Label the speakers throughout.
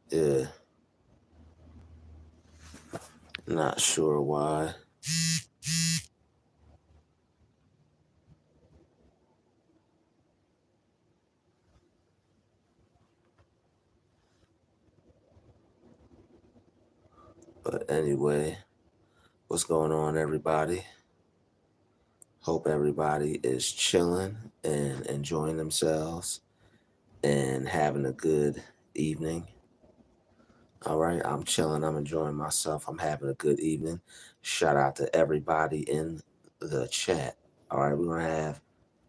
Speaker 1: Yeah. Not sure why. But anyway, what's going on, everybody? Hope everybody is chilling and enjoying themselves and having a good evening. All right, I'm chilling. I'm enjoying myself. I'm having a good evening. Shout out to everybody in the chat. All right, we're going to have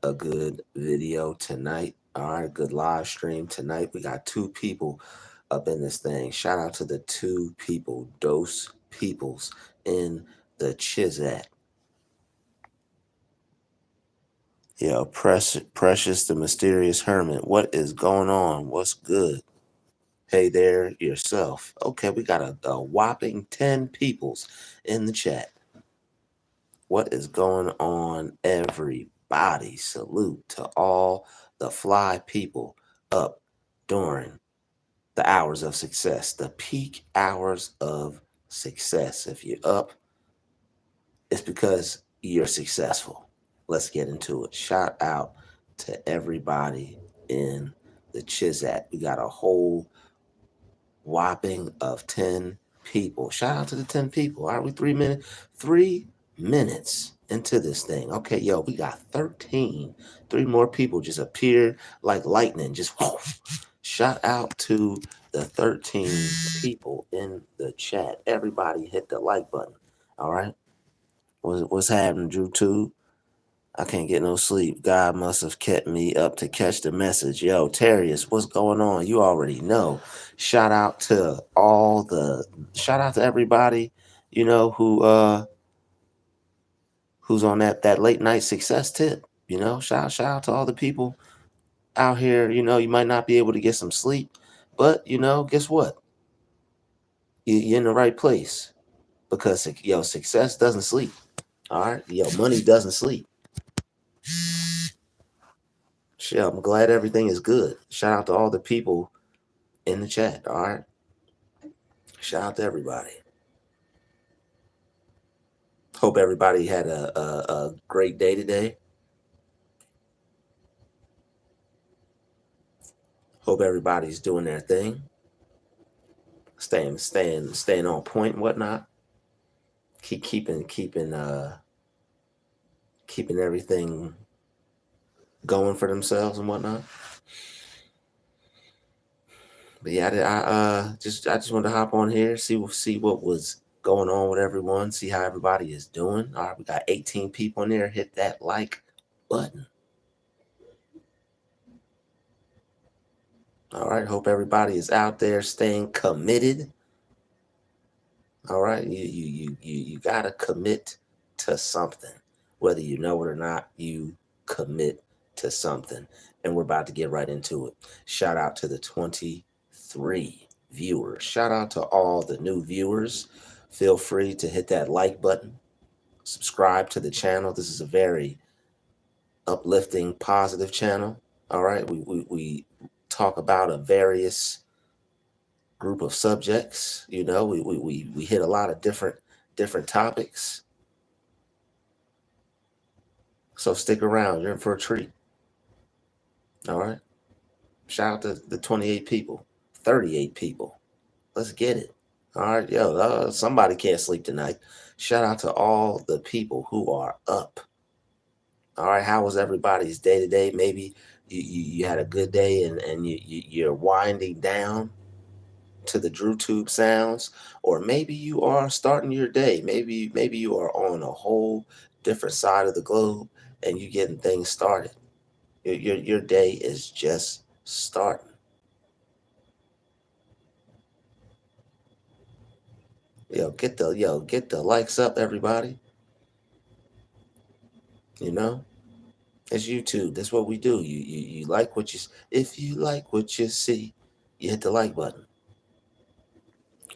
Speaker 1: a good video tonight. All right, good live stream tonight. We got two people up in this thing. Shout out to the two people, Dose Peoples in the Chizat. Yo, Precious the Mysterious Hermit. What is going on? What's good? Hey there, yourself. Okay, we got a whopping 10 peoples in the chat. What is going on, everybody? Salute to all the fly people up during the hours of success, the peak hours of success. If you're up, it's because you're successful. Let's get into it. Shout out to everybody in the Chizat. We got a whole whopping of 10 people. Shout out to the 10 people. Are we 3 minutes? 3 minutes into this thing. Okay, yo, we got 13. Three more people just appeared like lightning. Just whoa. Shout out to the 13 people in the chat. Everybody hit the like button. All right. What's happening, Drew? Too? I can't get no sleep. God must have kept me up to catch the message. Yo, Terrius, what's going on? You already know. Shout out to everybody, who's on that late night success tip. Shout out to all the people out here. You might not be able to get some sleep, but guess what? You're in the right place because success doesn't sleep. All right. Money doesn't sleep. Shit, I'm glad everything is good. Shout out to all the people in the chat. All right. Shout out to everybody. Hope everybody had a great day today. Hope everybody's doing their thing. Staying on point and whatnot. Keeping everything going for themselves and whatnot. But yeah, I just wanted to hop on here, see what was going on with everyone, see how everybody is doing. All right, we got 18 people in there. Hit that like button. All right, hope everybody is out there staying committed. All right, you gotta commit to something, whether you know it or not. You commit to something, and we're about to get right into it. Shout out to the 23 viewers. Shout out to all the new viewers. Feel free to hit that like button, subscribe to the channel. This is a very uplifting, positive channel. All right, we talk about a various group of subjects. We hit a lot of different topics. So stick around. You're in for a treat. All right. Shout out to the 28 people, 38 people. Let's get it. All right, yo. Somebody can't sleep tonight. Shout out to all the people who are up. All right. How was everybody's day today? Maybe you had a good day and you're winding down to the Drew Tube sounds, or maybe you are starting your day. Maybe you are on a whole different side of the globe and you getting things started. Your day is just starting. Get the likes up, everybody. You know, it's YouTube. That's what we do. You like what you if you like what you see, you hit the like button.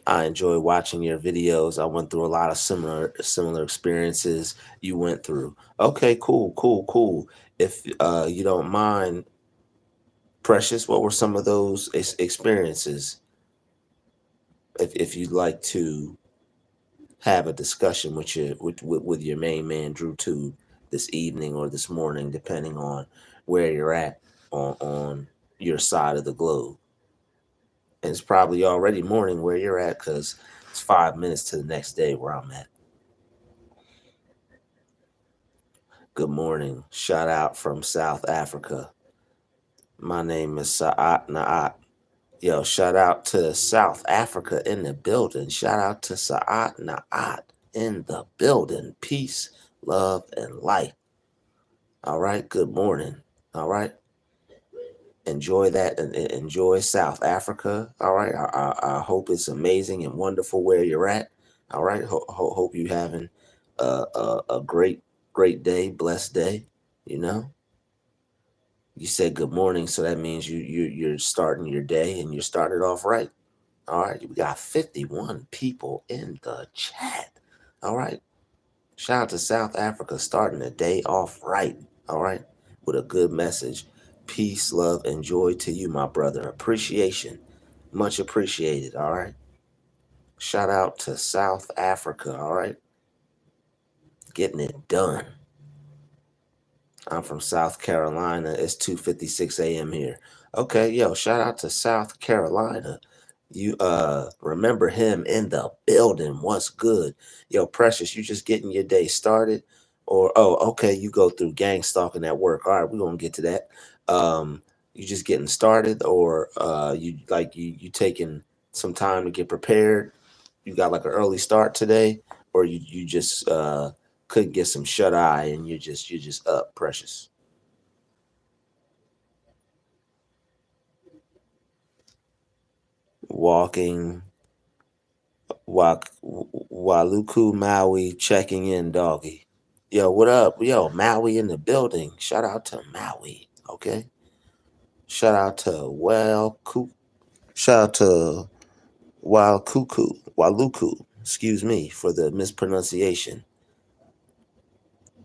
Speaker 1: I enjoy watching your videos. I went through a lot of similar experiences you went through. Okay, cool. If you don't mind, Precious, what were some of those experiences? if you'd like to have a discussion with your main man Druuill this evening or this morning, depending on where you're at on your side of the globe. And it's probably already morning where you're at because it's 5 minutes to the next day where I'm at. Good morning. Shout out from South Africa. My name is Sa'at Na'at. Yo, shout out to South Africa in the building. Shout out to Sa'at Na'at in the building. Peace, love, and light. All right. Good morning. All right. Enjoy that and enjoy South Africa. All right. I hope it's amazing and wonderful where you're at. All right. Hope you having a great day, blessed day. You know, you said good morning, so that means you're starting your day and you're starting off right. All right. We got 51 people in the chat. All right. Shout out to South Africa starting the day off right. All right. With a good message. Peace, love, and joy to you, my brother. Appreciation. Much appreciated. All right. Shout out to South Africa. All right. Getting it done. I'm from South Carolina. It's 2:56 a.m. here. Okay, yo, shout out to South Carolina. You remember him in the building. What's good? Yo, Precious, you just getting your day started? Or okay, you go through Gangstalking at work. All right, we're gonna get to that. You just getting started, or you taking some time to get prepared? You got like an early start today, or you just couldn't get some shut eye and you're just up, Precious. Walking Waluku Maui checking in, doggy. Yo, what up? Yo, Maui in the building. Shout out to Maui. Okay. Shout out to Shout out to Waluku. Excuse me for the mispronunciation.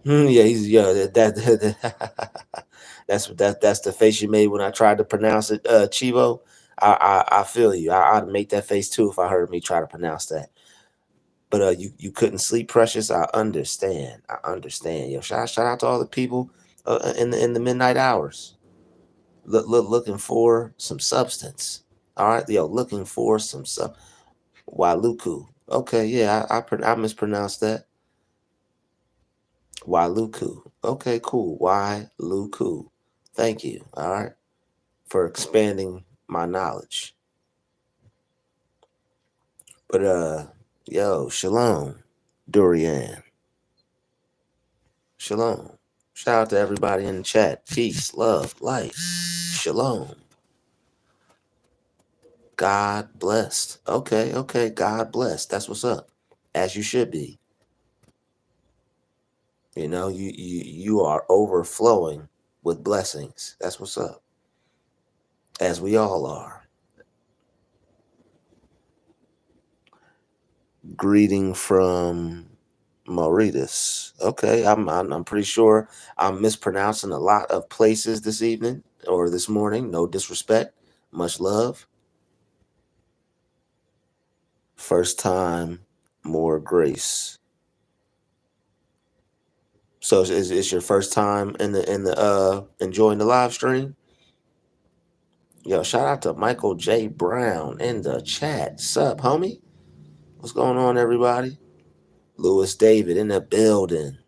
Speaker 1: Yeah, that's the face you made when I tried to pronounce it, Chivo. I feel you. I'd make that face too if I heard me try to pronounce that. But you couldn't sleep, Precious. I understand. I understand. Yo, shout out to all the people in the midnight hours, looking for some substance. All right, yo, looking for some Waluku. Okay, yeah, I mispronounced that. Waluku. Okay, cool. Waluku. Thank you. All right, for expanding my knowledge. But yo, shalom, Durian. Shalom. Shout out to everybody in the chat. Peace, love, light. Shalom. God blessed. Okay. God blessed. That's what's up. As you should be. You know, you are overflowing with blessings. That's what's up. As we all are. Greeting from Mauritius. Okay, I'm pretty sure I'm mispronouncing a lot of places this evening or this morning. No disrespect. Much love. First time, more grace. So is your first time in the enjoying the live stream? Yo, shout out to Michael J. Brown in the chat. Sup, homie? What's going on, everybody? Lewis David in the building.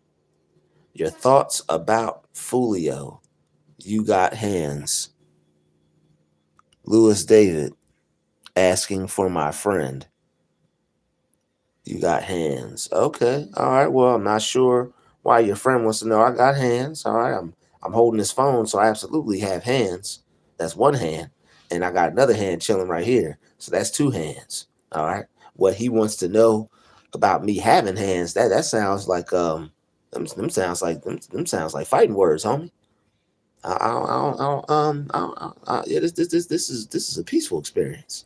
Speaker 1: Your thoughts about Fulio? You got hands. Lewis David asking for my friend. You got hands. Okay. All right. Well, I'm not sure why your friend wants to know. I got hands. All right. I'm holding his phone, so I absolutely have hands. That's one hand. And I got another hand chilling right here. So that's two hands. All right. What he wants to know about me having hands, that sounds like them sounds like fighting words, homie. Yeah, this is a peaceful experience,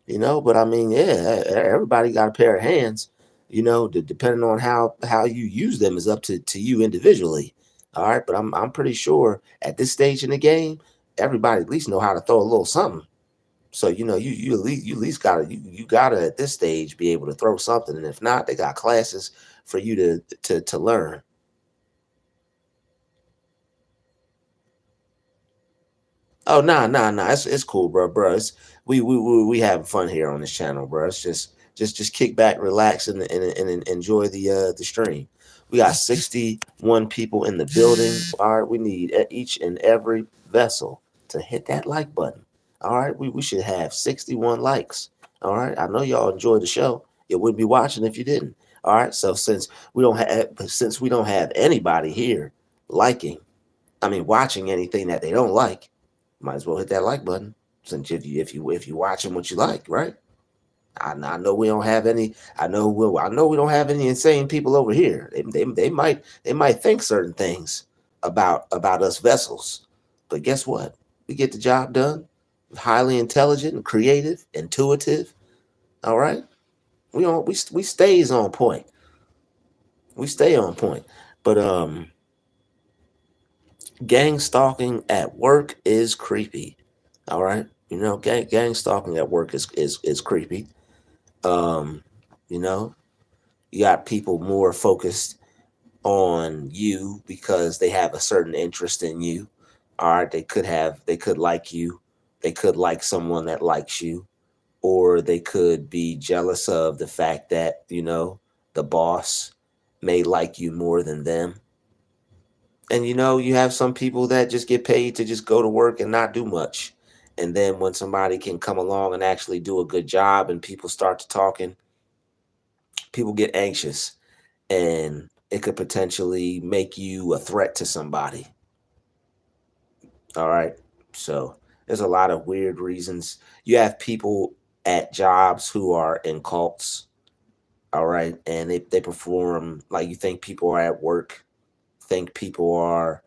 Speaker 1: you know. But I mean, yeah, everybody got a pair of hands, you know. Depending on how you use them is up to you individually. All right, but I'm pretty sure at this stage in the game, everybody at least know how to throw a little something. So you at least gotta you gotta at this stage be able to throw something, and if not, they got classes for you to learn. Oh, nah. It's cool, bro. We having fun here on this channel, bro. It's just kick back, relax, and enjoy the stream. We got 61 people in the building. All right, we need each and every vessel to hit that like button. All right, we should have 61 likes. All right, I know y'all enjoy the show. You wouldn't be watching if you didn't. All right, so since we don't have anybody here liking, I mean watching anything that they don't like, might as well hit that like button. Since if you watching what you like, right? I know we don't have any. I know we don't have any insane people over here. They might think certain things about us vessels, but guess what? We get the job done. Highly intelligent and creative, intuitive. All right, we stays on point. We stay on point. But gang stalking at work is creepy. All right, gang stalking at work is creepy. Um, you know, you got people more focused on you because they have a certain interest in you. All right, they could like you, they could like someone that likes you, or they could be jealous of the fact that the boss may like you more than them. And you have some people that just get paid to just go to work and not do much. And then when somebody can come along and actually do a good job and people start to talking, people get anxious, and it could potentially make you a threat to somebody. All right. So there's a lot of weird reasons. You have people at jobs who are in cults. All right. And they perform like, you think people are at work, think people are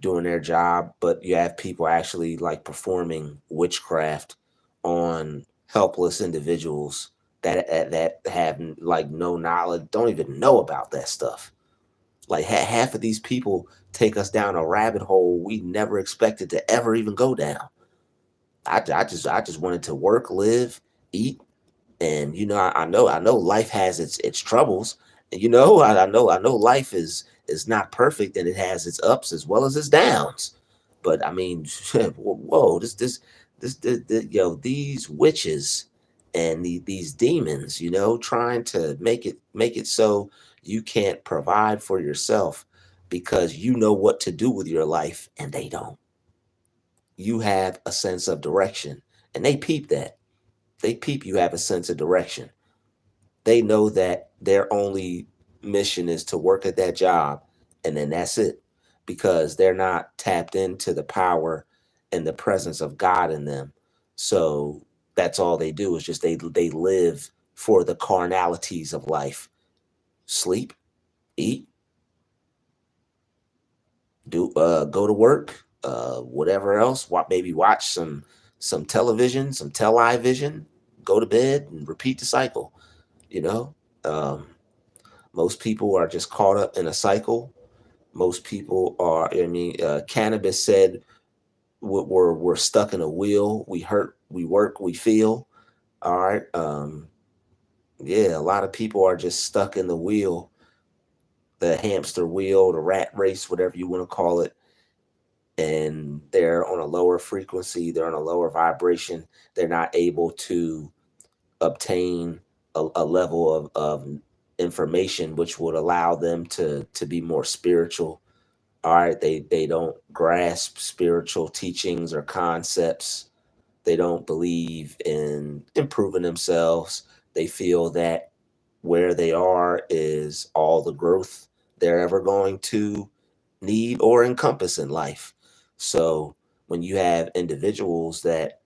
Speaker 1: doing their job, but you have people actually like performing witchcraft on helpless individuals that have like no knowledge, don't even know about that stuff. Like half of these people take us down a rabbit hole we never expected to ever even go down. I just wanted to work, live, eat, and I know life has its troubles. And I know life is not perfect, and it has its ups as well as its downs. But I mean, whoa, these witches and these demons, trying to make it so you can't provide for yourself because you know what to do with your life and they don't. You have a sense of direction, and they peep that. They peep you have a sense of direction. They know that their only mission is to work at that job, and then that's it, because they're not tapped into the power and the presence of God in them. So that's all they do, is just they live for the carnalities of life. Sleep, eat, do go to work, whatever else. Maybe watch some television, some television, go to bed and repeat the cycle. You know, um, most people are just caught up in a cycle. Most people are. I mean, cannabis said we're stuck in a wheel. We hurt, we work, we feel. All right. Yeah, a lot of people are just stuck in the wheel, the hamster wheel, the rat race, whatever you want to call it, and they're on a lower frequency, they're on a lower vibration, they're not able to obtain a level of information which would allow them to be more spiritual. All right, they don't grasp spiritual teachings or concepts. They don't believe in improving themselves. They feel that where they are is all the growth they're ever going to need or encompass in life. So when you have individuals that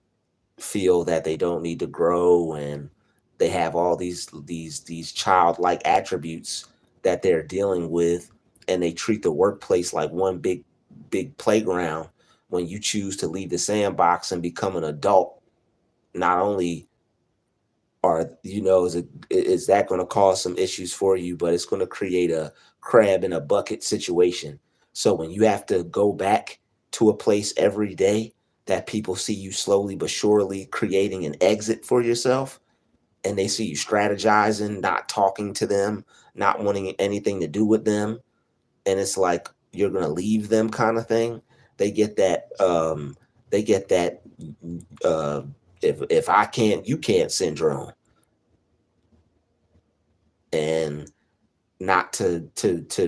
Speaker 1: feel that they don't need to grow, and they have all these childlike attributes that they're dealing with, and they treat the workplace like one big playground, when you choose to leave the sandbox and become an adult, not only is that going to cause some issues for you, but it's going to create a crab in a bucket situation. So when you have to go back to a place every day that people see you slowly but surely creating an exit for yourself, and they see you strategizing, not talking to them, not wanting anything to do with them, and it's like you're gonna leave them kind of thing. They get that they get that uh if I can't, you can't syndrome. And not to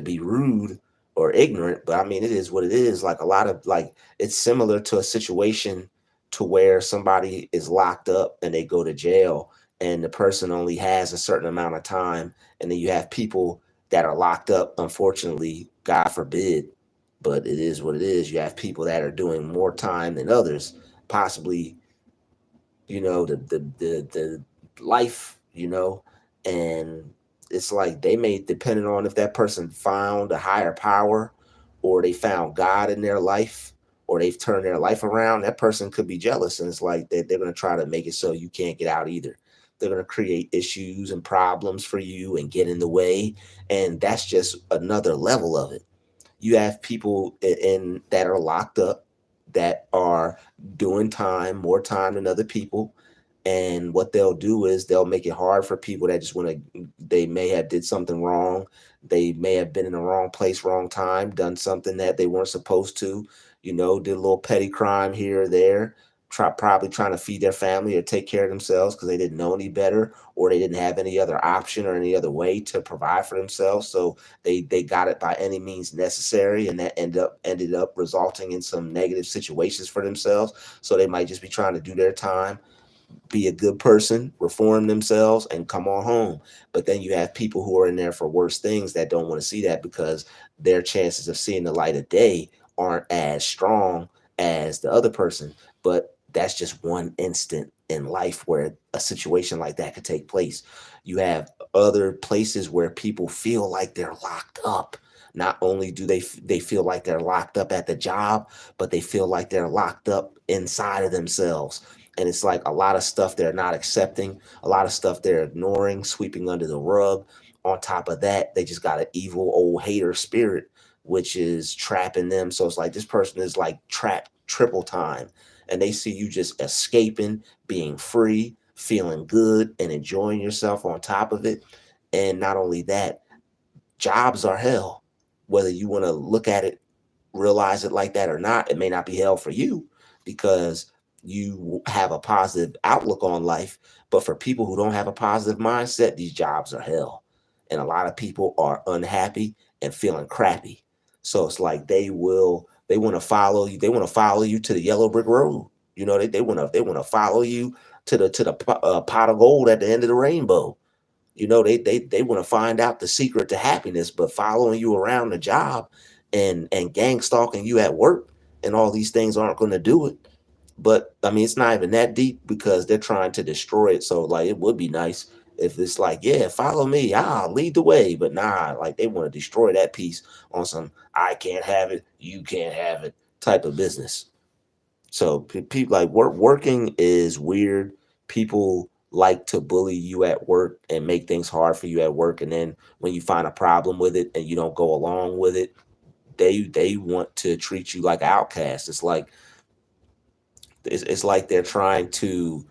Speaker 1: be rude or ignorant, but I mean it is what it is. Like a lot of like it's similar to a situation to where somebody is locked up and they go to jail and the person only has a certain amount of time, and then you have people that are locked up, unfortunately, God forbid, but it is what it is. You have people that are doing more time than others, possibly, the life, and it's like they may, depending on if that person found a higher power or they found God in their life or they've turned their life around, that person could be jealous, and it's like they're going to try to make it so you can't get out either. They're going to create issues and problems for you and get in the way, and that's just another level of it. You have people in that are locked up that are doing time, more time than other people, and what they'll do is they'll make it hard for people that just want to, they may have did something wrong, they may have been in the wrong place, wrong time, done something that they weren't supposed to, did a little petty crime here or there, probably trying to feed their family or take care of themselves because they didn't know any better, or they didn't have any other option or any other way to provide for themselves, so they got it by any means necessary, and that ended up resulting in some negative situations for themselves. So they might just be trying to do their time, be a good person, reform themselves, and come on home. But then you have people who are in there for worse things that don't want to see that because their chances of seeing the light of day aren't as strong as the other person. But that's just one instant in life where a situation like that could take place. You have other places where people feel like they're locked up. Not only do they feel like they're locked up at the job, but they feel like they're locked up inside of themselves, and it's like a lot of stuff they're not accepting, a lot of stuff they're ignoring, sweeping under the rug. On top of that, they just got an evil old hater spirit, which is trapping them. So it's like this person is like trapped triple time, and they see you just escaping, being free, feeling good, and enjoying yourself on top of it. And not only that, jobs are hell. Whether you want to look at it, realize it like that or not, it may not be hell for you because you have a positive outlook on life. But for people who don't have a positive mindset, these jobs are hell. And a lot of people are unhappy and feeling crappy. So it's like they want to follow you. They want to follow you to the yellow brick road. They want to follow you to the pot of gold at the end of the rainbow. They want to find out the secret to happiness, but following you around the job and gang stalking you at work and all these things aren't going to do it. But I mean, it's not even that deep because they're trying to destroy it. So like, it would be nice if it's like, yeah, follow me, lead the way. But nah, like they want to destroy that piece on some I can't have it, you can't have it type of business. So people like working is weird. People like to bully you at work and make things hard for you at work, and then when you find a problem with it and you don't go along with it, they want to treat you like an outcast. It's like they're trying to,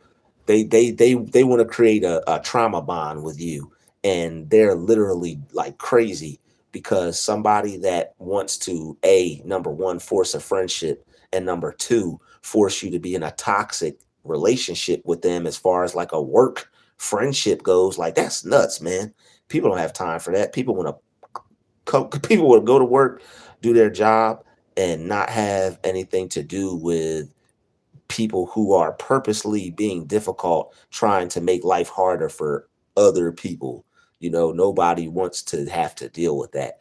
Speaker 1: they want to create a trauma bond with you, and they're literally like crazy because somebody that wants to, a number one, force a friendship, and number two, force you to be in a toxic relationship with them as far as like a work friendship goes, like that's nuts, man. People don't have time for that. People want to people want to go to work, do their job, and not have anything to do with people who are purposely being difficult, trying to make life harder for other people. Nobody wants to have to deal with that.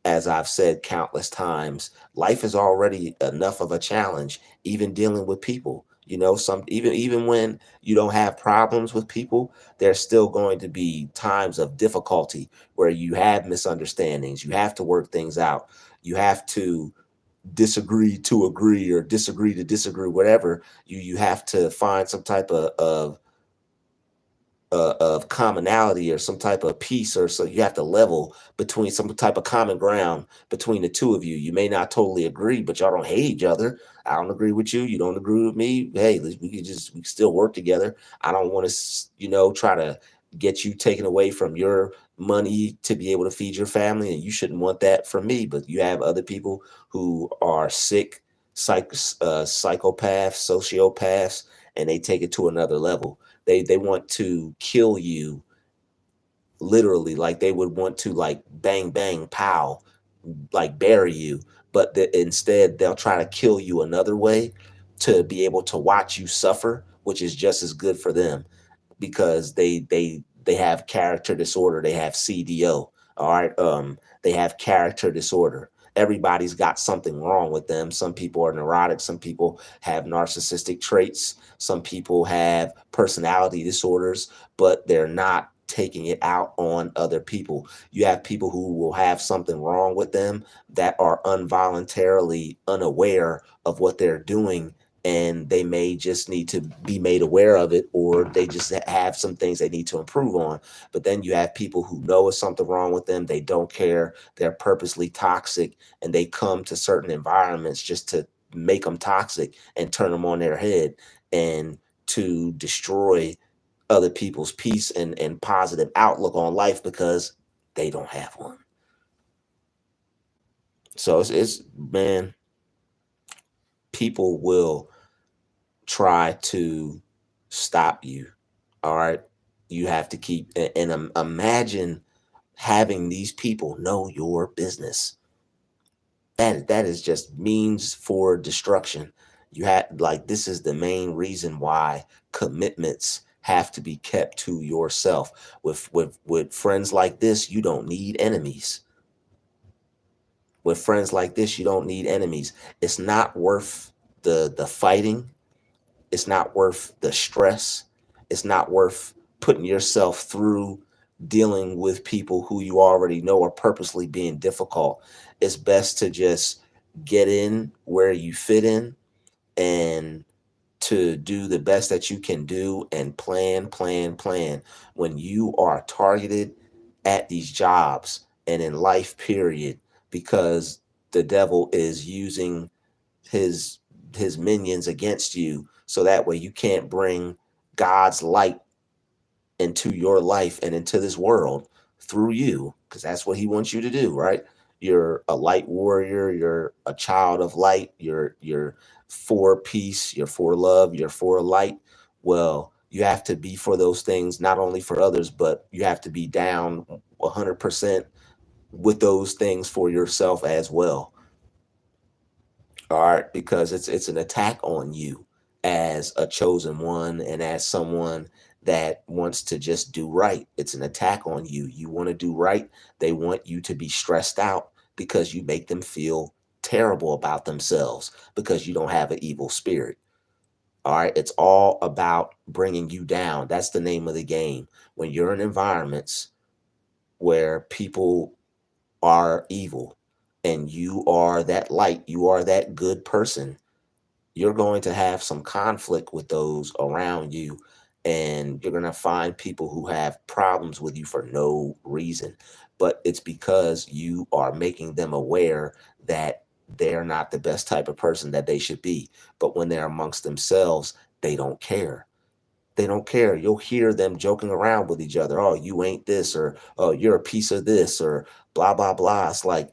Speaker 1: As I've said countless times, life is already enough of a challenge, even dealing with people. Some even when you don't have problems with people, there's still going to be times of difficulty where you have misunderstandings. You have to work things out. You have to disagree to agree or disagree to disagree, whatever. You have to find some type of of commonality or some type of peace, or so you have to level between some type of common ground between the two of you. You may not totally agree, but y'all don't hate each other. I don't agree with you. You don't agree with me. Hey, we can still work together. I don't want to, try to get you taken away from your money to be able to feed your family, and you shouldn't want that from me. But you have other people who are sick, psychopaths, sociopaths, and they take it to another level. They want to kill you literally, like they would want to like bang bang pow, like bury you, but instead they'll try to kill you another way to be able to watch you suffer, which is just as good for them, because they have character disorder. They have CDO. All right. They have character disorder. Everybody's got something wrong with them. Some people are neurotic. Some people have narcissistic traits. Some people have personality disorders, but they're not taking it out on other people. You have people who will have something wrong with them that are involuntarily unaware of what they're doing, and they may just need to be made aware of it, or they just have some things they need to improve on. But then you have people who know there's something wrong with them. They don't care. They're purposely toxic, and they come to certain environments just to make them toxic and turn them on their head and to destroy other people's peace and positive outlook on life because they don't have one. So it's man, people will try to stop you. All right. You have to keep and imagine having these people know your business. That is just means for destruction. You had like this is the main reason why commitments have to be kept to yourself. With friends like this, you don't need enemies. With friends like this, you don't need enemies. It's not worth the fighting. It's not worth the stress. It's not worth putting yourself through dealing with people who you already know are purposely being difficult. It's best to just get in where you fit in and to do the best that you can do and plan. When you are targeted at these jobs and in life, period, because the devil is using his his minions against you, so that way you can't bring God's light into your life and into this world through you, because that's what he wants you to do, right? You're a light warrior, you're a child of light, you're for peace, you're for love, you're for light. Well, you have to be for those things, not only for others, but you have to be down 100% with those things for yourself as well. All right, because it's an attack on you as a chosen one and as someone that wants to just do right. It's an attack on you. You want to do right. They want you to be stressed out because you make them feel terrible about themselves because you don't have an evil spirit. All right, it's all about bringing you down. That's the name of the game. When you're in environments where people are evil and you are that light, you are that good person, you're going to have some conflict with those around you, and you're going to find people who have problems with you for no reason, but it's because you are making them aware that they're not the best type of person that they should be. But when they're amongst themselves, they don't care. They don't care. You'll hear them joking around with each other. Oh, you ain't this, or oh, you're a piece of this, or blah blah blah. It's like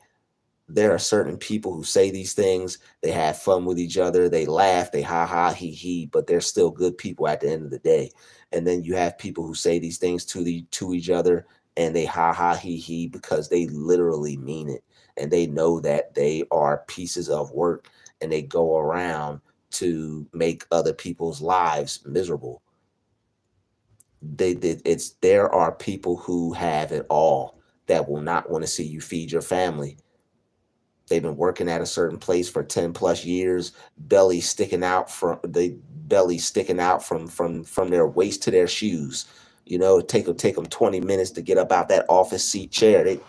Speaker 1: there are certain people who say these things, they have fun with each other, they laugh, they ha ha he, but they're still good people at the end of the day. And then you have people who say these things to each other and they ha ha he because they literally mean it. And they know that they are pieces of work and they go around to make other people's lives miserable. It's there are people who have it all that will not want to see you feed your family. They've been working at a certain place for 10 plus years, belly sticking out from their waist to their shoes. Take them 20 minutes to get up out that office seat chair. You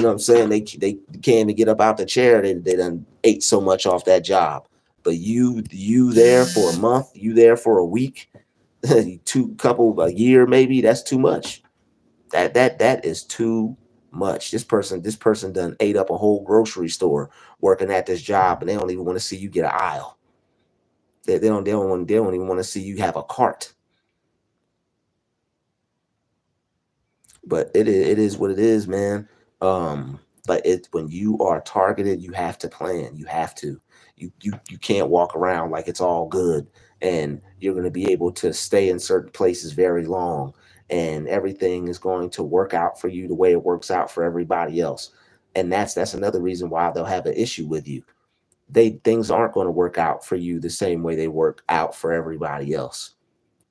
Speaker 1: know what I'm saying? They can't even get up out the chair. They done ate so much off that job. But you there for a month, you there for a week, a year maybe, that's too much. That is too much. This person done ate up a whole grocery store working at this job, and they don't even want to see you get an aisle. They don't even want to see you have a cart. But it is what it is, man. But it when you are targeted, you have to plan. You have to. You can't walk around like it's all good and you're going to be able to stay in certain places very long and everything is going to work out for you the way it works out for everybody else. And that's another reason why they'll have an issue with you. Things aren't going to work out for you the same way they work out for everybody else,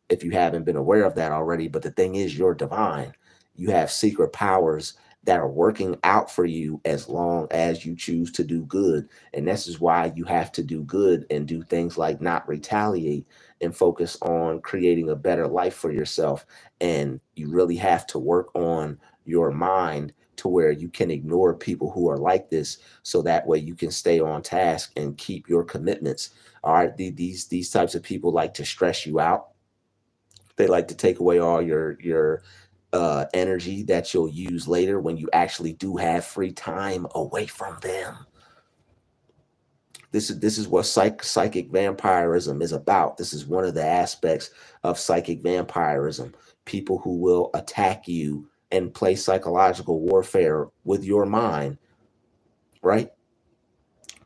Speaker 1: if you haven't been aware of that already. But the thing is, you're divine. You have secret powers that are working out for you as long as you choose to do good. And this is why you have to do good and do things like not retaliate and focus on creating a better life for yourself. And you really have to work on your mind to where you can ignore people who are like this so that way you can stay on task and keep your commitments. All right, these types of people like to stress you out. They like to take away all your energy that you'll use later when you actually do have free time away from them. This is what psychic vampirism is about. This is one of the aspects of psychic vampirism. People who will attack you and play psychological warfare with your mind, right?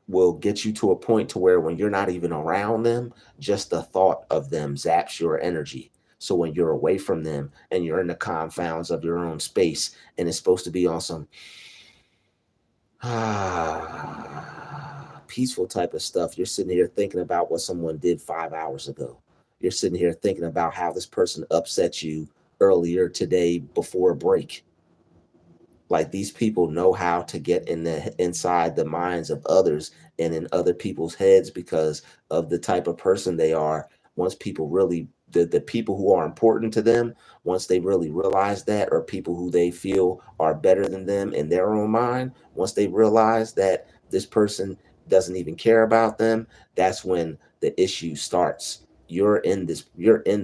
Speaker 1: Will get you to a point to where when you're not even around them, just the thought of them zaps your energy. So when you're away from them and you're in the confounds of your own space and it's supposed to be on some peaceful type of stuff, you're sitting here thinking about what someone did 5 hours ago. You're sitting here thinking about how this person upset you earlier today before break. Like, these people know how to get inside the minds of others and in other people's heads because of the type of person they are. Once people really the people who are important to them, once they really realize that, or people who they feel are better than them in their own mind, once they realize that this person doesn't even care about them, that's when the issue starts. You're in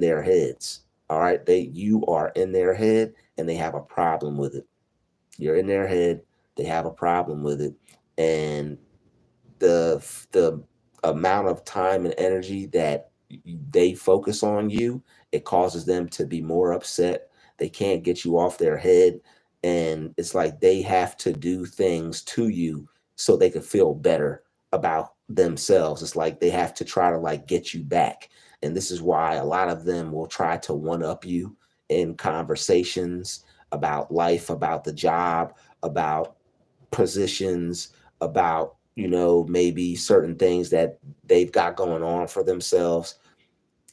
Speaker 1: their heads. All right, you are in their head and they have a problem with it. You're in their head. They have a problem with it, and the amount of time and energy that they focus on you, it causes them to be more upset. They can't get you off their head, and it's like they have to do things to you so they can feel better about themselves. It's like they have to try to like get you back. And this is why a lot of them will try to one up you in conversations about life, about the job, about positions, about, maybe certain things that they've got going on for themselves.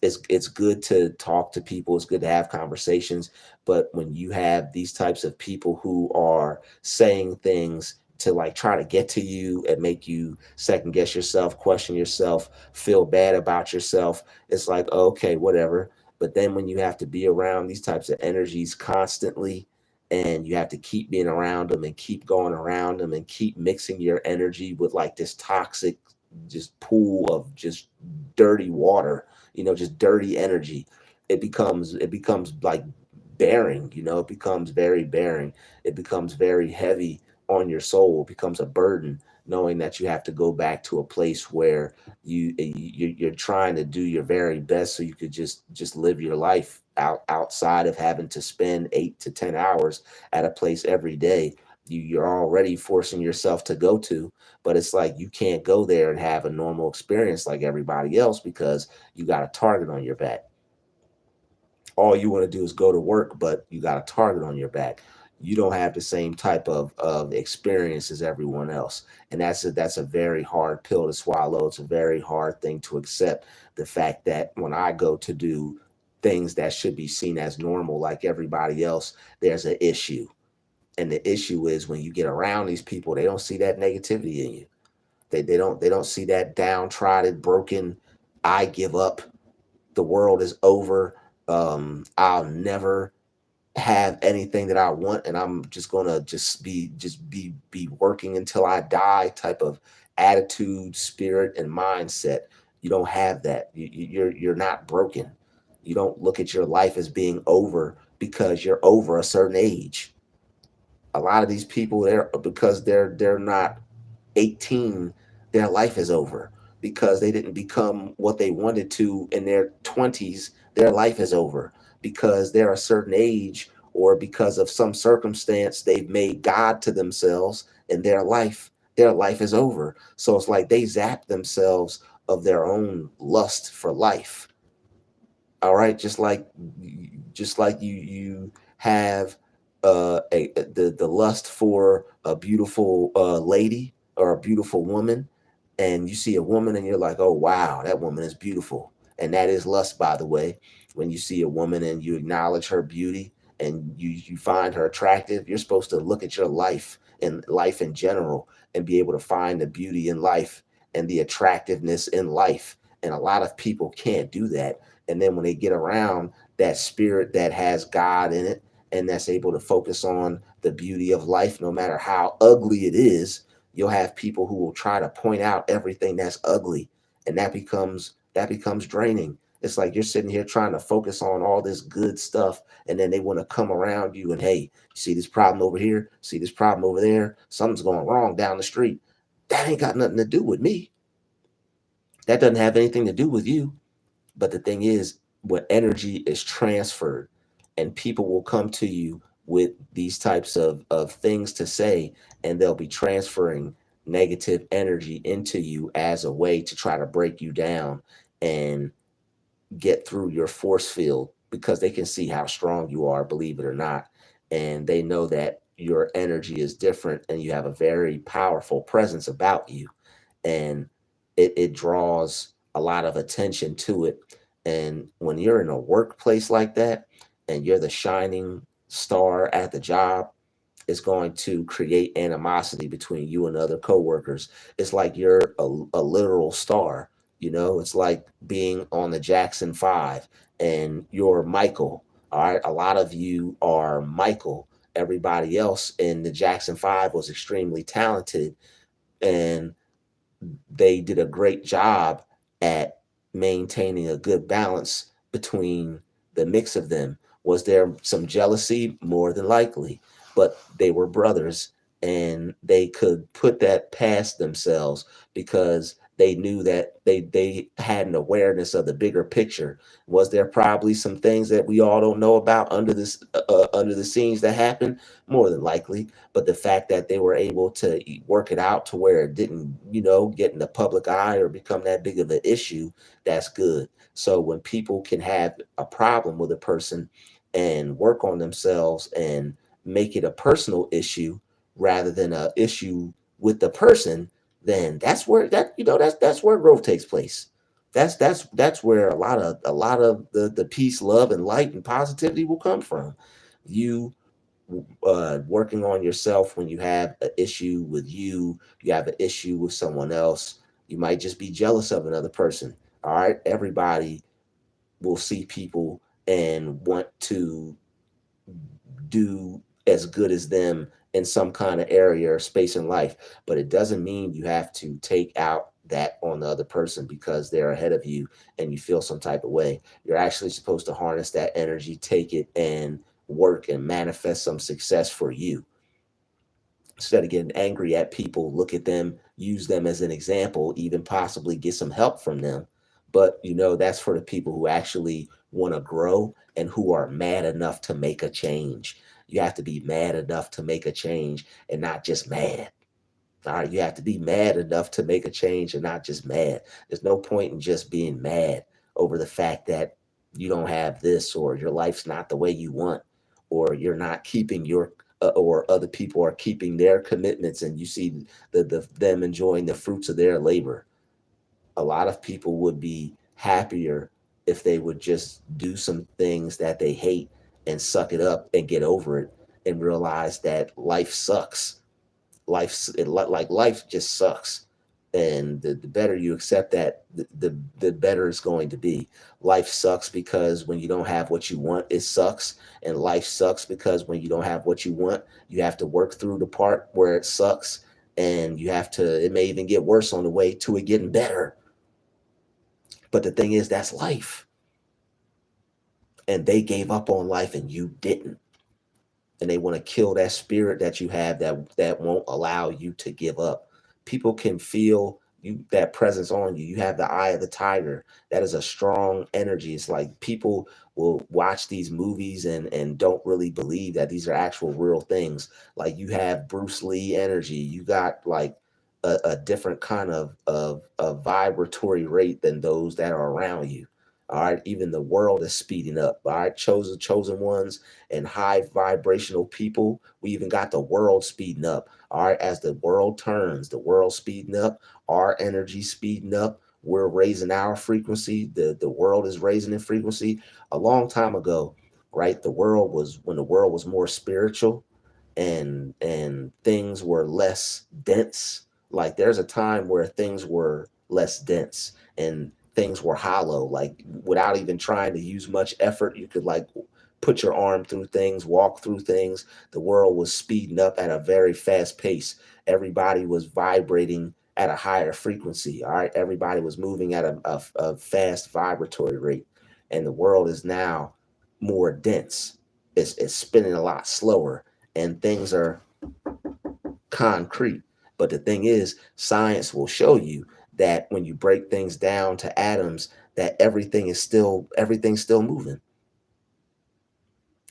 Speaker 1: It's good to talk to people, it's good to have conversations, but when you have these types of people who are saying things to like try to get to you and make you second guess yourself, question yourself, feel bad about yourself, it's like, okay, whatever. But then when you have to be around these types of energies constantly, and you have to keep being around them and keep going around them and keep mixing your energy with like this toxic just pool of just dirty water, just dirty energy, it becomes like bearing, it becomes very bearing. It becomes very heavy on your soul. It becomes a burden knowing that you have to go back to a place where you're trying to do your very best so you could just live your life outside of having to spend 8 to 10 hours at a place every day you're already forcing yourself to go to. But it's like you can't go there and have a normal experience like everybody else because you got a target on your back. All you want to do is go to work, but you got a target on your back. You don't have the same type of experience as everyone else. And that's a very hard pill to swallow. It's a very hard thing to accept. The fact that when I go to do things that should be seen as normal like everybody else, there's an issue. And the issue is when you get around these people, they don't see that negativity in you. They don't see that downtrodden, broken, I give up, the world is over, I'll never have anything that I want, and I'm just gonna just be working until I die type of attitude, spirit, and mindset. You don't have that. You're not broken. You don't look at your life as being over because you're over a certain age. A lot of these people, they're because they're not 18, their life is over because they didn't become what they wanted to in their 20s. Their life is over because they're a certain age, or because of some circumstance they've made God to themselves in their life is over. So it's like they zap themselves of their own lust for life. All right, just like you have the lust for a beautiful lady or a beautiful woman, and you see a woman and you're like, oh wow, that woman is beautiful. And that is lust, by the way. When you see a woman and you acknowledge her beauty and you find her attractive, you're supposed to look at your life and life in general and be able to find the beauty in life and the attractiveness in life. And a lot of people can't do that. And then when they get around that spirit that has God in it and that's able to focus on the beauty of life, no matter how ugly it is, you'll have people who will try to point out everything that's ugly, and that becomes draining. It's like you're sitting here trying to focus on all this good stuff, and then they want to come around you and, hey, you see this problem over here, see this problem over there, something's going wrong down the street. That ain't got nothing to do with me. That doesn't have anything to do with you. But the thing is, when energy is transferred and people will come to you with these types of things to say, and they'll be transferring negative energy into you as a way to try to break you down and get through your force field, because they can see how strong you are, believe it or not. And they know that your energy is different and you have a very powerful presence about you. And it draws a lot of attention to it. And when you're in a workplace like that and you're the shining star at the job, it's going to create animosity between you and other coworkers. It's like you're a literal star. It's like being on the Jackson 5 and you're Michael. All right. A lot of you are Michael. Everybody else in the Jackson 5 was extremely talented, and they did a great job at maintaining a good balance between the mix of them. Was there some jealousy? More than likely, but they were brothers and they could put that past themselves because they knew that they had an awareness of the bigger picture. Was there probably some things that we all don't know about under the scenes that happened? More than likely, but the fact that they were able to work it out to where it didn't, get in the public eye or become that big of an issue, that's good. So when people can have a problem with a person and work on themselves and make it a personal issue rather than a issue with the person, then that's where growth takes place. That's where a lot of the peace, love, and light and positivity will come from. You working on yourself. When you have an issue with you have an issue with someone else, you might just be jealous of another person. All right. Everybody will see people and want to do as good as them in some kind of area or space in life. But it doesn't mean you have to take out that on the other person because they're ahead of you and you feel some type of way. You're actually supposed to harness that energy, take it, and work and manifest some success for you. Instead of getting angry at people, look at them, use them as an example, even possibly get some help from them. But that's for the people who actually want to grow and who are mad enough to make a change. You have to be mad enough to make a change and not just mad. All right, you have to be mad enough to make a change and not just mad. There's no point in just being mad over the fact that you don't have this, or your life's not the way you want, or you're not keeping your or other people are keeping their commitments, and you see them enjoying the fruits of their labor. A lot of people would be happier if they would just do some things that they hate and suck it up and get over it and realize that life sucks. Life just sucks. And the better you accept that, the better it's going to be. Life sucks because when you don't have what you want, it sucks. And life sucks because when you don't have what you want, you have to work through the part where it sucks. and you have to, it may even get worse on the way to it getting better. But the thing is, that's life. And they gave up on life and you didn't. And they want to kill that spirit that you have that won't allow you to give up. People can feel you, that presence on you. You have the eye of the tiger. That is a strong energy. It's like people will watch these movies and don't really believe that these are actual real things. Like you have Bruce Lee energy. You got like a different kind of vibratory rate than those that are around you. All right, even the world is speeding up. All right, chosen ones and high vibrational people. We even got the world speeding up. All right, as the world turns, the world speeding up, our energy speeding up. We're raising our frequency. The world is raising in frequency. A long time ago, right? The world was, when the world was more spiritual and things were less dense. Like there's a time where things were less dense and things were hollow, like without even trying to use much effort, you could like put your arm through things, walk through things. The world was speeding up at a very fast pace. Everybody was vibrating at a higher frequency. All right, everybody was moving at a fast vibratory rate, and the world is now more dense. It's spinning a lot slower, and things are concrete. But the thing is, science will show you that when you break things down to atoms, that everything's still moving.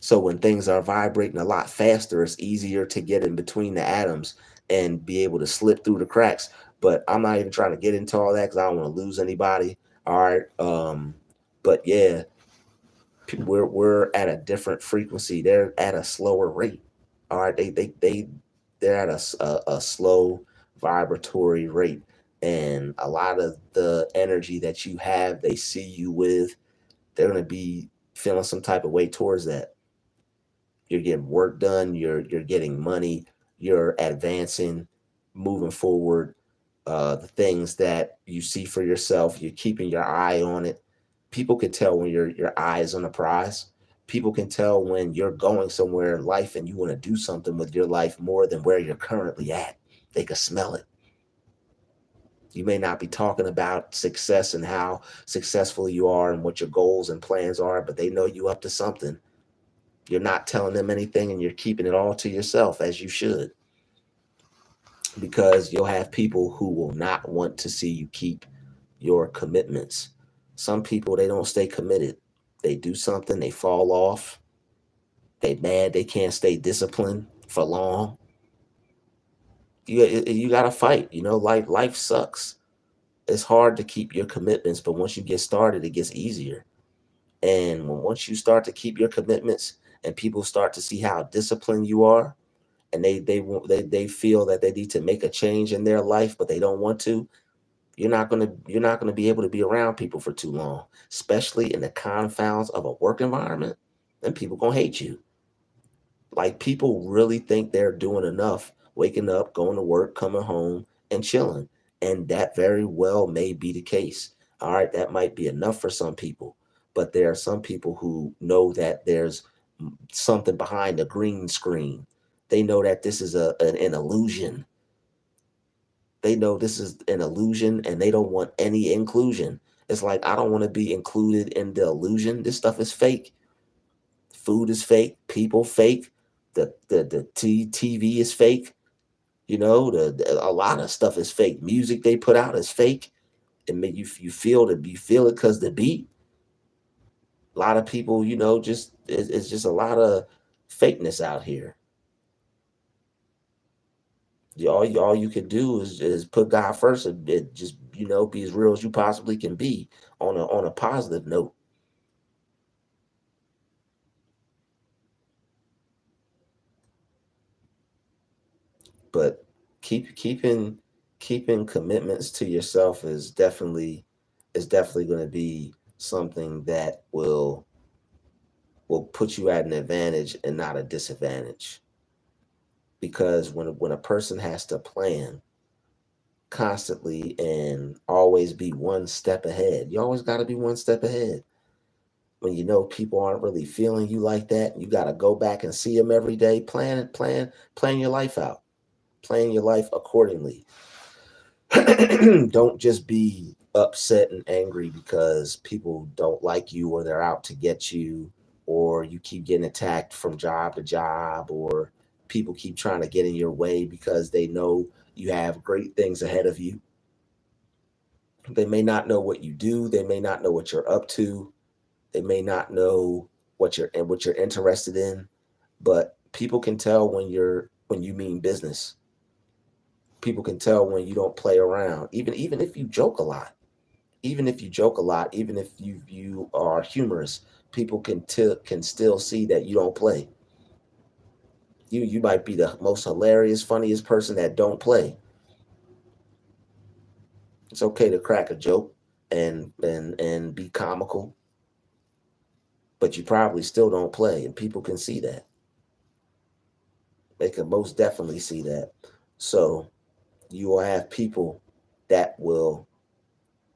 Speaker 1: So when things are vibrating a lot faster, it's easier to get in between the atoms and be able to slip through the cracks. But I'm not even trying to get into all that because I don't want to lose anybody. All right. But yeah, we're at a different frequency. They're at a slower rate. All right. They're at a slow vibratory rate. And a lot of the energy that you have, they see you with, they're going to be feeling some type of way towards that. You're getting work done, you're getting money, you're advancing, moving forward. The things that you see for yourself, you're keeping your eye on it. People can tell when your eye is on a prize. People can tell when you're going somewhere in life and you want to do something with your life more than where you're currently at. They can smell it. You may not be talking about success and how successful you are and what your goals and plans are, but they know you up to something. You're not telling them anything and you're keeping it all to yourself, as you should, because you'll have people who will not want to see you keep your commitments. Some people, they don't stay committed. They do something, they fall off, they mad, they can't stay disciplined for long. You got to fight. Life sucks. It's hard to keep your commitments, but once you get started, it gets easier. And once you start to keep your commitments and people start to see how disciplined you are, and they feel that they need to make a change in their life, but they don't want to, you're not gonna be able to be around people for too long, especially in the confounds of a work environment. Then people gonna hate you. Like people really think they're doing enough, waking up, going to work, coming home, and chilling. And that very well may be the case. All right, that might be enough for some people. But there are some people who know that there's something behind the green screen. They know that this is an illusion. They know this is an illusion and they don't want any inclusion. It's like, I don't want to be included in the illusion. This stuff is fake. Food is fake, people fake, the TV is fake. A lot of stuff is fake. Music they put out is fake. And make you feel it because the beat. A lot of people, just it's just a lot of fakeness out here. All you can do is put God first and just be as real as you possibly can be on a positive note. But keeping commitments to yourself is definitely going to be something that will put you at an advantage and not a disadvantage. Because when a person has to plan constantly and always be one step ahead, you always got to be one step ahead. When people aren't really feeling you like that, you got to go back and see them every day. Plan your life out. Plan your life accordingly. Don't just be upset and angry because people don't like you or they're out to get you, or you keep getting attacked from job to job, or people keep trying to get in your way because they know you have great things ahead of you. They may not know what you do, they may not know what you're up to, they may not know what you're interested in, but people can tell when you mean business. People can tell when you don't play around. Even if you joke a lot, even if you joke a lot, even if you are humorous, people can still see that you don't play. You might be the most hilarious, funniest person that don't play. It's okay to crack a joke and be comical, but you probably still don't play, and people can see that. They can most definitely see that. So you will have people that will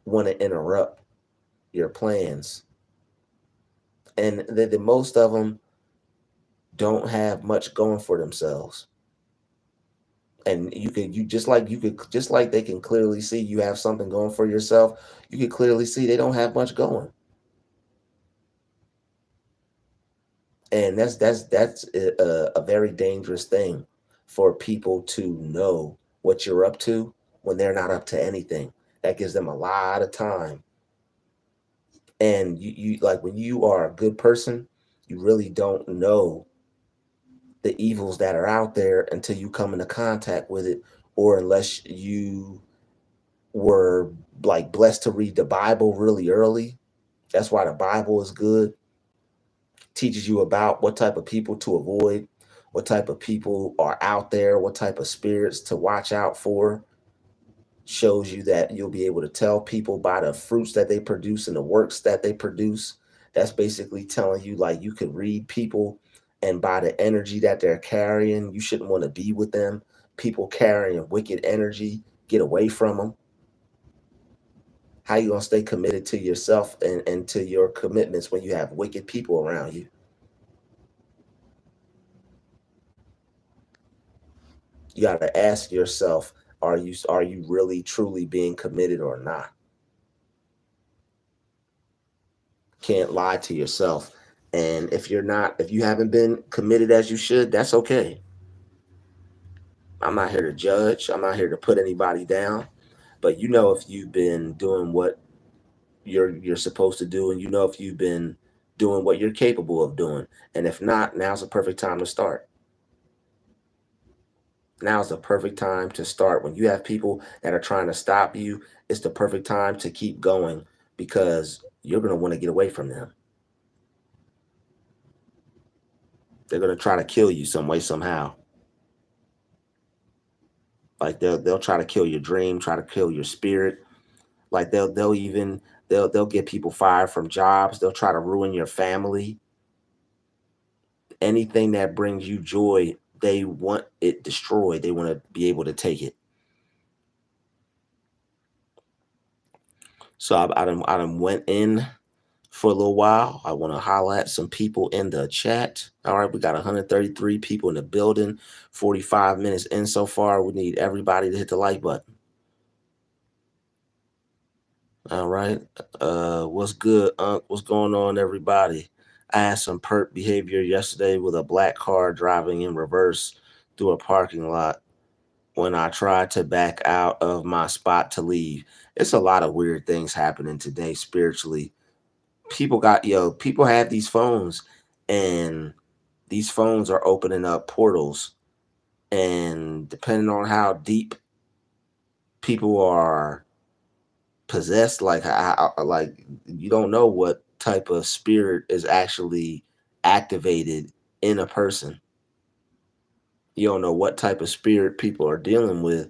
Speaker 1: want to interrupt your plans, and the most of them don't have much going for themselves. And just like they can clearly see you have something going for yourself, you can clearly see they don't have much going. And that's a very dangerous thing for people to know what you're up to when they're not up to anything. That gives them a lot of time. And you like when you are a good person, you really don't know the evils that are out there until you come into contact with it, or unless you were like blessed to read the Bible really early. That's why the Bible is good. Teaches you about what type of people to avoid, what type of people are out there, what type of spirits to watch out for. Shows you that you'll be able to tell people by the fruits that they produce and the works that they produce. That's basically telling you like you could read people, and by the energy that they're carrying, you shouldn't want to be with them. People carrying wicked energy, get away from them. How you gonna stay committed to yourself and to your commitments when you have wicked people around you? You gotta ask yourself, are you really truly being committed or not? Can't lie to yourself. And if you haven't been committed as you should, that's okay. I'm not here to judge. I'm not here to put anybody down. But you know if you've been doing what you're supposed to do, and you know if you've been doing what you're capable of doing. And if not, now's the perfect time to start. Now's the perfect time to start. When you have people that are trying to stop you, it's the perfect time to keep going because you're going to want to get away from them. They're going to try to kill you some way, somehow. Like they'll try to kill your dream, try to kill your spirit. Like they'll get people fired from jobs. They'll try to ruin your family. Anything that brings you joy, they want it destroyed. They want to be able to take it. So I done went in for a little while. I want to holler at some people in the chat. All right, we got 133 people in the building, 45 minutes in so far. We need everybody to hit the like button. All right. What's good, Unc? What's going on, everybody? I had some perp behavior yesterday with a black car driving in reverse through a parking lot when I tried to back out of my spot to leave. It's a lot of weird things happening today spiritually. People have these phones, and these phones are opening up portals, and depending on how deep people are possessed, like you don't know what type of spirit is actually activated in a person. You don't know what type of spirit people are dealing with,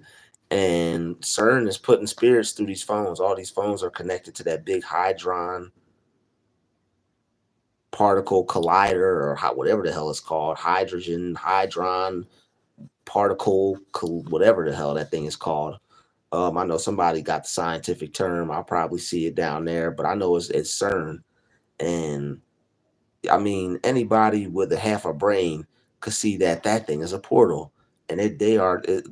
Speaker 1: and CERN is putting spirits through these phones. All these phones are connected to that big hydron particle collider, or whatever the hell it's called, hydrogen hydron particle whatever the hell that thing is called. I know somebody got the scientific term. I'll probably see it down there, but I know it's CERN. And I mean, anybody with a half a brain could see that that thing is a portal. and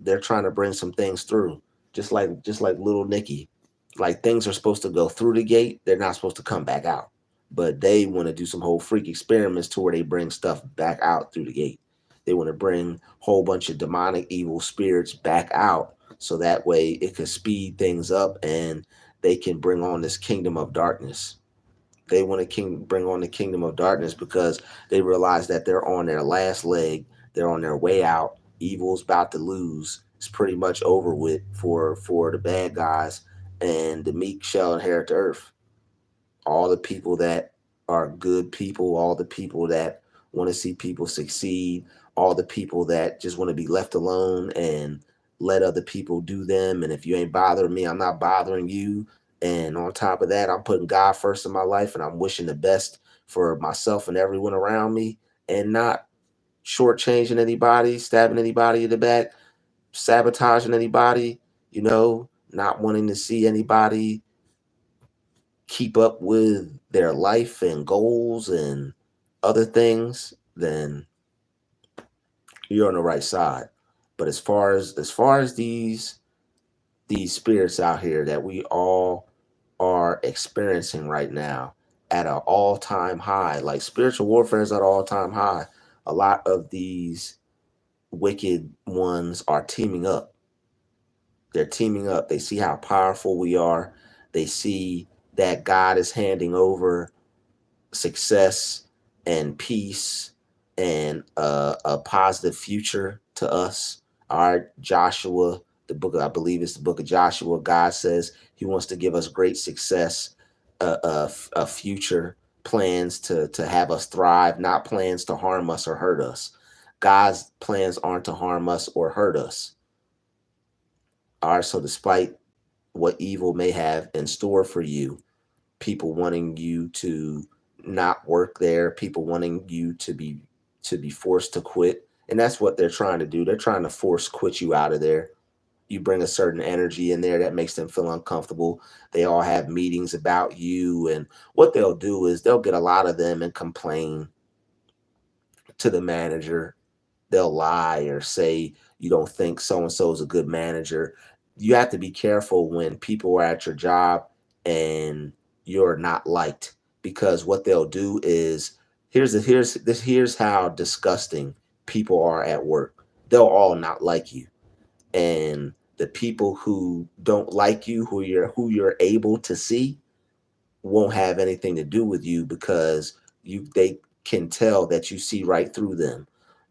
Speaker 1: they're trying to bring some things through, just like little Nicky. Like things are supposed to go through the gate, they're not supposed to come back out. But they want to do some whole freak experiments to where they bring stuff back out through the gate. They want to bring a whole bunch of demonic evil spirits back out so that way it could speed things up and they can bring on this kingdom of darkness. They want to bring on the kingdom of darkness because they realize that they're on their last leg. They're on their way out. Evil's about to lose. It's pretty much over with for the bad guys, and the meek shall inherit the earth. All the people that are good people, all the people that want to see people succeed, all the people that just want to be left alone and let other people do them. And if you ain't bothering me, I'm not bothering you. And on top of that, I'm putting God first in my life and I'm wishing the best for myself and everyone around me and not shortchanging anybody, stabbing anybody in the back, sabotaging anybody, not wanting to see anybody keep up with their life and goals and other things, then you're on the right side. But as far as these spirits out here that we all are experiencing right now at an all-time high, like spiritual warfare is at an all-time high. A lot of these wicked ones are teaming up. They're teaming up. They see how powerful we are. They see that God is handing over success and peace and a positive future to us. All right, Joshua, I believe it's the book of Joshua. God says He wants to give us great success, a future, plans to have us thrive, not plans to harm us or hurt us. God's plans aren't to harm us or hurt us. All right, so despite what evil may have in store for you, people wanting you to not work there, people wanting you to be forced to quit. And that's what they're trying to do. They're trying to force quit you out of there. You bring a certain energy in there that makes them feel uncomfortable. They all have meetings about you, and what they'll do is they'll get a lot of them and complain to the manager. They'll lie or say you don't think so and so is a good manager. You have to be careful when people are at your job and you're not liked, because what they'll do is here's how disgusting people are at work. They'll all not like you, and the people who don't like you, who you're able to see, won't have anything to do with you because they can tell that you see right through them.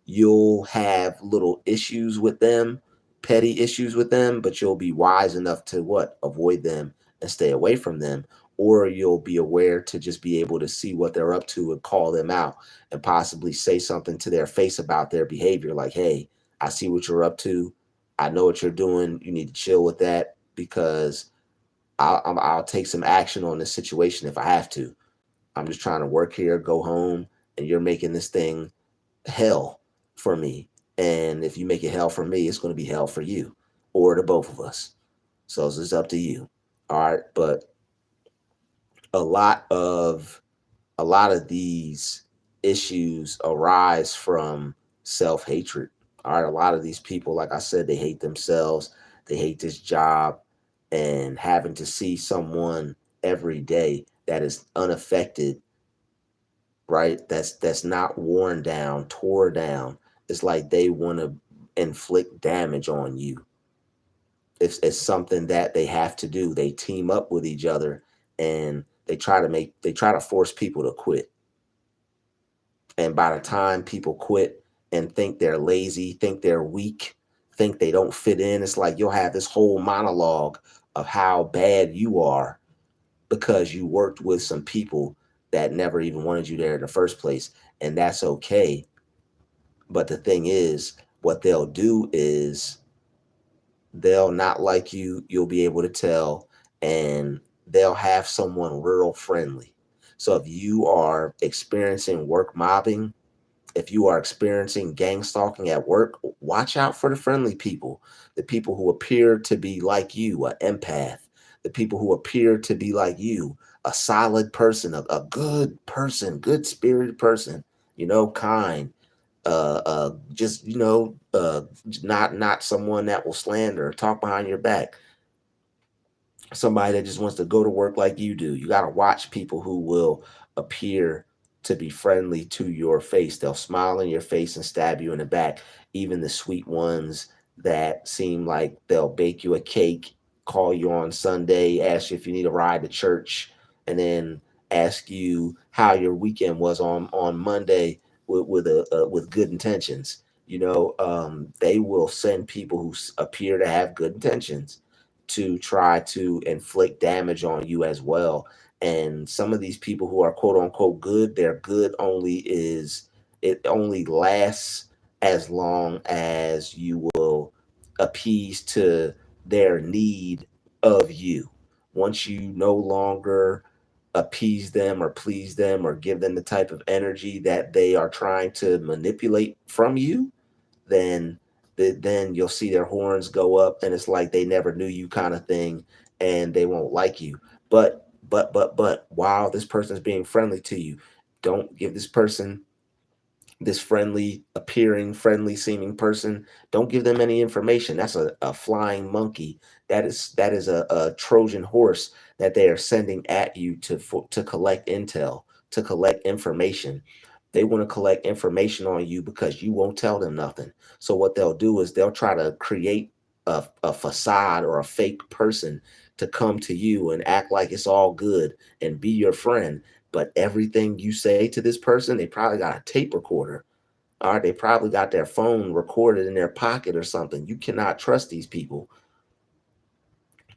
Speaker 1: You'll have little issues with them, petty issues with them, but you'll be wise enough to what? Avoid them and stay away from them. Or you'll be aware to just be able to see what they're up to and call them out and possibly say something to their face about their behavior. Like, hey, I see what you're up to. I know what you're doing. You need to chill with that because I'll take some action on this situation if I have to. I'm just trying to work here, go home, and you're making this thing hell for me. And if you make it hell for me, it's going to be hell for you or the both of us. So it's up to you. All right. But a lot of a lot of these issues arise from self-hatred. All right. A lot of these people, like I said, they hate themselves. They hate this job, and having to see someone every day that is unaffected, right? That's not worn down, tore down. It's like they want to inflict damage on you. It's something that they have to do. They team up with each other and they try to force people to quit. And by the time people quit and think they're lazy, think they're weak, think they don't fit in, it's like you'll have this whole monologue of how bad you are because you worked with some people that never even wanted you there in the first place. And that's okay. But the thing is, what they'll do is they'll not like you. You'll be able to tell, and they'll have someone real friendly. So if you are experiencing work mobbing, if you are experiencing gang stalking at work, watch out for the friendly people, the people who appear to be like you, an empath, the people who appear to be like you, a solid person, a good person, good spirited person, kind, just not someone that will slander or talk behind your back. Somebody that just wants to go to work like you do. You got to watch people who will appear to be friendly to your face. They'll smile in your face and stab you in the back. Even the sweet ones that seem like they'll bake you a cake, call you on Sunday, ask you if you need a ride to church, and then ask you how your weekend was on Monday with good intentions. They will send people who appear to have good intentions to try to inflict damage on you as well. And some of these people who are quote unquote good, their good it only lasts as long as you will appease to their need of you. Once you no longer appease them or please them or give them the type of energy that they are trying to manipulate from you, then then you'll see their horns go up and it's like they never knew you kind of thing, and they won't like you. But while this person is being friendly to you, don't give this person, this friendly appearing, friendly seeming person, don't give them any information. That's a flying monkey. That is a Trojan horse that they are sending at you to collect intel, to collect information. They want to collect information on you because you won't tell them nothing. So what they'll do is they'll try to create a facade or a fake person to come to you and act like it's all good and be your friend. But everything you say to this person, they probably got a tape recorder. All right, they probably got their phone recorded in their pocket or something. You cannot trust these people.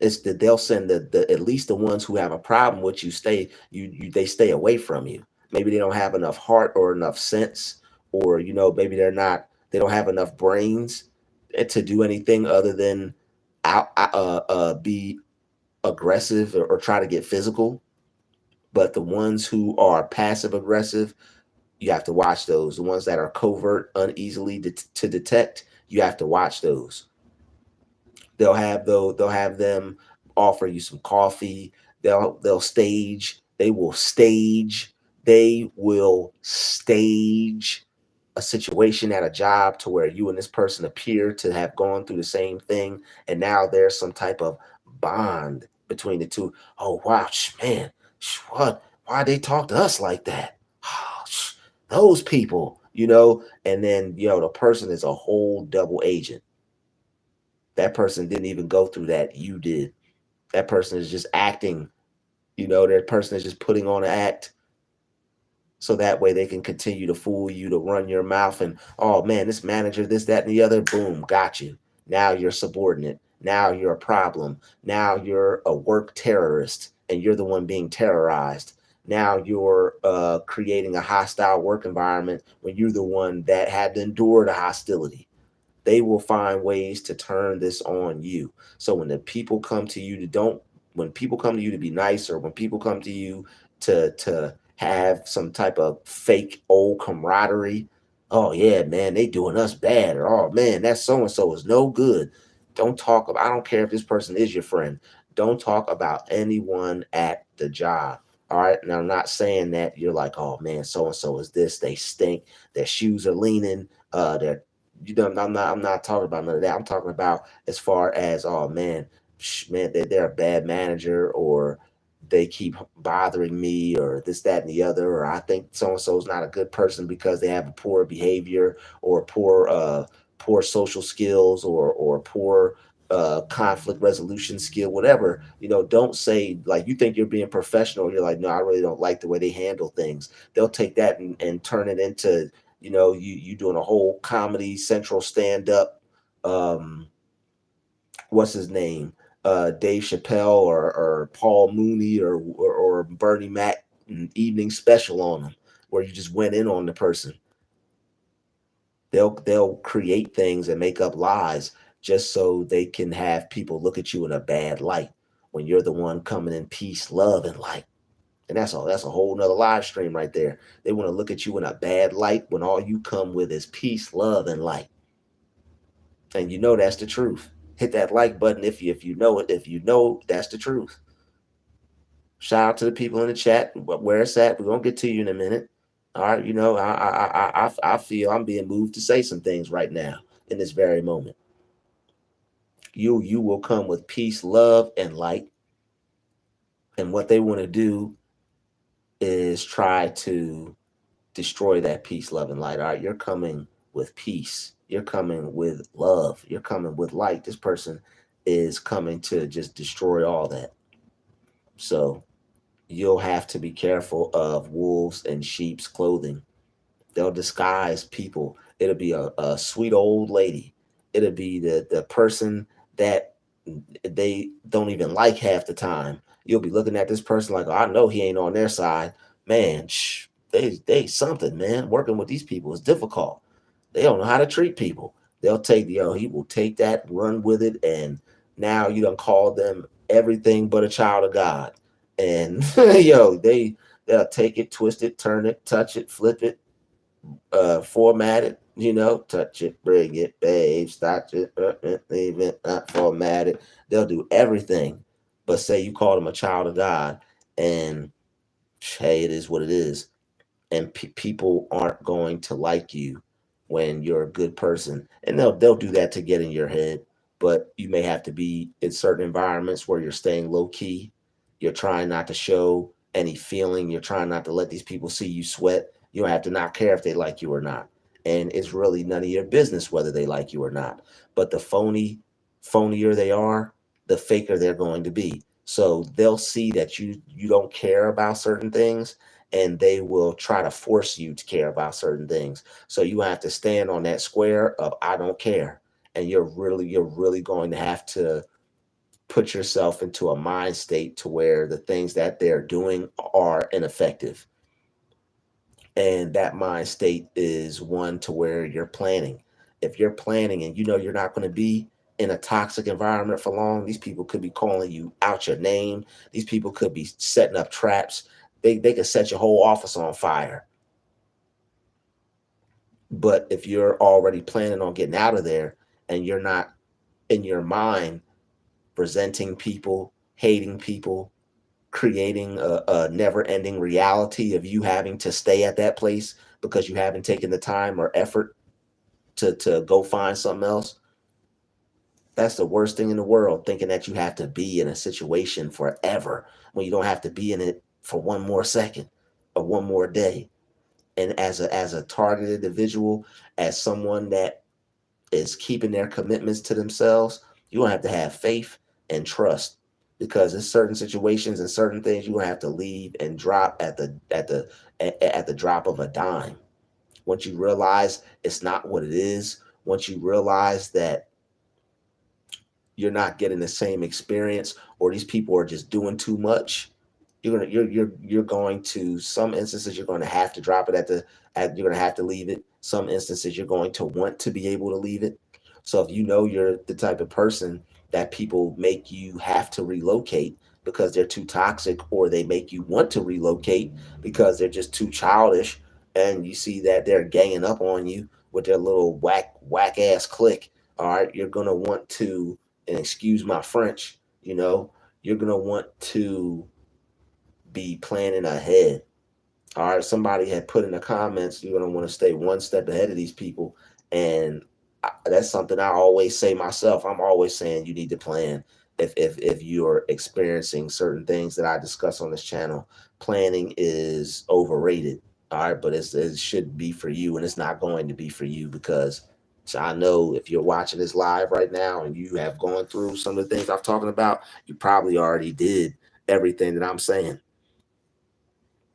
Speaker 1: It's that they'll send the at least the ones who have a problem with you they stay away from you. Maybe they don't have enough heart or enough sense, or maybe they don't have enough brains to do anything other than be aggressive or try to get physical. But the ones who are passive aggressive, you have to watch those. The ones that are covert, uneasily to detect, you have to watch those. They'll have them offer you some coffee. They will stage a situation at a job to where you and this person appear to have gone through the same thing, and now there's some type of bond between the two. Oh wow, man, what? Why they talk to us like that? Oh, those people, and then the person is a whole double agent. That person didn't even go through that. You did. That person is just acting. That person is just putting on an act so that way they can continue to fool you, to run your mouth, and oh man, this manager, this, that, and the other, boom, got you. Now you're subordinate. Now you're a problem. Now you're a work terrorist and you're the one being terrorized. Now you're creating a hostile work environment when you're the one that had to endure the hostility. They will find ways to turn this on you. So when the people come to you to don't when people come to you to be nice, or when people come to you to have some type of fake old camaraderie, oh yeah, man, they doing us bad, or oh man, that so and so is no good. Don't talk about, I don't care if this person is your friend. Don't talk about anyone at the job. All right. Now I'm not saying that you're like, oh man, so and so is this, they stink, their shoes are leaning, their I'm not talking about none of that. I'm talking about as far as, oh man, man, they're a bad manager, or they keep bothering me, or this, that, and the other, or I think so and so is not a good person because they have a poor behavior, or poor social skills, or poor conflict resolution skill, whatever. Don't say, like, you think you're being professional. You're like, no, I really don't like the way they handle things. They'll take that and turn it into, you doing a whole Comedy Central stand up, um what's his name, Dave Chappelle, or Paul Mooney, or Bernie Mac, evening special on them, where you just went in on the person. They'll create things and make up lies just so they can have people look at you in a bad light when you're the one coming in peace, love, and light. And that's a whole nother live stream right there. They want to look at you in a bad light when all you come with is peace, love, and light. And that's the truth. Hit that like button if you know it. If you know that's the truth. Shout out to the people in the chat. Where it's at, we're gonna get to you in a minute. All right, I feel I'm being moved to say some things right now in this very moment. You will come with peace, love, and light. And what they want to do is try to destroy that peace, love, and light. All right, you're coming with peace. You're coming with love. You're coming with light. This person is coming to just destroy all that. So you'll have to be careful of wolves and sheep's clothing. They'll disguise people. It'll be a sweet old lady. It'll be the person that they don't even like half the time. You'll be looking at this person like, oh, I know he ain't on their side. Man, they something, man. Working with these people is difficult. They don't know how to treat people. They'll take, he will take that, run with it, and now you don't call them everything but a child of God. And they'll take it, twist it, turn it, touch it, flip it, format it, touch it, bring it, babe, stop it, leave it, not format it. They'll do everything but say you call them a child of God, and hey, it is what it is. And people aren't going to like you when you're a good person, and they'll do that to get in your head. But you may have to be in certain environments where you're staying low key. You're trying not to show any feeling. You're trying not to let these people see you sweat. You don't have to not care if they like you or not, and it's really none of your business whether they like you or not. But the phonier they are, the faker they're going to be. So they'll see that you don't care about certain things, and they will try to force you to care about certain things. So you have to stand on that square of I don't care. And you're really going to have to put yourself into a mind state to where the things that they're doing are ineffective. And that mind state is one to where you're planning. If you're planning and you know you're not going to be in a toxic environment for long, these people could be calling you out your name. These people could be setting up traps. They could set your whole office on fire. But if you're already planning on getting out of there and you're not in your mind resenting people, hating people, creating a never ending reality of you having to stay at that place because you haven't taken the time or effort to go find something else, that's the worst thing in the world, thinking that you have to be in a situation forever when you don't have to be in it for one more second or one more day. And as a targeted individual, as someone that is keeping their commitments to themselves, you don't have to have faith and trust, because in certain situations and certain things you're gonna have to leave and drop at the drop of a dime. Once you realize it's not what it is, once you realize that you're not getting the same experience, or these people are just doing too much, you're going to, some instances you're going to have to drop it you're going to have to leave it. Some instances you're going to want to be able to leave it. So if you know you're the type of person that people make you have to relocate because they're too toxic, or they make you want to relocate because they're just too childish, and you see that they're ganging up on you with their little whack ass clique, all right, you're going to want to, and excuse my French, you're going to want to be planning ahead. All right, somebody had put in the comments, you're going to want to stay one step ahead of these people. And that's something I always say myself. I'm always saying you need to plan. If you're experiencing certain things that I discuss on this channel, planning is overrated. All right, but it should be for you, and it's not going to be for you, because I know if you're watching this live right now and you have gone through some of the things I'm talking about, you probably already did everything that I'm saying.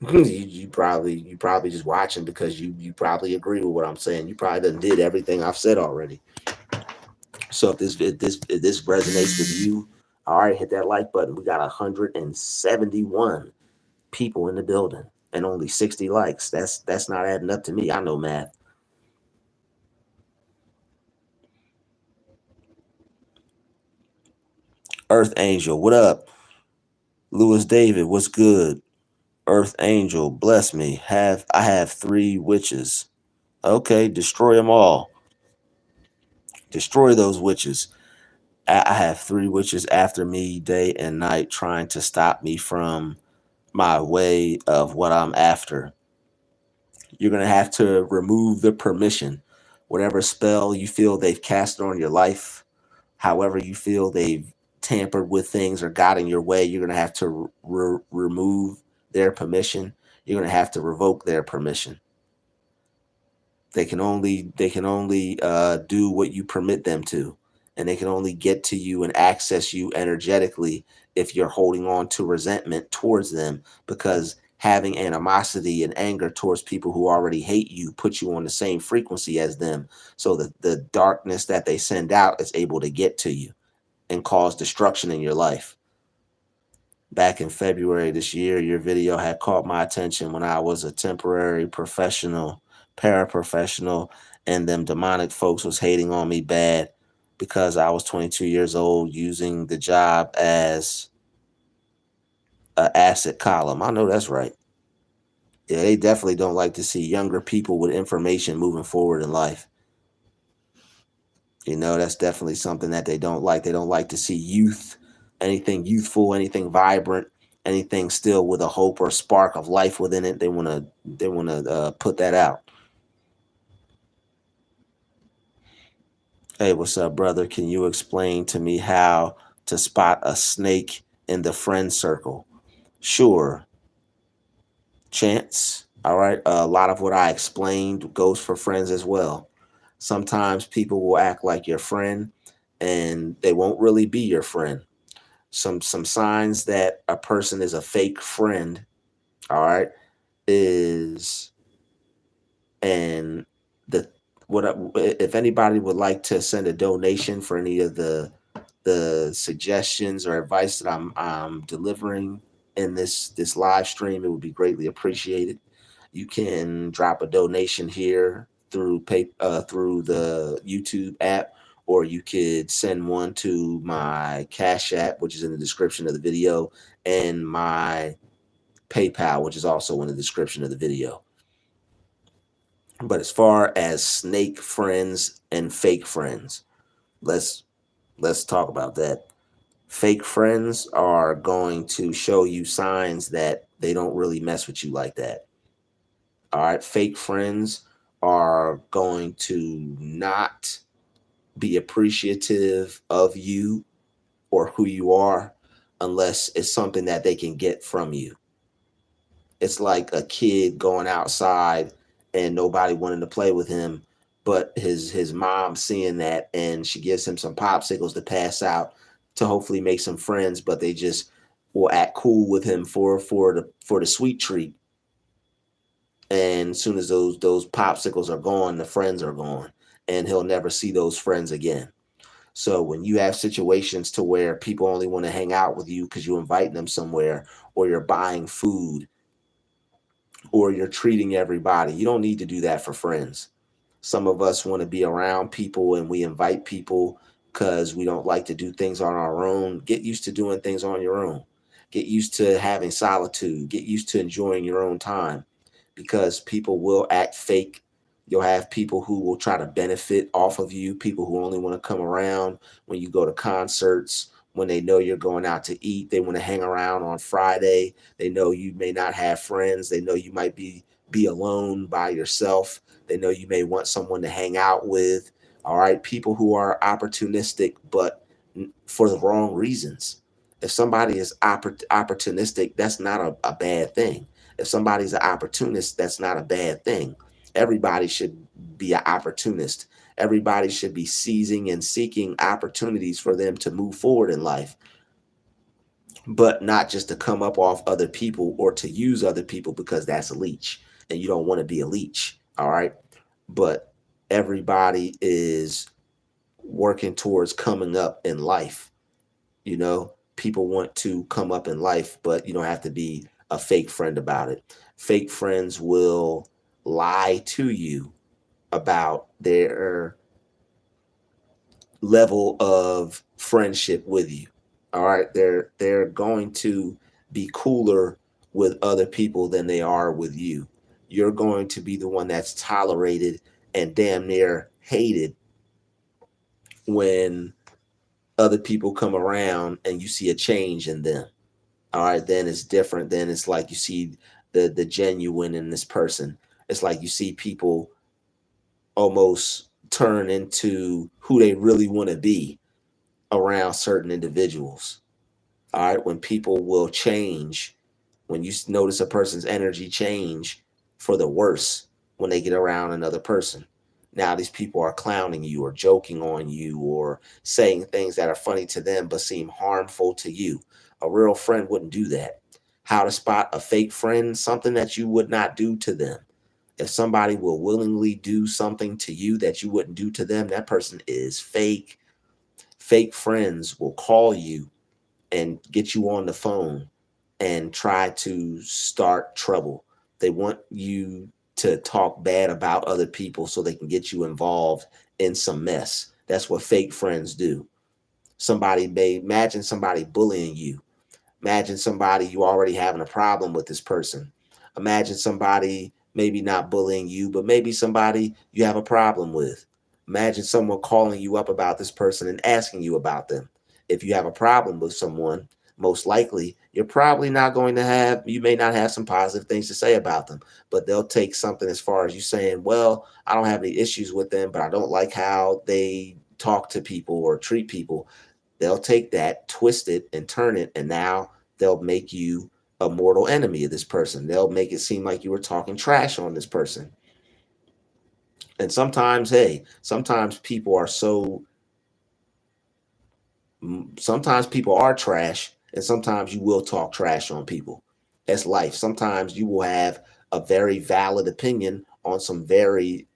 Speaker 1: you probably just watching because you probably agree with what I'm saying. You probably done did everything I've said already. So if this resonates with you, all right, hit that like button. We got 171 people in the building and only 60 likes. That's not adding up to me. I know math. Earth Angel, what up? Lewis David, what's good? Earth Angel, bless me. I have three witches. Okay, destroy them all. Destroy those witches. I have three witches after me day and night, trying to stop me from my way of what I'm after. You're going to have to remove the permission. Whatever spell you feel they've cast on your life, however you feel they've tampered with things or got in your way, you're going to have to remove their permission. You're going to have to revoke their permission. They can only do what you permit them to, and they can only get to you and access you energetically if you're holding on to resentment towards them, because having animosity and anger towards people who already hate you puts you on the same frequency as them, so that the darkness that they send out is able to get to you and cause destruction in your life. Back in February this year, your video had caught my attention when I was a temporary professional, paraprofessional, and them demonic folks was hating on me bad because I was 22 years old using the job as an asset column. I know that's right. Yeah, they definitely don't like to see younger people with information moving forward in life. You know, that's definitely something that they don't like. They don't like to see youth, anything youthful, anything vibrant, anything still with a hope or spark of life within it. They want to put that out. Hey, what's up, brother? Can you explain to me how to spot a snake in the friend circle? Sure. Chance. All right. A lot of what I explained goes for friends as well. Sometimes people will act like your friend and they won't really be your friend. Some signs that a person is a fake friend, all right, is, and the if anybody would like to send a donation for any of the suggestions or advice that I'm delivering in this live stream, it would be greatly appreciated. You can drop a donation here through the YouTube app, or you could send one to my Cash App, which is in the description of the video, and my PayPal, which is also in the description of the video. But as far as snake friends and fake friends, let's talk about that. Fake friends are going to show you signs that they don't really mess with you like that. All right, fake friends are going to not be appreciative of you or who you are unless it's something that they can get from you. It's like a kid going outside and nobody wanting to play with him, but his mom seeing that and she gives him some popsicles to pass out to hopefully make some friends, but they just will act cool with him for the sweet treat. And as soon as those popsicles are gone, the friends are gone, and he'll never see those friends again. So when you have situations to where people only want to hang out with you because you invite them somewhere, or you're buying food, or you're treating everybody, you don't need to do that for friends. Some of us want to be around people and we invite people because we don't like to do things on our own. Get used to doing things on your own. Get used to having solitude. Get used to enjoying your own time, because people will act fake. You'll have people who will try to benefit off of you, people who only want to come around when you go to concerts, when they know you're going out to eat. They want to hang around on Friday. They know you may not have friends. They know you might be alone by yourself. They know you may want someone to hang out with. All right. People who are opportunistic, but for the wrong reasons. If somebody is opportunistic, that's not a bad thing. If somebody's an opportunist, that's not a bad thing. Everybody should be an opportunist. Everybody should be seizing and seeking opportunities for them to move forward in life, but not just to come up off other people or to use other people, because that's a leech and you don't want to be a leech. All right. But everybody is working towards coming up in life. You know, people want to come up in life, but you don't have to be a fake friend about it. Fake friends will lie to you about their level of friendship with you. All right, they're going to be cooler with other people than they are with you. You're going to be the one that's tolerated and damn near hated when other people come around and you see a change in them. All right, then it's different. Then it's like you see the genuine in this person. It's like you see people almost turn into who they really want to be around certain individuals. All right, when people will change, when you notice a person's energy change for the worse when they get around another person. Now these people are clowning you or joking on you or saying things that are funny to them but seem harmful to you. A real friend wouldn't do that. How to spot a fake friend, something that you would not do to them. If somebody will willingly do something to you that you wouldn't do to them, that person is fake. Fake friends will call you and get you on the phone and try to start trouble. They want you to talk bad about other people so they can get you involved in some mess. That's what fake friends do. Somebody may imagine somebody bullying you. Imagine somebody you already having a problem with this person. Imagine somebody maybe not bullying you, but maybe somebody you have a problem with. Imagine someone calling you up about this person and asking you about them. If you have a problem with someone, most likely you're probably not going to have, you may not have some positive things to say about them, but they'll take something as far as you saying, well, I don't have any issues with them, but I don't like how they talk to people or treat people. They'll take that, twist it, and turn it, and now they'll make you a mortal enemy of this person. They'll make it seem like you were talking trash on this person. And sometimes, hey, sometimes people are trash, and sometimes you will talk trash on people. That's life. Sometimes you will have a very valid opinion on some very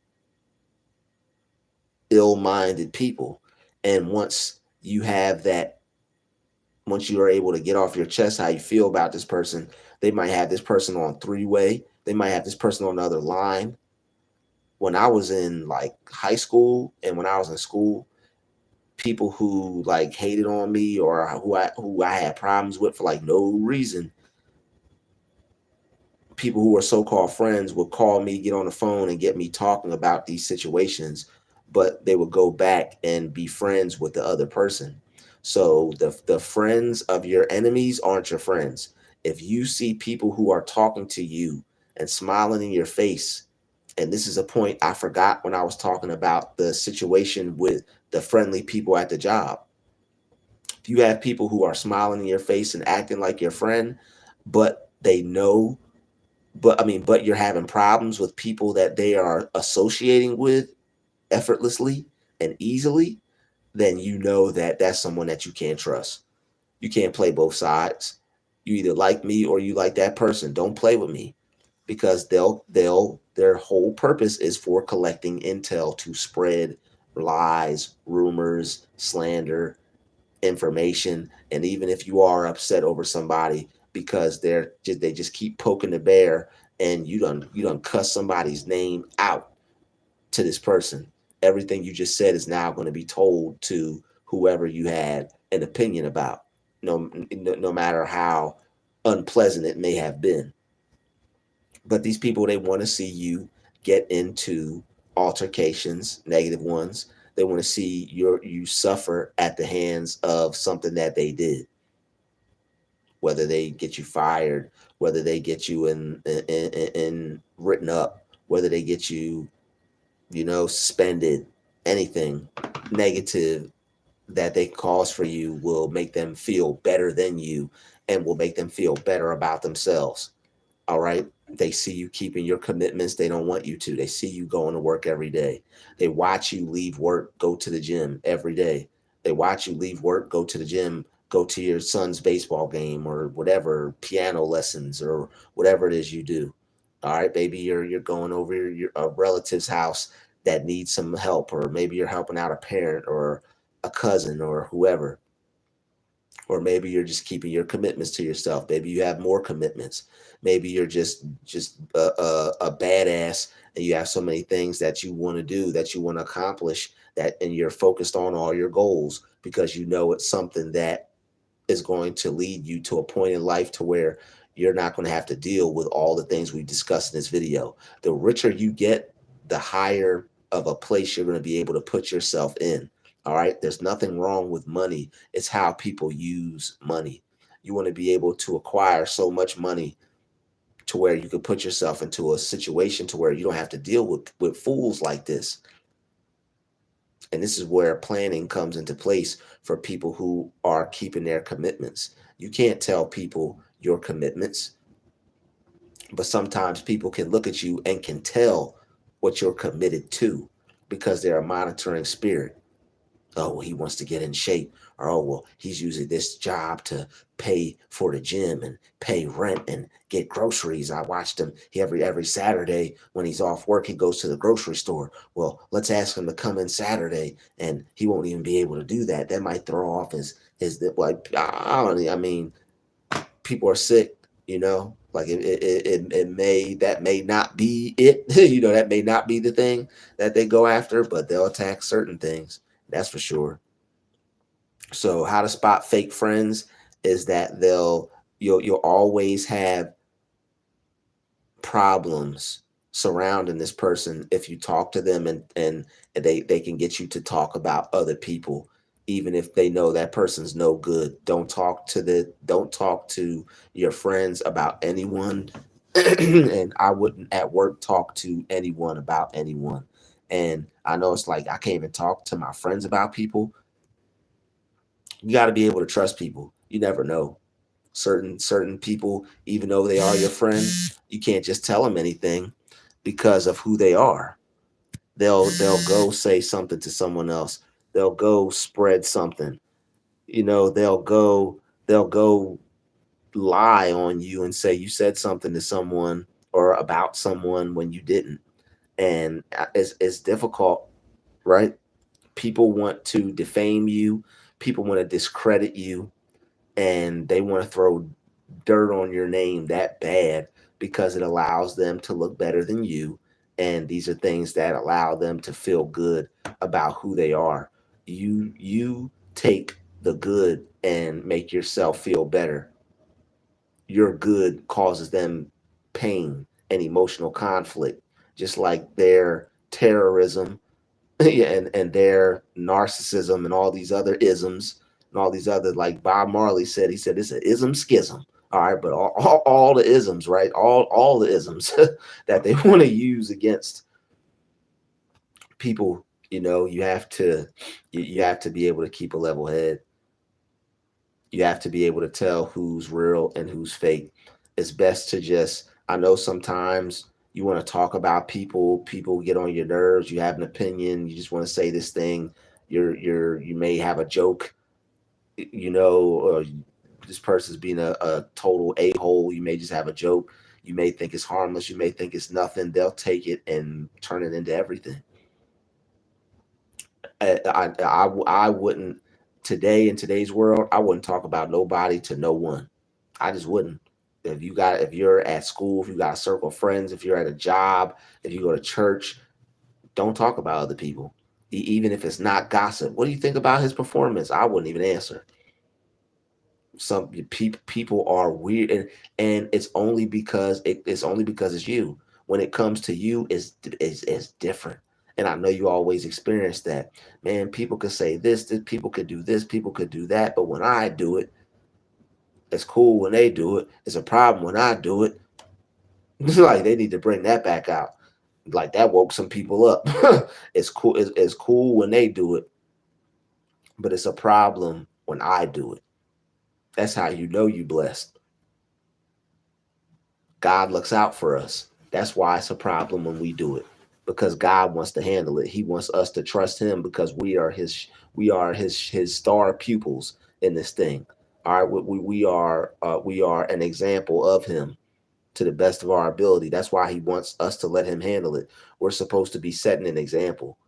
Speaker 1: ill-minded people. And once you are able to get off your chest how you feel about this person, they might have this person on three-way. They might have this person on the other line. When I was in like high school and when I was in school, people who like hated on me or who I had problems with for like no reason, people who were so-called friends would call me, get on the phone and get me talking about these situations, but they would go back and be friends with the other person. So the friends of your enemies aren't your friends. If you see people who are talking to you and smiling in your face, and this is a point I forgot when I was talking about the situation with the friendly people at the job. If you have people who are smiling in your face and acting like your friend, but they know but you're having problems with people that they are associating with effortlessly and easily, then you know that that's someone that you can't trust. You can't play both sides. You either like me or you like that person. Don't play with me because their whole purpose is for collecting intel to spread lies, rumors, slander, information. And even if you are upset over somebody because they just keep poking the bear and you done cuss somebody's name out to this person, everything you just said is now going to be told to whoever you had an opinion about, no matter how unpleasant it may have been. But these people, they want to see you get into altercations, negative ones. They want to see you suffer at the hands of something that they did, whether they get you fired, whether they get you in written up, whether they get you, suspended. Anything negative that they cause for you will make them feel better than you and will make them feel better about themselves. All right. They see you keeping your commitments. They don't want you to. They see you going to work every day. They watch you leave work, go to the gym every day. They watch you leave work, go to the gym, go to your son's baseball game or whatever, piano lessons or whatever it is you do. All right, maybe you're going over a relative's house that needs some help, or maybe you're helping out a parent or a cousin or whoever, or maybe you're just keeping your commitments to yourself. Maybe you have more commitments. Maybe you're just a badass and you have so many things that you want to do, that you want to accomplish, that and you're focused on all your goals because you know it's something that is going to lead you to a point in life to where you're not going to have to deal with all the things we discussed in this video. The richer you get, the higher of a place you're going to be able to put yourself in. All right. There's nothing wrong with money. It's how people use money. You want to be able to acquire so much money to where you could put yourself into a situation to where you don't have to deal with fools like this. And this is where planning comes into place for people who are keeping their commitments. You can't tell people your commitments, but sometimes people can look at you and can tell what you're committed to because they're a monitoring spirit. Oh, well, he wants to get in shape. Or, oh, well, he's using this job to pay for the gym and pay rent and get groceries. I watched him every Saturday when he's off work, he goes to the grocery store. Well, let's ask him to come in Saturday, and he won't even be able to do that. That might throw off his like, I don't know. I mean, people are sick, like that may not be it. That may not be the thing that they go after, but they'll attack certain things. That's for sure. So how to spot fake friends is that you'll always have problems surrounding this person if you talk to them and they can get you to talk about other people, even if they know that person's no good. Don't talk to your friends about anyone. And I wouldn't at work talk to anyone about anyone. And I know it's like I can't even talk to my friends about people. You got to be able to trust people. You never know. Certain people, even though they are your friend, you can't just tell them anything because of who they are. They'll go say something to someone else. They'll go spread something. They'll go lie on you and say you said something to someone or about someone when you didn't. And it's difficult, right? People want to defame you. People want to discredit you, and they want to throw dirt on your name that bad because it allows them to look better than you. And these are things that allow them to feel good about who they are. You take the good and make yourself feel better. Your good causes them pain and emotional conflict, just like their terrorism yeah, and their narcissism and all these other isms and all these other, like Bob Marley said, he said it's an ism schism. All right, but all the isms, right? All the isms that they want to use against people, you have to be able to keep a level head. You have to be able to tell who's real and who's fake. It's best to just, I know sometimes you want to talk about people get on your nerves, you have an opinion, you just want to say this thing, you may have a joke, or this person's being a total a-hole, you may just have a joke, you may think it's harmless, you may think it's nothing, they'll take it and turn it into everything. I wouldn't, today in today's world, I wouldn't talk about nobody to no one. I just wouldn't. If you're at school, if you got a circle of friends, if you're at a job, if you go to church, don't talk about other people. Even if it's not gossip. What do you think about his performance? I wouldn't even answer. Some people are weird, and it's only because it's you. When it comes to you, it's different. And I know you always experience that. Man, people could say this, people could do this, people could do that, but when I do it, it's cool when they do it. It's a problem when I do it. Like they need to bring that back out. Like that woke some people up. It's cool. It's cool when they do it, but it's a problem when I do it. That's how you know you blessed. God looks out for us. That's why it's a problem when we do it, because God wants to handle it. He wants us to trust him because we are his star pupils in this thing. All right, we are an example of him to the best of our ability. That's why he wants us to let him handle it. We're supposed to be setting an example,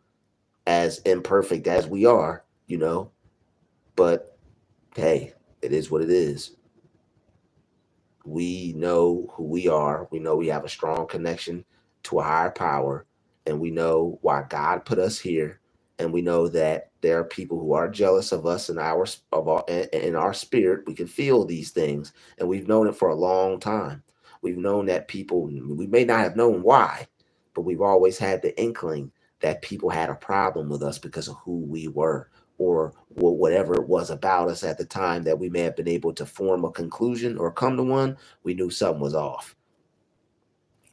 Speaker 1: as imperfect as we are, but hey, it is what it is. We know who we are. We know we have a strong connection to a higher power, and we know why God put us here. And we know that there are people who are jealous of us and in our spirit. We can feel these things, and we've known it for a long time. We've known that people. We may not have known why, but we've always had the inkling that people had a problem with us because of who we were, or whatever it was about us at the time that we may have been able to form a conclusion or come to one. We knew something was off.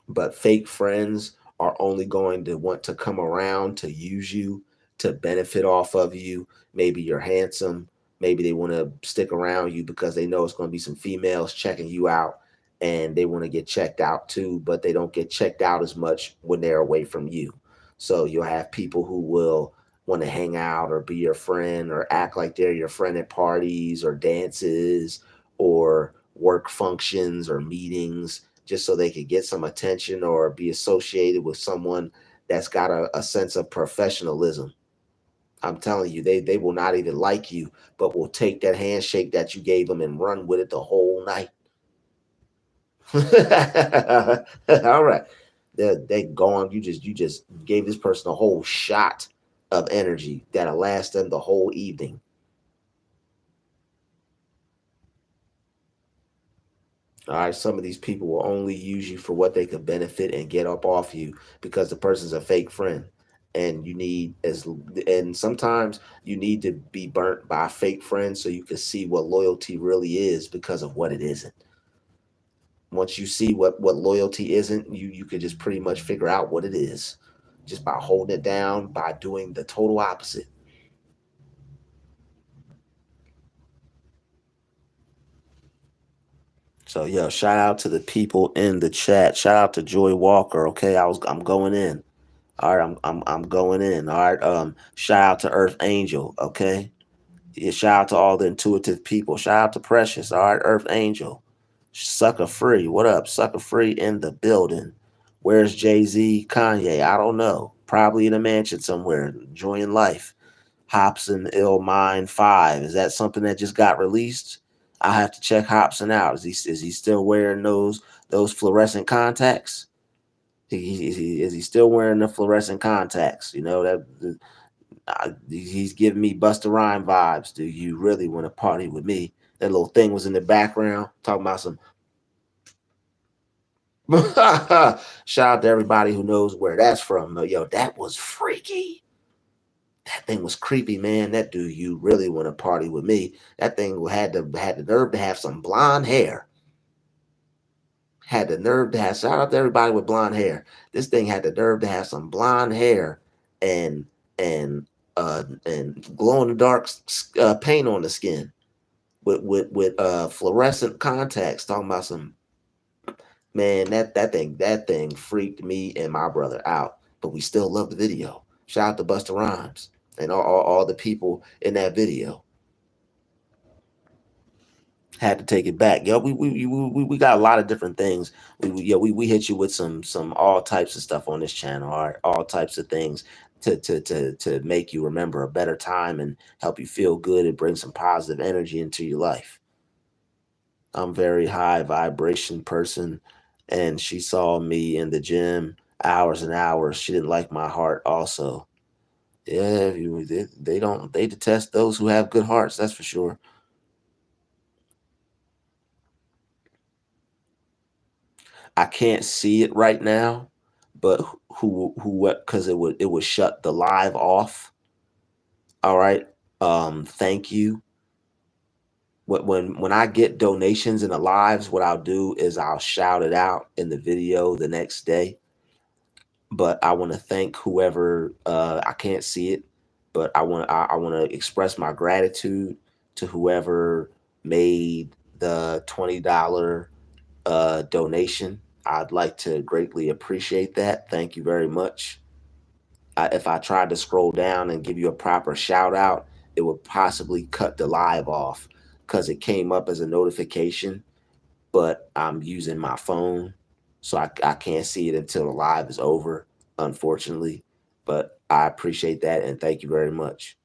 Speaker 1: But fake friends are only going to want to come around to use you, to benefit off of you. Maybe you're handsome. Maybe they want to stick around you because they know it's going to be some females checking you out and they want to get checked out too, but they don't get checked out as much when they're away from you. So you'll have people who will want to hang out or be your friend or act like they're your friend at parties or dances or work functions or meetings just so they could get some attention or be associated with someone that's got a sense of professionalism. I'm telling you, they will not even like you, but will take that handshake that you gave them and run with it the whole night. All right. They gone. You just gave this person a whole shot of energy that'll last them the whole evening. All right, some of these people will only use you for what they could benefit and get up off you because the person's a fake friend. And you need as and sometimes you need to be burnt by a fake friend so you can see what loyalty really is because of what it isn't. Once you see what loyalty isn't, you could just pretty much figure out what it is just by holding it down, by doing the total opposite. So yo, shout out to the people in the chat. Shout out to Joy Walker. Okay, I'm going in. All right, I'm going in. All right. Shout out to Earth Angel. Okay. Yeah, shout out to all the intuitive people. Shout out to Precious. All right, Earth Angel. Sucker Free. What up? Sucker Free in the building. Where's Jay-Z? Kanye? I don't know. Probably in a mansion somewhere, enjoying life. Hobson Ill Mind 5. Is that something that just got released? I have to check Hobson out. Is he still wearing those fluorescent contacts? Is he still wearing the fluorescent contacts? You know that he's giving me Busta Rhyme vibes. Do you really want to party with me? That little thing was in the background talking about some. Shout out to everybody who knows where that's from. Yo, that was freaky. That thing was creepy, man. That dude, you really want to party with me? That thing had the nerve to have some blonde hair. Had the nerve to have. Shout out to everybody with blonde hair. This thing had the nerve to have some blonde hair and and glow in the dark paint on the skin with fluorescent contacts. Talking about some man that thing freaked me and my brother out. But we still love the video. Shout out to Busta Rhymes and all the people in that video. Had to take it back. Yo, we got a lot of different things. We hit you with some all types of stuff on this channel. All right, all types of things to make you remember a better time and help you feel good and bring some positive energy into your life. I'm very high vibration person, and she saw me in the gym hours and hours. She didn't like my heart also. Yeah, they detest those who have good hearts, that's for sure. I can't see it right now, but who what because it would shut the live off. All right. Thank you. When I get donations in the lives, what I'll do is I'll shout it out in the video the next day. But I want to thank whoever I can't see it, but I want to express my gratitude to whoever made the $20 donation. I'd like to greatly appreciate that. Thank you very much. If I tried to scroll down and give you a proper shout out, it would possibly cut the live off because it came up as a notification, but I'm using my phone, so I can't see it until the live is over, unfortunately. But I appreciate that and thank you very much.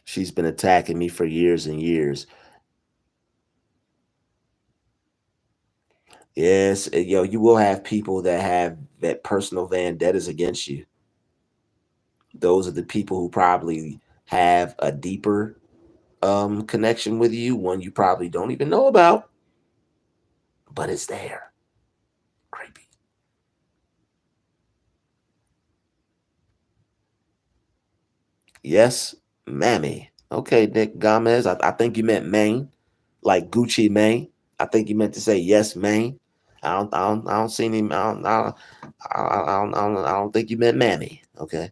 Speaker 1: She's been attacking me for years and years. Yes, yo, you will have people that have that personal vendettas against you. Those are the people who probably have a deeper connection with you, one you probably don't even know about, but it's there. Creepy. Yes, mammy. Okay, Nick Gomez. I think you meant Maine, like Gucci Mane. I think you meant to say yes, Maine. I don't see any. I don't think you meant Mammy. Okay.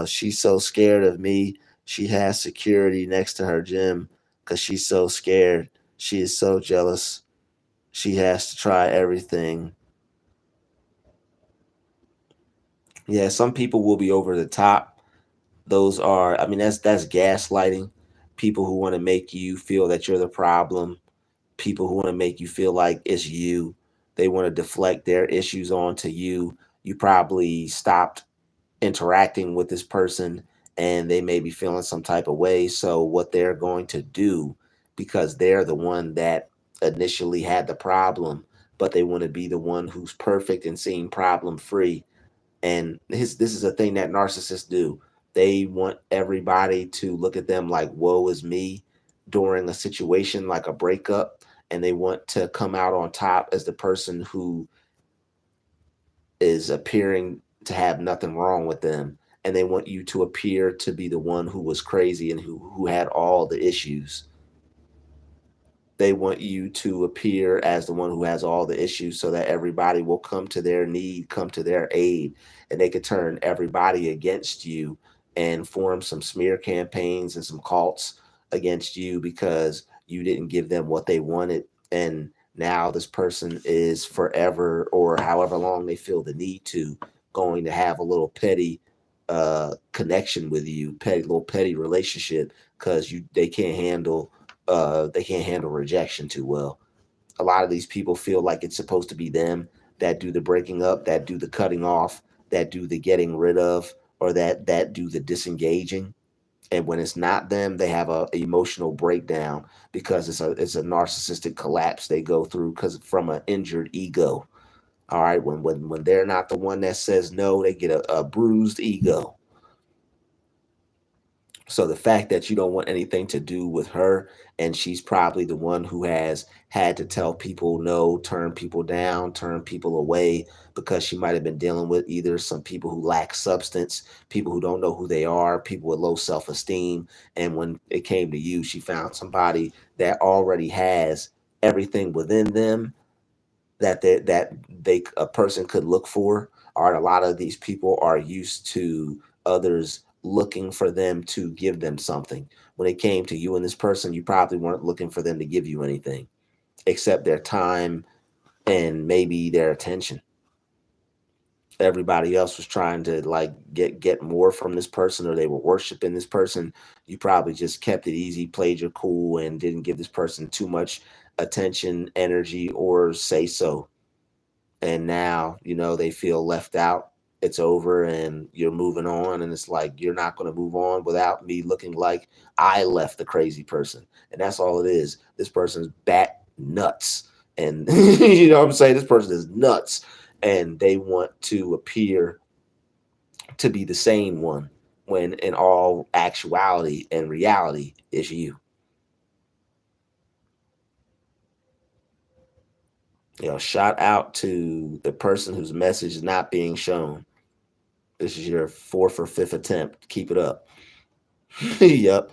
Speaker 1: She's so scared of me. She has security next to her gym because she's so scared. She is so jealous. She has to try everything. Yeah, some people will be over the top. Those are, I mean, that's gaslighting. People who want to make you feel that you're the problem. People who want to make you feel like it's you. They want to deflect their issues onto you. You probably stopped interacting with this person and they may be feeling some type of way. So what they're going to do, because they're the one that initially had the problem, but they want to be the one who's perfect and seem problem free. And this is a thing that narcissists do. They want everybody to look at them like woe is me during a situation like a breakup, and they want to come out on top as the person who is appearing to have nothing wrong with them, and they want you to appear to be the one who was crazy and who had all the issues. They want you to appear as the one who has all the issues so that everybody will come to their need, come to their aid, and they could turn everybody against you and form some smear campaigns and some cults against you because you didn't give them what they wanted. And now this person is forever, or however long they feel the need to, going to have a little petty connection with you, petty relationship, because they can't handle rejection too well. A lot of these people feel like it's supposed to be them that do the breaking up, that do the cutting off, that do the getting rid of, or that do the disengaging. And when it's not them, they have a emotional breakdown because it's a narcissistic collapse they go through because from an injured ego. All right, when they're not the one that says no, they get a bruised ego. So the fact that you don't want anything to do with her, and she's probably the one who has had to tell people no, turn people down, turn people away, because she might have been dealing with either some people who lack substance, people who don't know who they are, people with low self esteem. And when it came to you, she found somebody that already has everything within them that they a person could look for. Or a lot of these people are used to others looking for them to give them something. When it came to you and this person, you probably weren't looking for them to give you anything except their time and maybe their attention. Everybody else was trying to like get more from this person, or they were worshiping this person. You probably just kept it easy, played your cool, and didn't give this person too much attention, energy, or say so. And now they feel left out. It's over and you're moving on, and it's like you're not going to move on without me looking like I left the crazy person. And that's all it is. This person's bat nuts, and you know what I'm saying, this person is nuts, and they want to appear to be the same one when in all actuality and reality is you. Shout out to the person whose message is not being shown. This is your fourth or fifth attempt. Keep it up. Yep.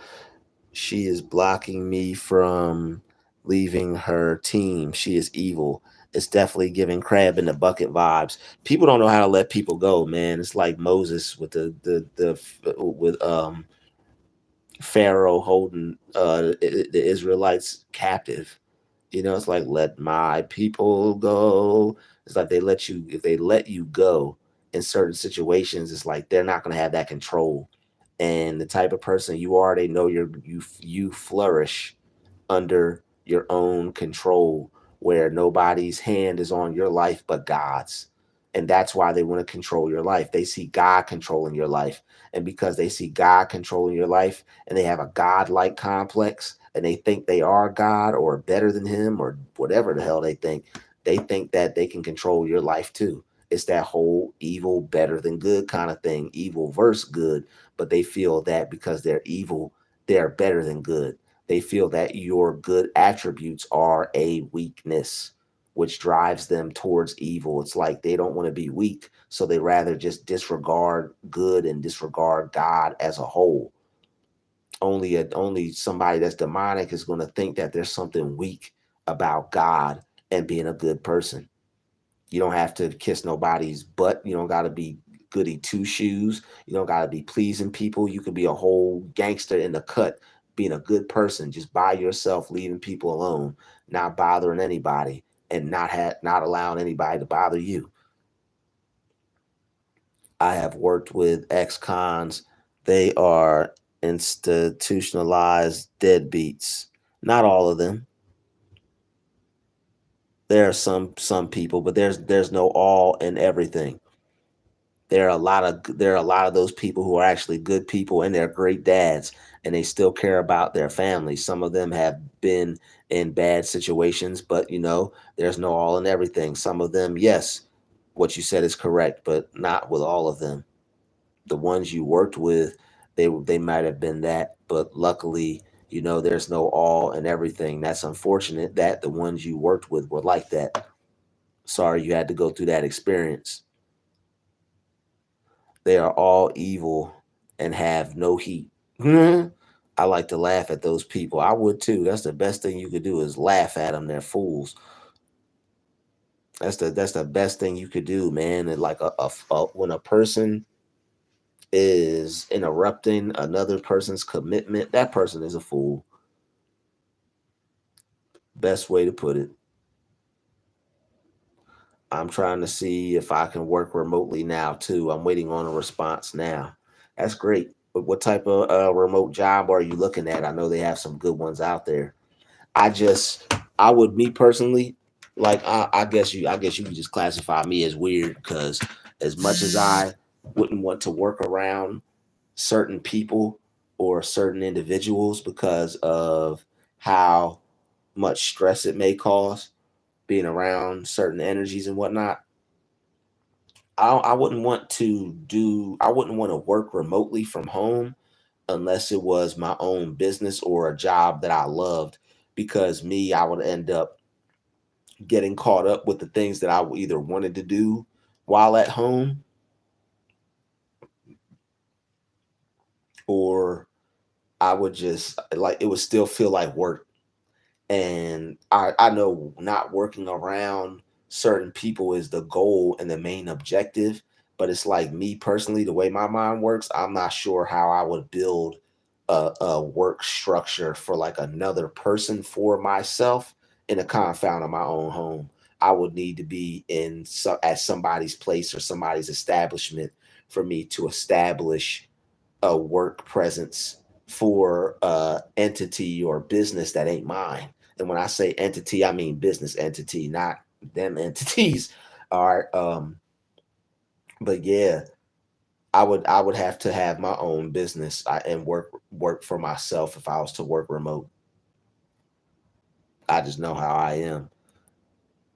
Speaker 1: She is blocking me from leaving her team. She is evil. It's definitely giving crab in the bucket vibes. People don't know how to let people go, man. It's like Moses with with Pharaoh holding the Israelites captive. It's like let my people go. It's like they let you if they let you go in certain situations, it's like they're not gonna have that control. And the type of person you are, they know you flourish under your own control, where nobody's hand is on your life but God's. And that's why they want to control your life. They see God controlling your life. And because they see God controlling your life and they have a God-like complex and they think they are God or better than him or whatever the hell they think that they can control your life too. It's that whole evil better than good kind of thing, evil versus good. But they feel that because they're evil, they're better than good. They feel that your good attributes are a weakness, which drives them towards evil. It's like they don't want to be weak, so they rather just disregard good and disregard God as a whole. Only somebody that's demonic is going to think that there's something weak about God and being a good person. You don't have to kiss nobody's butt. You don't got to be goody two shoes. You don't got to be pleasing people. You could be a whole gangster in the cut, being a good person, just by yourself, leaving people alone, not bothering anybody, and not allowing anybody to bother you. I have worked with ex-cons. They are institutionalized deadbeats. Not all of them. There are some people, but there's no all in everything. There are a lot of those people who are actually good people and they're great dads and they still care about their family. Some of them have been in bad situations, but there's no all in everything. Some of them, yes, what you said is correct, but not with all of them. The ones you worked with, they might have been that, but luckily, there's no all in everything. That's unfortunate that the ones you worked with were like that. Sorry you had to go through that experience. They are all evil and have no heat. I like to laugh at those people. I would too. That's the best thing you could do is laugh at them. They're fools. That's the best thing you could do, man. And like when a person is interrupting another person's commitment, that person is a fool. Best way to put it. I'm trying to see if I can work remotely now too. I'm waiting on a response now. That's great. But what type of remote job are you looking at? I know they have some good ones out there. I just, I would, me personally, like I guess you could just classify me as weird because as much as I wouldn't want to work around certain people or certain individuals because of how much stress it may cause being around certain energies and whatnot. I wouldn't want to I wouldn't want to work remotely from home unless it was my own business or a job that I loved because I would end up getting caught up with the things that I either wanted to do while at home or I would just like it would still feel like work. And I know not working around certain people is the goal and the main objective, but it's like me personally, the way my mind works, I'm not sure how I would build a work structure for like another person for myself in a confound of my own home. I would need to be at somebody's place or somebody's establishment for me to establish a work presence for entity or business that ain't mine. And when I say entity, I mean business entity, not them entities. All right. But yeah, I would have to have my own business and work for myself if I was to work remote. I just know how I am.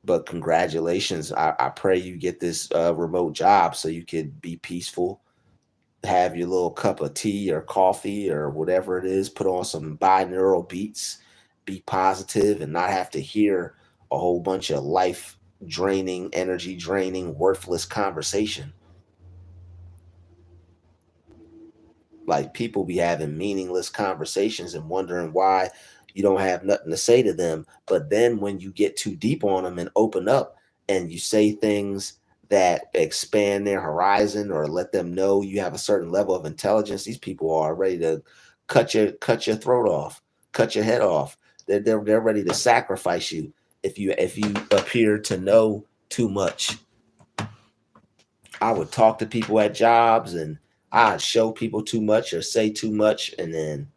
Speaker 1: But congratulations. I pray you get this remote job so you could be peaceful, have your little cup of tea or coffee or whatever it is, put on some binaural beats, be positive, and not have to hear a whole bunch of life draining, energy draining, worthless conversation. Like people be having meaningless conversations and wondering why you don't have nothing to say to them. But then when you get too deep on them and open up and you say things that expand their horizon or let them know you have a certain level of intelligence, these people are ready to cut your throat off, cut your head off. They're ready to sacrifice you if you appear to know too much. I would talk to people at jobs and I'd show people too much or say too much, and then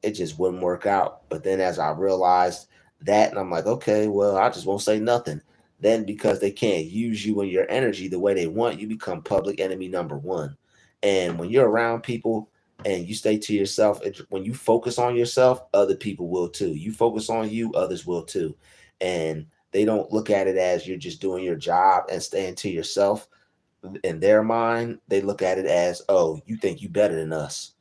Speaker 1: it just wouldn't work out. But then as I realized that, and I'm like, okay, well, I just won't say nothing. Then because they can't use you and your energy the way they want, you become public enemy number one. And when you're around people and you stay to yourself, when you focus on yourself, other people will too. You focus on you, others will too. And they don't look at it as you're just doing your job and staying to yourself. In their mind, they look at it as, oh, you think you better than us.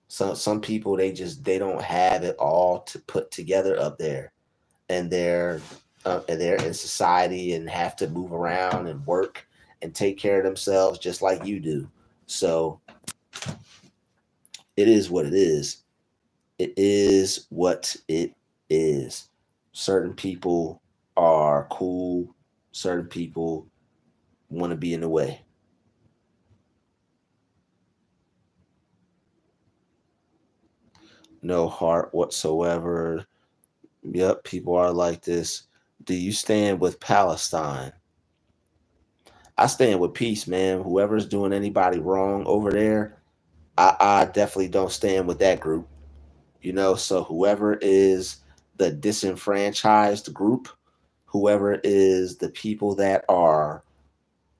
Speaker 1: Some people they don't have it all to put together up there, and they're in society and have to move around and work and take care of themselves just like you do. So it is what it is. It is what it is. Certain people. are cool. Certain people want to be in the way. No heart whatsoever. Yep, people are like this. Do you stand with Palestine? I stand with peace, man. Whoever's doing anybody wrong over there, I definitely don't stand with that group. So whoever is the disenfranchised group, whoever is the people that are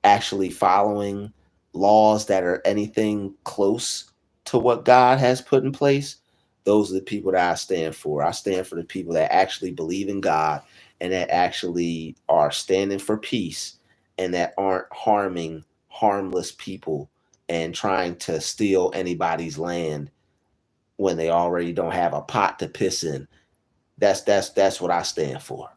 Speaker 1: actually following laws that are anything close to what God has put in place, those are the people that I stand for. I stand for the people that actually believe in God and that actually are standing for peace and that aren't harming harmless people and trying to steal anybody's land when they already don't have a pot to piss in. That's what I stand for.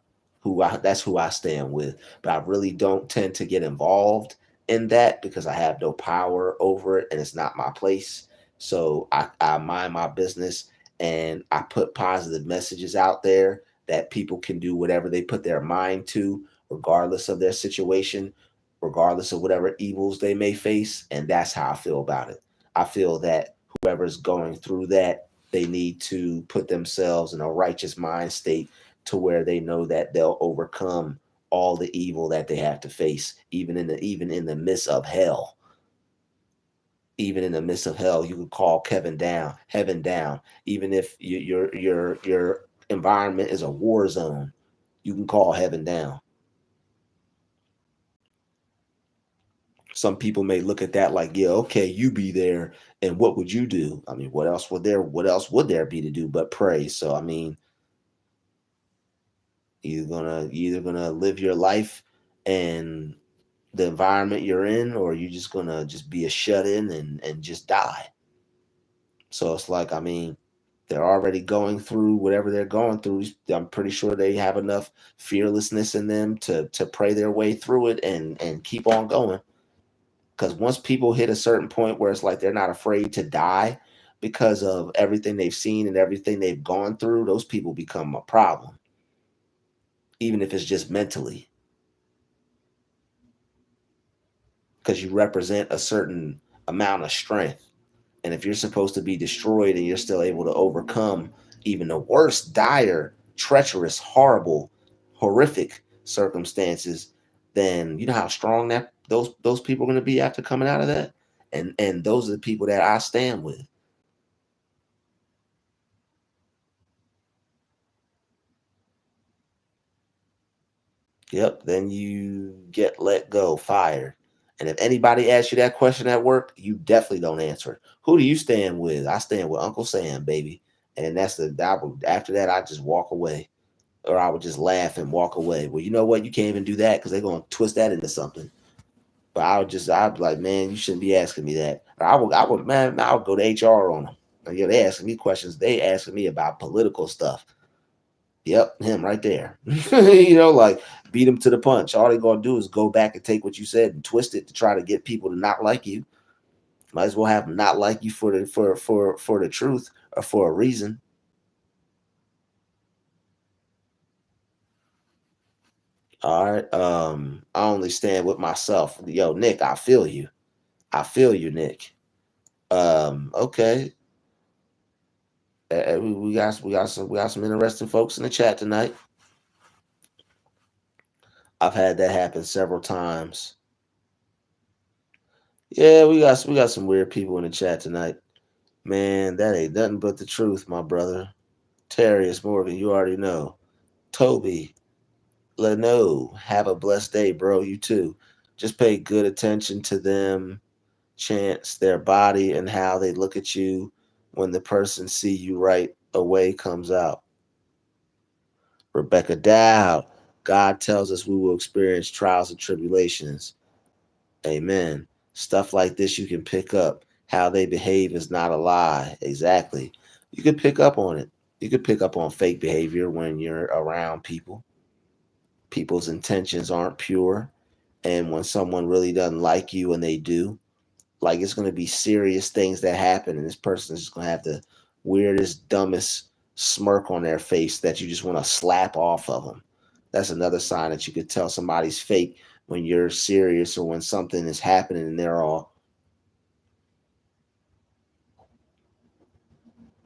Speaker 1: That's who I stand with. But I really don't tend to get involved in that because I have no power over it and it's not my place. So I mind my business and I put positive messages out there that people can do whatever they put their mind to, regardless of their situation, regardless of whatever evils they may face. And that's how I feel about it. I feel that whoever's going through that, they need to put themselves in a righteous mind state to where they know that they'll overcome all the evil that they have to face, even in the midst of hell. Even in the midst of hell, you can call Kevin down, heaven down. Even if your environment is a war zone, you can call heaven down. Some people may look at that like, yeah, okay, you be there, and what would you do? I mean, what else would there be to do but pray? So I mean, you're either gonna live your life and the environment you're in, or you're just gonna just be a shut in and just die. So it's like, I mean, they're already going through whatever they're going through. I'm pretty sure they have enough fearlessness in them to pray their way through it and keep on going. Because once people hit a certain point where it's like they're not afraid to die because of everything they've seen and everything they've gone through, those people become a problem, even if it's just mentally. Because you represent a certain amount of strength. And if you're supposed to be destroyed and you're still able to overcome even the worst, dire, treacherous, horrible, horrific circumstances, then you know how strong that those people are going to be after coming out of that. And those are the people that I stand with. Yep. Then you get let go, fired. And if anybody asks you that question at work, you definitely don't answer it. Who do you stand with? I stand with Uncle Sam, baby. And that's after that, I just walk away. Or I would just laugh and walk away. Well, you know what? You can't even do that because they're gonna twist that into something. But I'd be like, man, you shouldn't be asking me that. Or man, I would go to HR on them. Like, yeah, they asking me questions. They asking me about political stuff. Yep, him right there. Like beat him to the punch. All they gonna do is go back and take what you said and twist it to try to get people to not like you. Might as well have them not like you for the truth or for a reason. All right. I only stand with myself. Yo, Nick, I feel you. I feel you, Nick. Okay. We got some interesting folks in the chat tonight. I've had that happen several times. Yeah, we got some weird people in the chat tonight. Man, that ain't nothing but the truth, my brother. Terrius Morgan, you already know. Toby, Leno, have a blessed day, bro. You too. Just pay good attention to them, chance their body and how they look at you when the person see you right away comes out. Rebecca Dow, God tells us we will experience trials and tribulations. Amen. Stuff like this you can pick up. How they behave is not a lie. Exactly. You can pick up on it. You can pick up on fake behavior when you're around people. People's intentions aren't pure. And when someone really doesn't like you and they do, like it's going to be serious things that happen. And this person is just going to have the weirdest, dumbest smirk on their face that you just want to slap off of them. That's another sign that you could tell somebody's fake when you're serious or when something is happening and they're all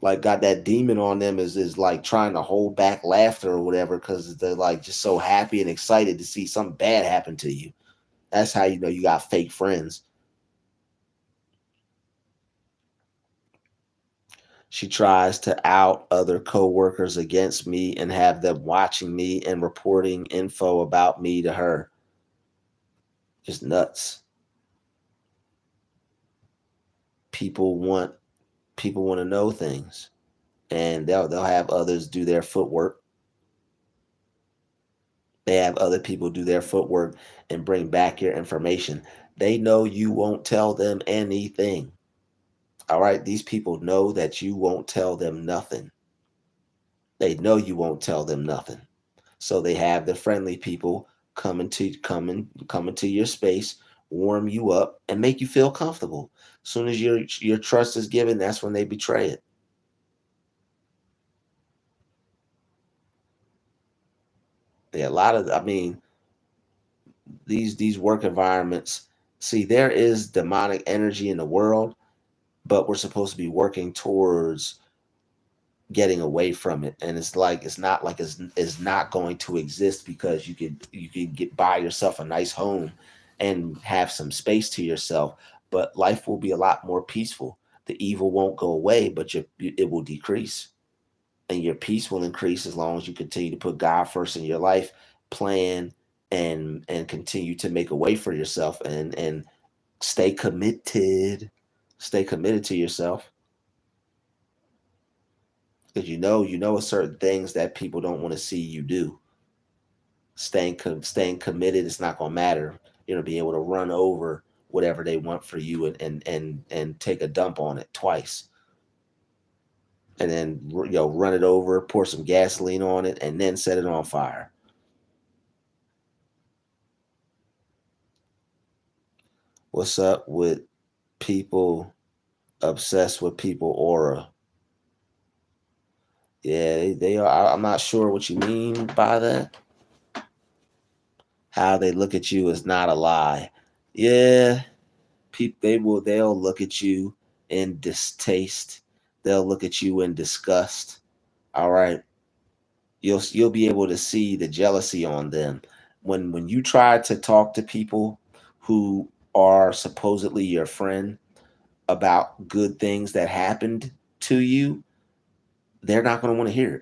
Speaker 1: like got that demon on them is like trying to hold back laughter or whatever because they're like just so happy and excited to see something bad happen to you. That's how you know you got fake friends. She tries to out other coworkers against me and have them watching me and reporting info about me to her. Just nuts. People want people want to know things, and they'll have others do their footwork. They have other people do their footwork and bring back your information. They know you won't tell them anything. All right, these people know that you won't tell them nothing. They know you won't tell them nothing. So they have the friendly people come into your space, warm you up, and make you feel comfortable. As soon as your trust is given, that's when they betray it. Yeah, a lot of I mean, these work environments, see, there is demonic energy in the world, but we're supposed to be working towards getting away from it. And it's like it's not like it's not going to exist because you could get buy yourself a nice home and have some space to yourself, but life will be a lot more peaceful. The evil won't go away, but it will decrease, and your peace will increase as long as you continue to put God first in your life, plan and continue to make a way for yourself and stay committed. Stay committed to yourself because you know certain things that people don't want to see you do. Staying committed, it's not gonna matter. You're gonna be able to run over whatever they want for you and take a dump on it twice, and then run it over, pour some gasoline on it, and then set it on fire. What's up with people obsessed with people aura? Yeah, they are. I'm not sure what you mean by that. How they look at you is not a lie. Yeah, people they'll look at you in distaste. They'll look at you in disgust. All right, you'll be able to see the jealousy on them when you try to talk to people who are supposedly your friend about good things that happened to you. They're not going to want to hear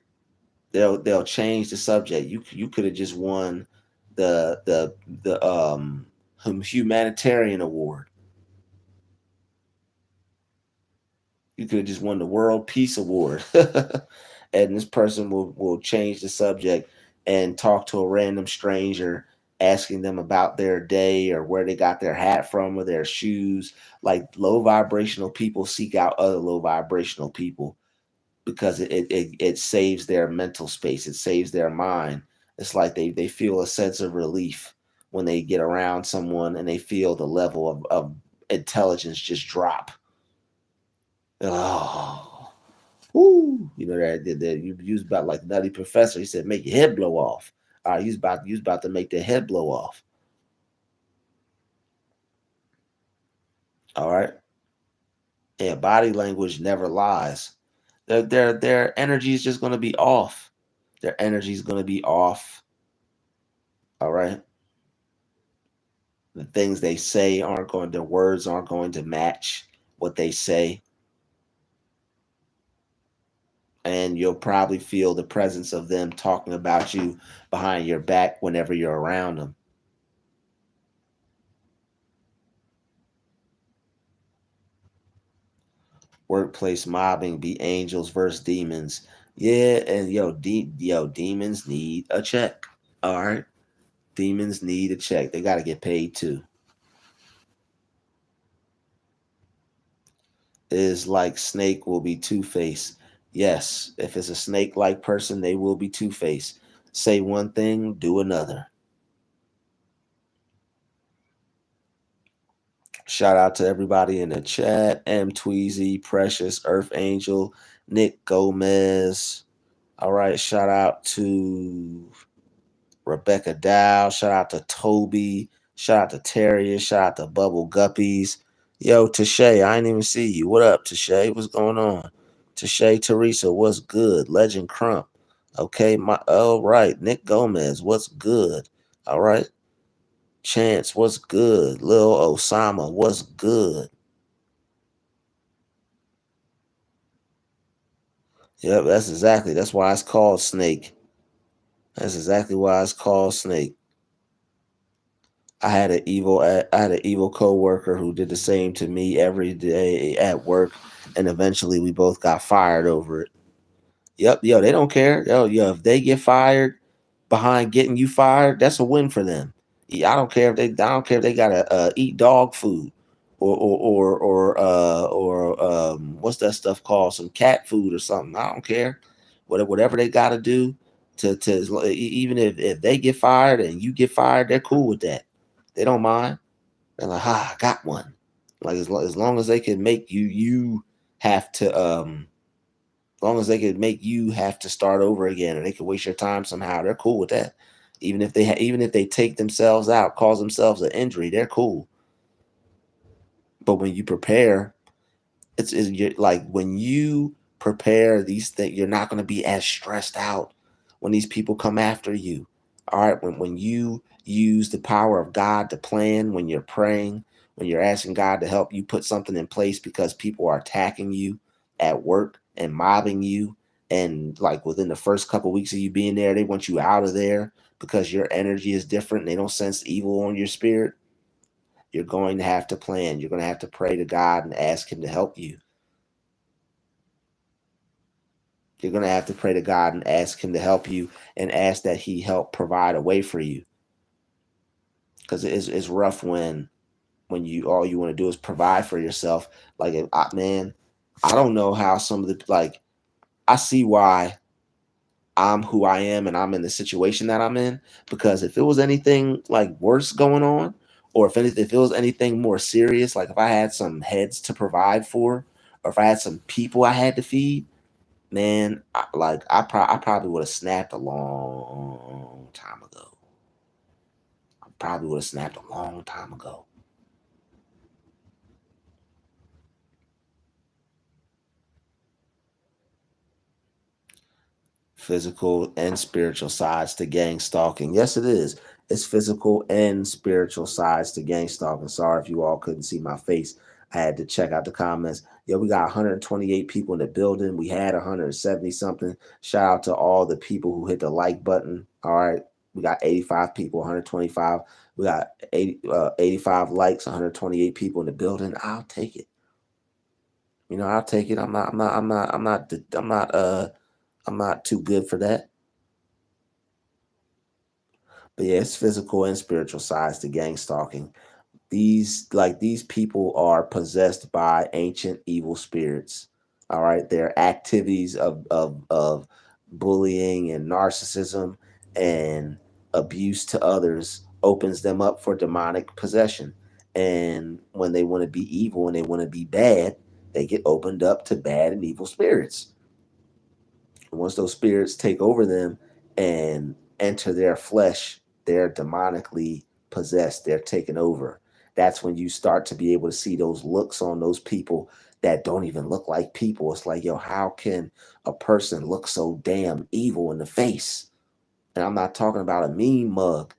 Speaker 1: it. They'll change the subject. You could have just won the humanitarian award. You could have just won the World Peace Award. And this person will change the subject and talk to a random stranger, asking them about their day or where they got their hat from or their shoes. Like low vibrational people seek out other low vibrational people because it saves their mental space. It saves their mind. It's like they feel a sense of relief when they get around someone and they feel the level of intelligence just drop. Oh, woo. You know that you used about like Nutty Professor. He said, make your head blow off. All right, you was about to make their head blow off. All right. And body language never lies. Their energy is just gonna be off. Their energy is gonna be off. All right. The things they say aren't going their words aren't going to match what they say. And you'll probably feel the presence of them talking about you behind your back whenever you're around them. Workplace mobbing be angels versus demons. Yeah, and demons need a check. All right. Demons need a check. They got to get paid too. Is like snake will be two-faced. Yes, if it's a snake-like person, they will be two-faced. Say one thing, do another. Shout out to everybody in the chat. M Tweezy, Precious, Earth Angel, Nick Gomez. All right, shout out to Rebecca Dow. Shout out to Toby. Shout out to Terrier. Shout out to Bubble Guppies. Yo, Tashay, I ain't even see you. What up, Tashay? What's going on? Tashay Teresa, what's good? Legend Crump. Okay, my all right. Nick Gomez, what's good? All right. Chance, what's good? Lil Osama, what's good? Yep, that's why it's called Snake. That's exactly why it's called Snake. I had an evil coworker who did the same to me every day at work, and eventually we both got fired over it. Yep, yo, they don't care. Yo, if they get fired behind getting you fired, that's a win for them. Yeah, I don't care if they gotta eat dog food or what's that stuff called? Some cat food or something. I don't care. Whatever they gotta do even if they get fired and you get fired, they're cool with that. They don't mind. They're like, I got one. Like as long as they can make you have to as long as they could make you have to start over again, or they could waste your time somehow, they're cool with that. Even if they take themselves out, cause themselves an injury, they're cool. But when you prepare, like when you prepare these things, you're not going to be as stressed out when these people come after you. All right, when you use the power of God to plan, when you're praying, when you're asking God to help you put something in place because people are attacking you at work and mobbing you, and like within the first couple weeks of you being there, they want you out of there because your energy is different and they don't sense evil on your spirit. You're going to have to plan. You're going to have to pray to God and ask Him to help you. You're going to have to pray to God and ask Him to help you and ask that He help provide a way for you. Because it's rough when you all you want to do is provide for yourself. Like, man, I don't know how some of the like. I see why I'm who I am and I'm in the situation that I'm in. Because if it was anything like worse going on, or if it was anything more serious, like if I had some heads to provide for, or if I had some people I had to feed, man, I probably would have snapped a long time ago. I probably would have snapped a long time ago. Physical and spiritual sides to gang stalking. Yes, it is. It's physical and spiritual sides to gang stalking. Sorry if you all couldn't see my face. I had to check out the comments. Yeah, we got 128 people in the building. We had 170 something. Shout out to all the people who hit the like button. All right. We got 85 people, 125. We got 85 likes, 128 people in the building. I'll take it. I'll take it. I'm not too good for that. But yeah, it's physical and spiritual sides to gang stalking. These people are possessed by ancient evil spirits. All right. Their activities of bullying and narcissism and abuse to others opens them up for demonic possession. And when they want to be evil and they want to be bad, they get opened up to bad and evil spirits. Once those spirits take over them and enter their flesh, they're demonically possessed, they're taken over. That's when you start to be able to see those looks on those people that don't even look like people. It's like, yo, how can a person look so damn evil in the face? And I'm not talking about a mean mug.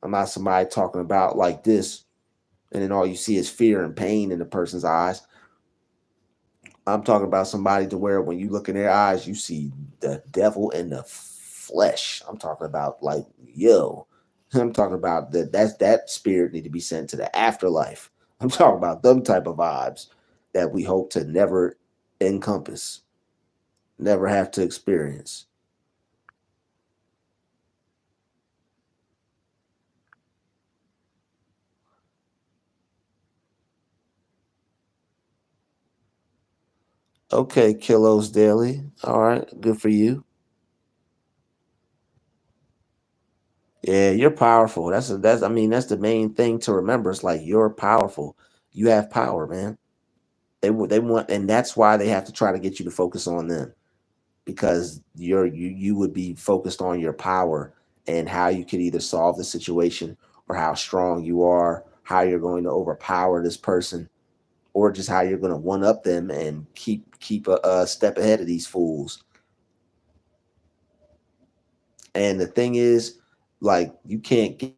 Speaker 1: I'm not somebody talking about like this, and then all you see is fear and pain in the person's eyes. I'm talking about somebody to where when you look in their eyes, you see the devil in the flesh. I'm talking about like, yo, I'm talking about that spirit need to be sent to the afterlife. I'm talking about them type of vibes that we hope to never encompass, never have to experience. Okay, Kilos Daily. All right, good for you. Yeah, you're powerful. That's the main thing to remember. It's like you're powerful. You have power, man. They want, and that's why they have to try to get you to focus on them because you would be focused on your power and how you could either solve the situation or how strong you are, how you're going to overpower this person, or just how you're going to one up them and keep a step ahead of these fools. And the thing is, like, you can't get,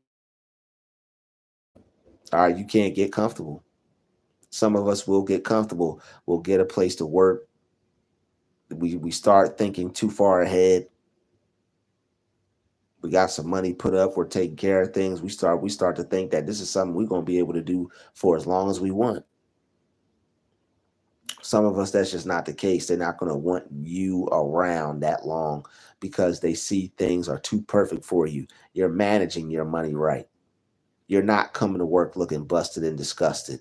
Speaker 1: all right, you can't get comfortable. Some of us will get comfortable. We'll get a place to work. We start thinking too far ahead. We got some money put up. We're taking care of things. We start to think that this is something we're gonna be able to do for as long as we want. Some of us, that's just not the case. They're not gonna want you around that long because they see things are too perfect for you. You're managing your money right. You're not coming to work looking busted and disgusted.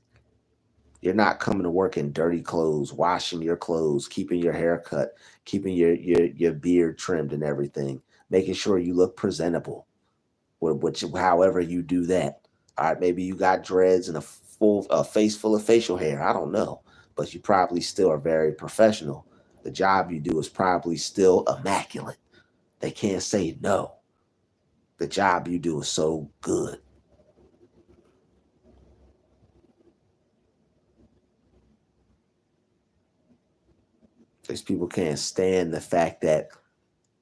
Speaker 1: You're not coming to work in dirty clothes, washing your clothes, keeping your hair cut, keeping your beard trimmed and everything, making sure you look presentable. Which, however you do that. All right, maybe you got dreads and a face full of facial hair. I don't know, but you probably still are very professional. The job you do is probably still immaculate. They can't say no. The job you do is so good. These people can't stand the fact that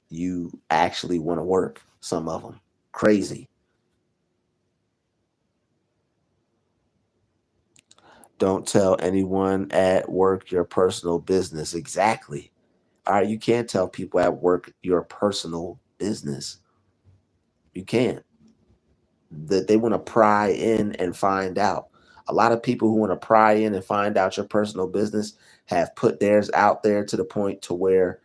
Speaker 1: you actually want to work. Some of them crazy. Don't tell anyone at work your personal business. Exactly. All right, you can't tell people at work your personal business. You can't. That they want to pry in and find out. A lot of people who want to pry in and find out your personal business have put theirs out there to the point to where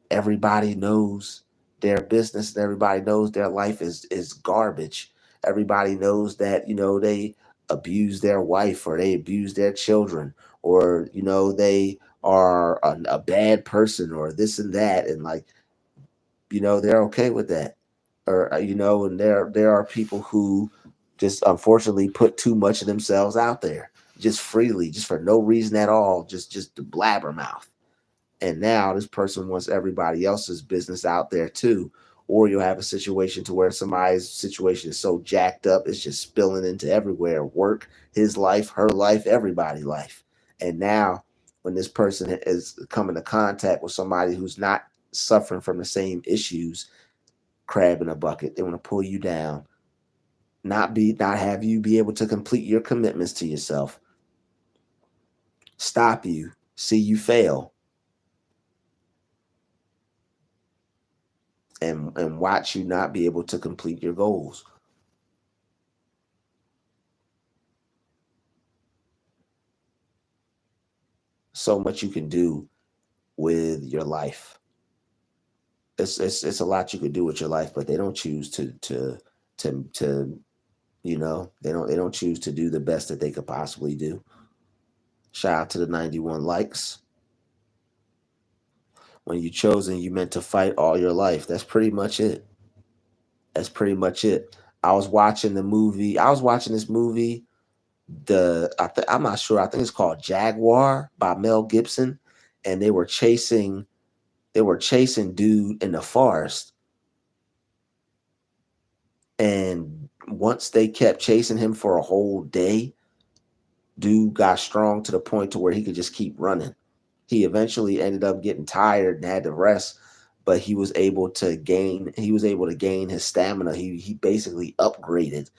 Speaker 1: everybody knows their business and everybody knows their life is garbage. Everybody knows that, they abuse their wife or they abuse their children, or they are a bad person or this and that, and like, they're okay with that. Or and there are people who just unfortunately put too much of themselves out there just freely, just for no reason at all, just to blabbermouth. And now this person wants everybody else's business out there too. Or you'll have a situation to where somebody's situation is so jacked up, it's just spilling into everywhere: work, his life, her life, everybody's life. And now, when this person is coming to contact with somebody who's not suffering from the same issues, crab in a bucket, they want to pull you down, not have you be able to complete your commitments to yourself, stop you, see you fail, and watch you not be able to complete your goals. So much you can do with your life. It's a lot you can do with your life, but they don't choose to they don't choose to do the best that they could possibly do. Shout out to the 91 likes. When you chosen, you meant to fight all your life. That's pretty much it. That's pretty much it. I was watching this movie. I'm not sure. I think it's called Jaguar by Mel Gibson, and they were chasing dude in the forest, and once they kept chasing him for a whole day, dude got strong to the point to where he could just keep running. He eventually ended up getting tired and had to rest, but he was able to gain his stamina. He basically upgraded.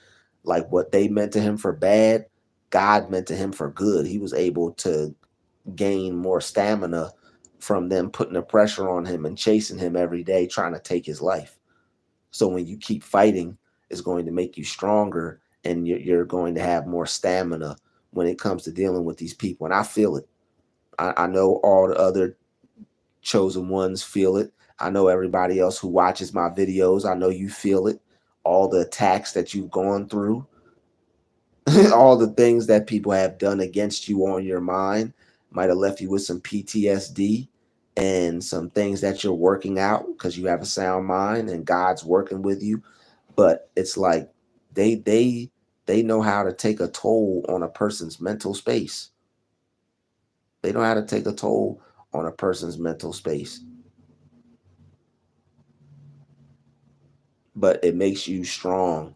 Speaker 1: Like, what they meant to him for bad, God meant to him for good. He was able to gain more stamina from them putting the pressure on him and chasing him every day, trying to take his life. So when you keep fighting, it's going to make you stronger, and you're going to have more stamina when it comes to dealing with these people. And I feel it. I know all the other chosen ones feel it. I know everybody else who watches my videos, I know you feel it. All the attacks that you've gone through, all the things that people have done against you on your mind might have left you with some PTSD and some things that you're working out because you have a sound mind and God's working with you. But it's like they know how to take a toll on a person's mental space. They know how to take a toll on a person's mental space. but it makes you strong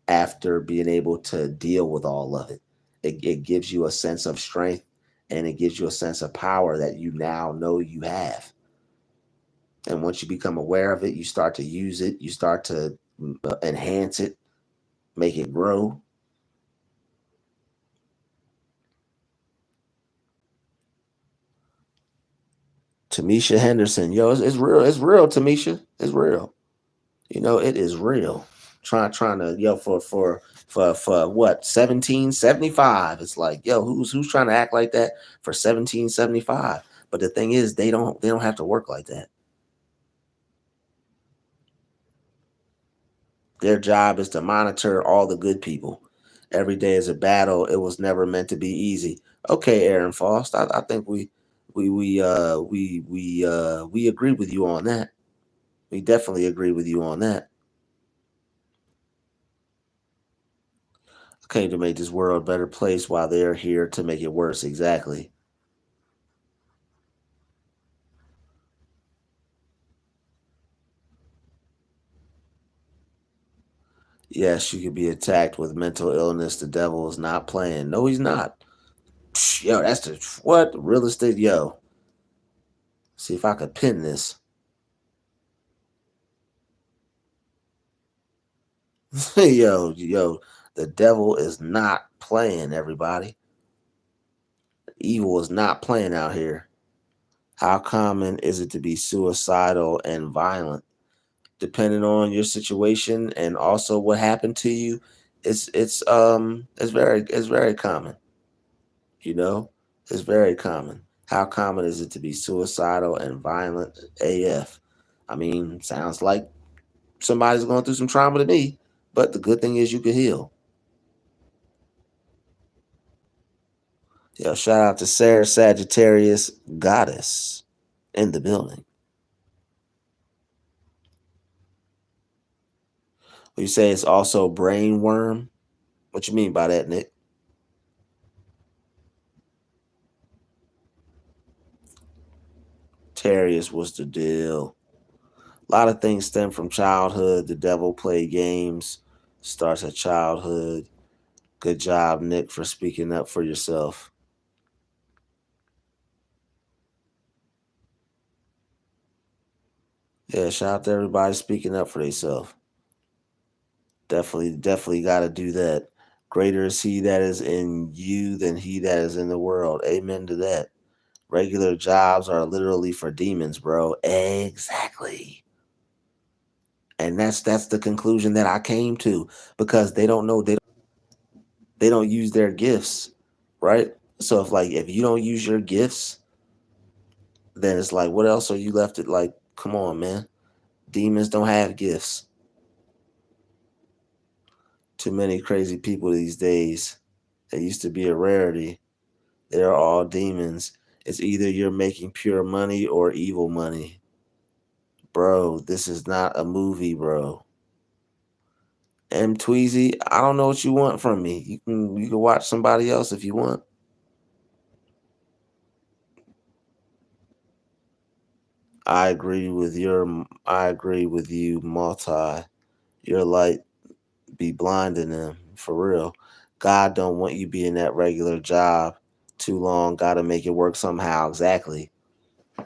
Speaker 1: after being able to deal with all of it. It gives you a sense of strength, and it gives you a sense of power that you now know you have. And once you become aware of it, you start to use it, you start to enhance it, make it grow. Tamisha Henderson, yo, it's real. It's real, Tamisha. It's real. It is real. Trying to for what 1775. It's like, yo, who's trying to act like that for 1775? But the thing is, they don't have to work like that. Their job is to monitor all the good people. Every day is a battle. It was never meant to be easy. Okay, Aaron Faust, I think we agree with you on that. We definitely agree with you on that. Came to make this world a better place while they're here to make it worse. Exactly. Yes, you could be attacked with mental illness. The devil is not playing. No, he's not. Yo, that's the what? Real estate, yo. See if I could pin this. yo, the devil is not playing, everybody. Evil is not playing out here. How common is it to be suicidal and violent? Depending on your situation and also what happened to you, it's very common. You know, it's very common. How common is it to be suicidal and violent AF? I mean, sounds like somebody's going through some trauma to me, but the good thing is you can heal. Yo, shout out to Sarah Sagittarius Goddess in the building. You say it's also brain worm? What you mean by that, Nick? Terrius was the deal. A lot of things stem from childhood. The devil play games, starts at childhood. Good job, Nick, for speaking up for yourself. Yeah, shout out to everybody speaking up for themselves. Definitely got to do that. Greater is he that is in you than he that is in the world. Amen to that. Regular jobs are literally for demons, bro. Exactly. And that's the conclusion that I came to because they don't know they don't use their gifts, right? So if you don't use your gifts, then it's like what else are you left at? Like, come on, man. Demons don't have gifts. Too many crazy people these days. It used to be a rarity. They're all demons. It's either you're making pure money or evil money. Bro, this is not a movie, bro. M Tweezy, I don't know what you want from me. You can watch somebody else if you want. I agree with you, multi. Your light be blinding them for real. God don't want you being that regular job too long. Gotta make it work somehow. Exactly.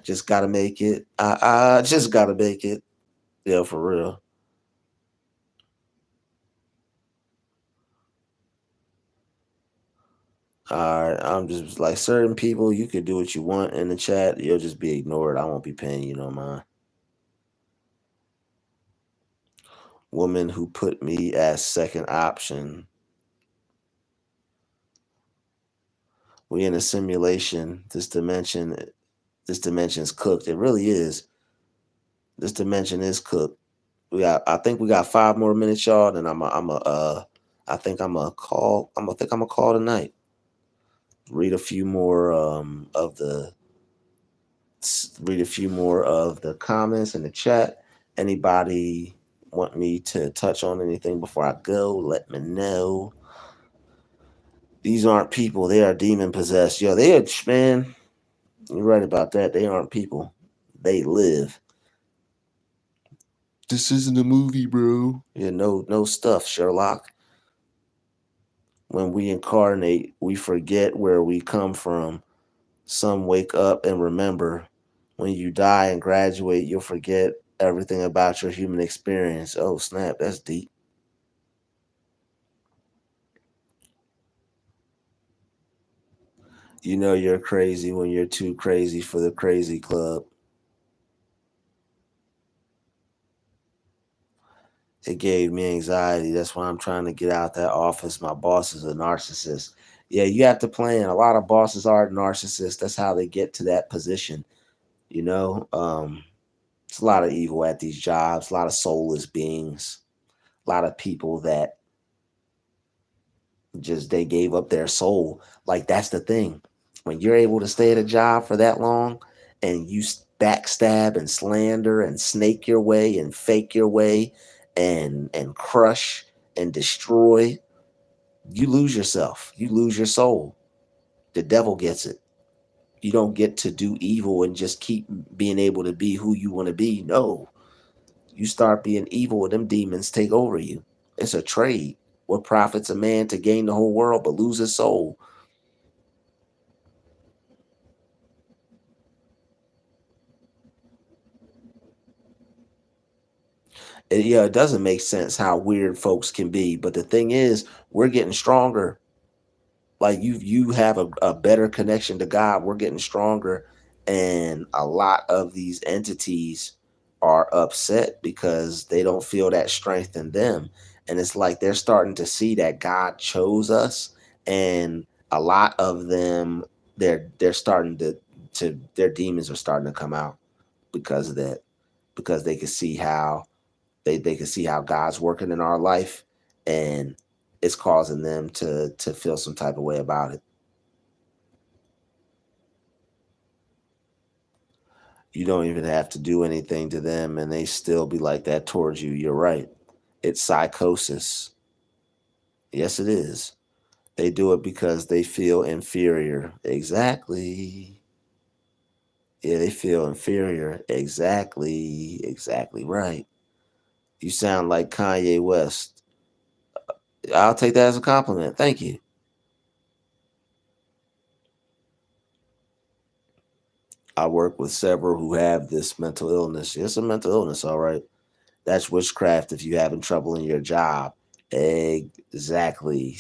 Speaker 1: Just gotta make it. I just gotta make it. Yeah, for real. All right. I'm just like certain people, you could do what you want in the chat. You'll just be ignored. I won't be paying you no mind. Woman who put me as second option. We in a simulation. This dimension's cooked. It really is. This dimension is cooked. I think we got 5 more minutes, y'all. Then I think I'm a call tonight. Read a few more read a few more of the comments in the chat. Anybody want me to touch on anything before I go? Let me know. These aren't people. They are demon possessed. Yo, they are, man. You're right about that. They aren't people. They live. This isn't a movie, bro. Yeah, no stuff, Sherlock. When we incarnate, we forget where we come from. Some wake up and remember. When you die and graduate, you'll forget everything about your human experience. Oh, snap, that's deep. You know you're crazy when you're too crazy for the crazy club. It gave me anxiety. That's why I'm trying to get out that office. My boss is a narcissist. Yeah, you have to plan. A lot of bosses are narcissists. That's how they get to that position. You know, it's a lot of evil at these jobs, a lot of soulless beings, a lot of people that just they gave up their soul. Like that's the thing. When you're able to stay at a job for that long and you backstab and slander and snake your way and fake your way and crush and destroy, you lose yourself. You lose your soul. The devil gets it. You don't get to do evil and just keep being able to be who you want to be. No, you start being evil and them demons take over you. It's a trade. What profits a man to gain the whole world but lose his soul? Yeah, it doesn't make sense how weird folks can be. But the thing is, we're getting stronger. Like you have a better connection to God. We're getting stronger. And a lot of these entities are upset because they don't feel that strength in them. And it's like they're starting to see that God chose us. And a lot of them they're starting to their demons are starting to come out because of that. Because they can see how they can see how God's working in our life, and it's causing them to feel some type of way about it. You don't even have to do anything to them, and they still be like that towards you. You're right. It's psychosis. Yes, it is. They do it because they feel inferior. Exactly. Yeah, they feel inferior. Exactly. Exactly right. You sound like Kanye West. I'll take that as a compliment. Thank you. I work with several who have this mental illness. It's a mental illness, all right. That's witchcraft if you're having trouble in your job. Exactly.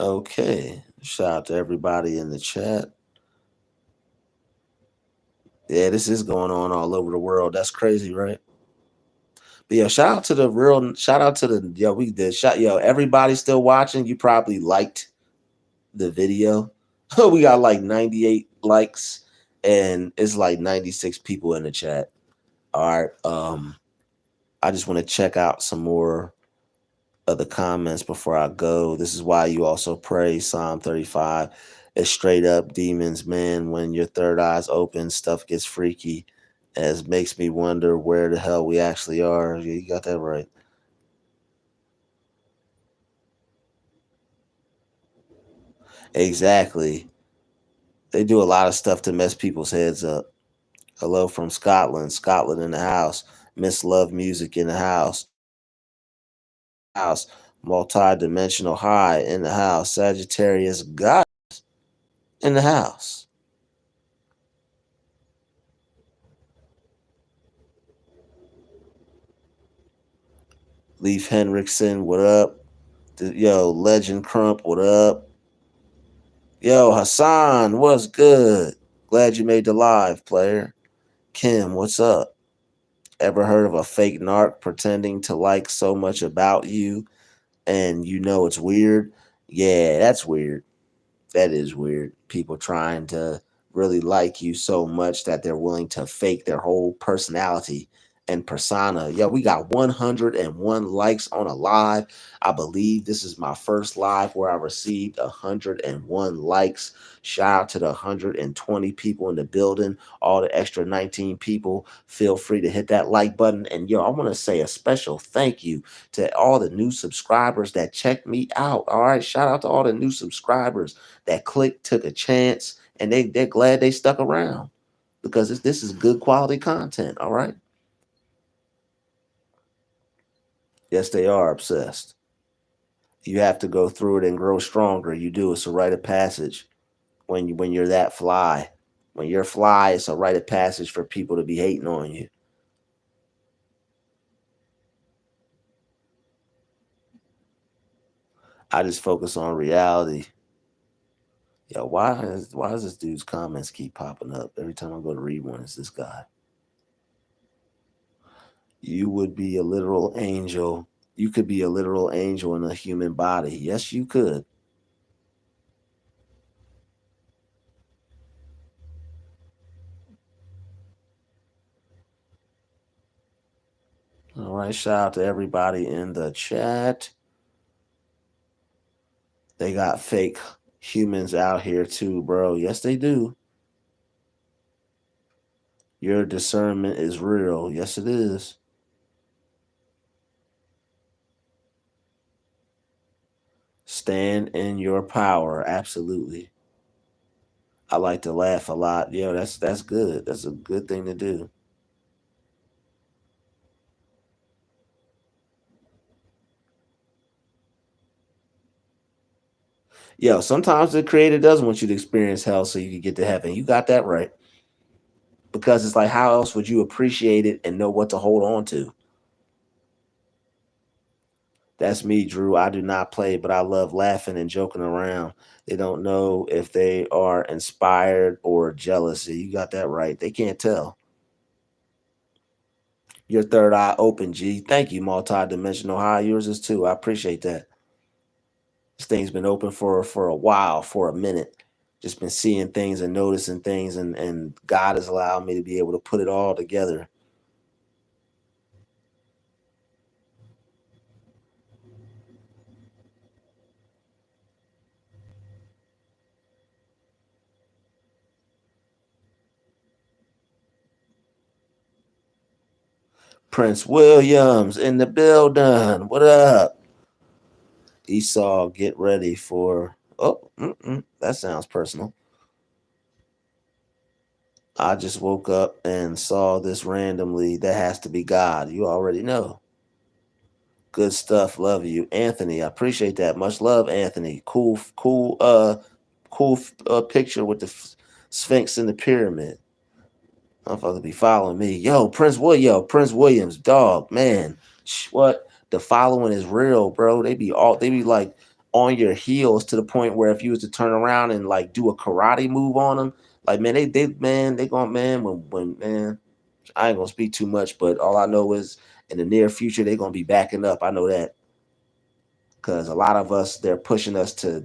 Speaker 1: Okay. Shout out to everybody in the chat. Yeah, this is going on all over the world. That's crazy, right? But yeah, shout out to the we did shot everybody still watching. You probably liked the video. We got like 98 likes and it's like 96 people in the chat. All right. I just want to check out some more of the comments before I go. This is why you also pray. Psalm 35. It's straight up demons, man. When your third eye's open, stuff gets freaky. As makes me wonder where the hell we actually are. Yeah, you got that right. Exactly. They do a lot of stuff to mess people's heads up. Hello from Scotland. Scotland in the house. Miss Love Music in the house. House. Multi-dimensional high in the house. Sagittarius God in the house. Leaf Henriksen, what up? Yo, Legend Crump, what up? Yo, Hassan, what's good? Glad you made the live, player. Kim, what's up? Ever heard of a fake narc pretending to like so much about you and you know it's weird? Yeah, that's weird. That is weird. People trying to really like you so much that they're willing to fake their whole personality and persona. Yo, we got 101 likes on a live. I believe this is my first live where I received 101 likes. Shout out to the 120 people in the building, all the extra 19 people. Feel free to hit that like button. And yo, I want to say a special thank you to all the new subscribers that checked me out. All right, shout out to all the new subscribers that clicked, took a chance, and they're glad they stuck around because this is good quality content. All right. Yes, they are obsessed. You have to go through it and grow stronger. You do. It's a rite of passage when you're that fly. When you're fly, it's a rite of passage for people to be hating on you. I just focus on reality. Yo, why does this dude's comments keep popping up every time I go to read one? It's this guy. You would be a literal angel. You could be a literal angel in a human body. Yes, you could. All right, shout out to everybody in the chat. They got fake humans out here too, bro. Yes, they do. Your discernment is real. Yes, it is. Stand in your power. Absolutely. I like to laugh a lot. Yo, that's good. That's a good thing to do. Yo, sometimes the creator does want you to experience hell so you can get to heaven. You got that right. Because it's like, how else would you appreciate it and know what to hold on to? That's me, Drew. I do not play, but I love laughing and joking around. They don't know if they are inspired or jealous. You got that right. They can't tell. Your third eye open, G. Thank you, multi-dimensional high. Yours is too. I appreciate that. This thing's been open for a while, for a minute. Just been seeing things and noticing things, and God has allowed me to be able to put it all together. Prince Williams in the building. What up? Esau, get ready for. Oh, that sounds personal. I just woke up and saw this randomly. That has to be God. You already know. Good stuff. Love you, Anthony. I appreciate that. Much love, Anthony. Cool picture with the Sphinx in the pyramid. Motherfucker be following me. Prince Williams, dog, man. What? The following is real, bro. They be like on your heels to the point where if you was to turn around and like do a karate move on them, like man, they going man when man. I ain't gonna speak too much, but all I know is in the near future they're gonna be backing up. I know that because a lot of us they're pushing us in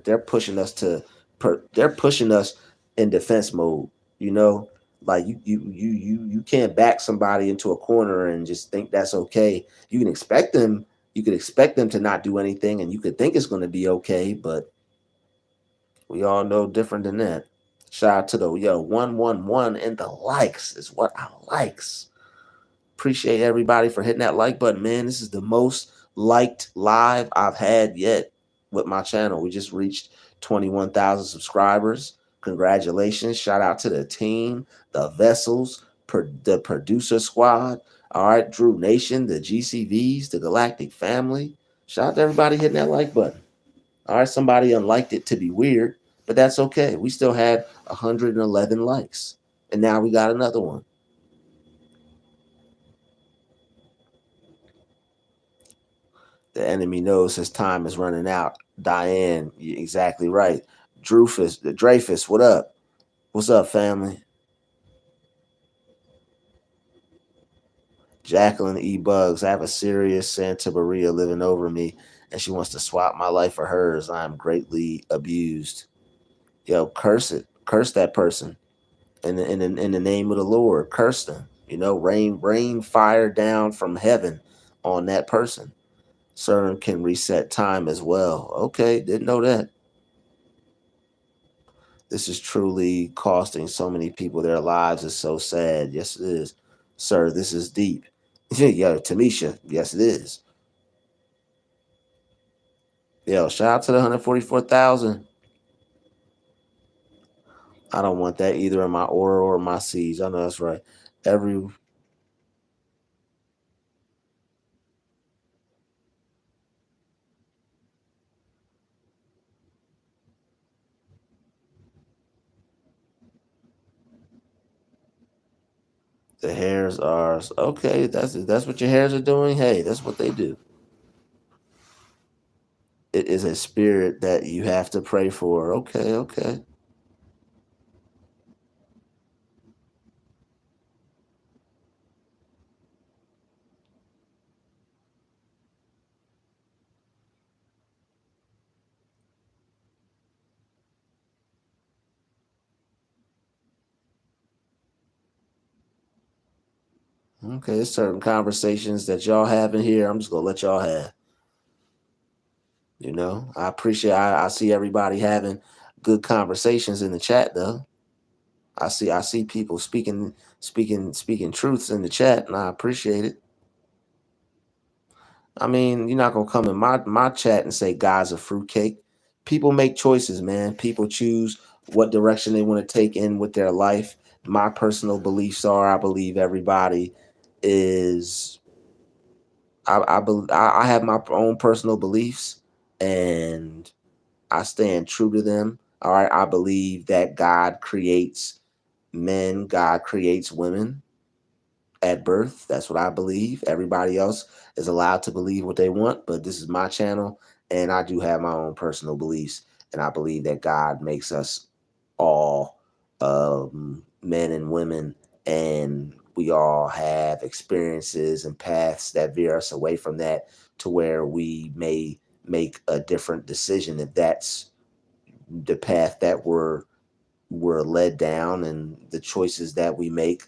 Speaker 1: defense mode. You know, like you can't back somebody into a corner and just think that's okay. You can expect them to not do anything, and you could think it's going to be okay, but we all know different than that. Shout out to the 111 and the likes is what I likes. Appreciate everybody for hitting that like button, man. This is the most liked live I've had yet with my channel. We just reached 21,000 subscribers. Congratulations. Shout out to the team, the vessels, the producer squad. All right, Drew Nation, the GCVs, the Galactic family. Shout out to everybody hitting that like button. All right, somebody unliked it to be weird, but that's okay. We still had 111 likes. And now we got another one. The enemy knows his time is running out. Diane, exactly right. Dreyfus, what up? What's up, family? Jacqueline E. Bugs, I have a serious Santa Maria living over me, and she wants to swap my life for hers. I am greatly abused. Yo, curse it. Curse that person. In the name of the Lord. Curse them. Rain fire down from heaven on that person. CERN can reset time as well. Okay, didn't know that. This is truly costing so many people their lives. It's so sad. Yes, it is. Sir, this is deep. Yo, Tamisha, yes, it is. Yo, shout out to the 144,000. I don't want that either in my aura or my seeds. I know that's right. Every the hairs are okay. That's what your hairs are doing. Hey, that's what they do. It is a spirit that you have to pray for. Okay, okay. Okay, there's certain conversations that y'all have in here. I'm just gonna let y'all have. I appreciate. I see everybody having good conversations in the chat, though. I see people speaking truths in the chat, and I appreciate it. I mean, you're not gonna come in my chat and say God's a fruitcake. People make choices, man. People choose what direction they want to take in with their life. My personal beliefs are, I believe everybody is. I have my own personal beliefs, and I stand true to them. All right, I believe that God creates men, God creates women at birth. That's what I believe. Everybody else is allowed to believe what they want, but this is my channel, and I do have my own personal beliefs, and I believe that God makes us all men and women, and we all have experiences and paths that veer us away from that to where we may make a different decision if that's the path that we're led down, and the choices that we make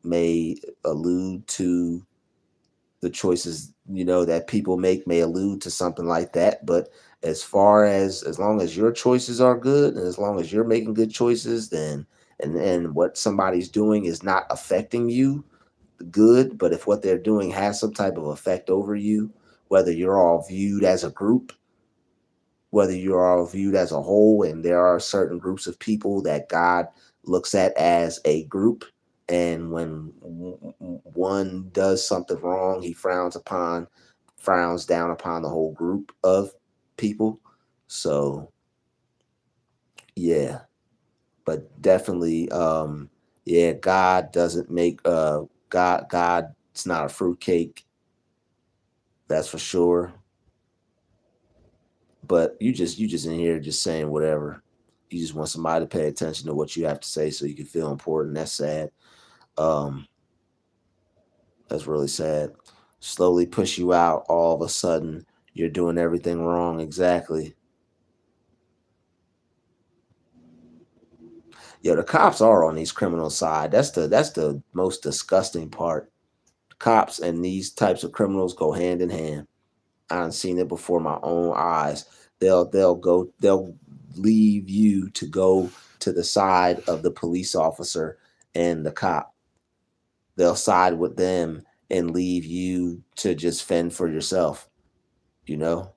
Speaker 1: may allude to the choices that people make may allude to something like that. But as long as your choices are good, and as long as you're making good choices, then and what somebody's doing is not affecting you, good. But if what they're doing has some type of effect over you, whether you're all viewed as a group, whether you're all viewed as a whole, and there are certain groups of people that God looks at as a group, and when one does something wrong, he frowns down upon the whole group of people. So yeah, but definitely, yeah, God doesn't make God's not a fruitcake, that's for sure. But you just in here just saying whatever. You just want somebody to pay attention to what you have to say so you can feel important. That's sad. Um, that's really sad. Slowly push you out. All of a sudden, you're doing everything wrong. Exactly. Yeah, the cops are on these criminals' side. That's the most disgusting part. Cops and these types of criminals go hand in hand. I've seen it before my own eyes. They'll leave you to go to the side of the police officer and the cop. They'll side with them and leave you to just fend for yourself, you know?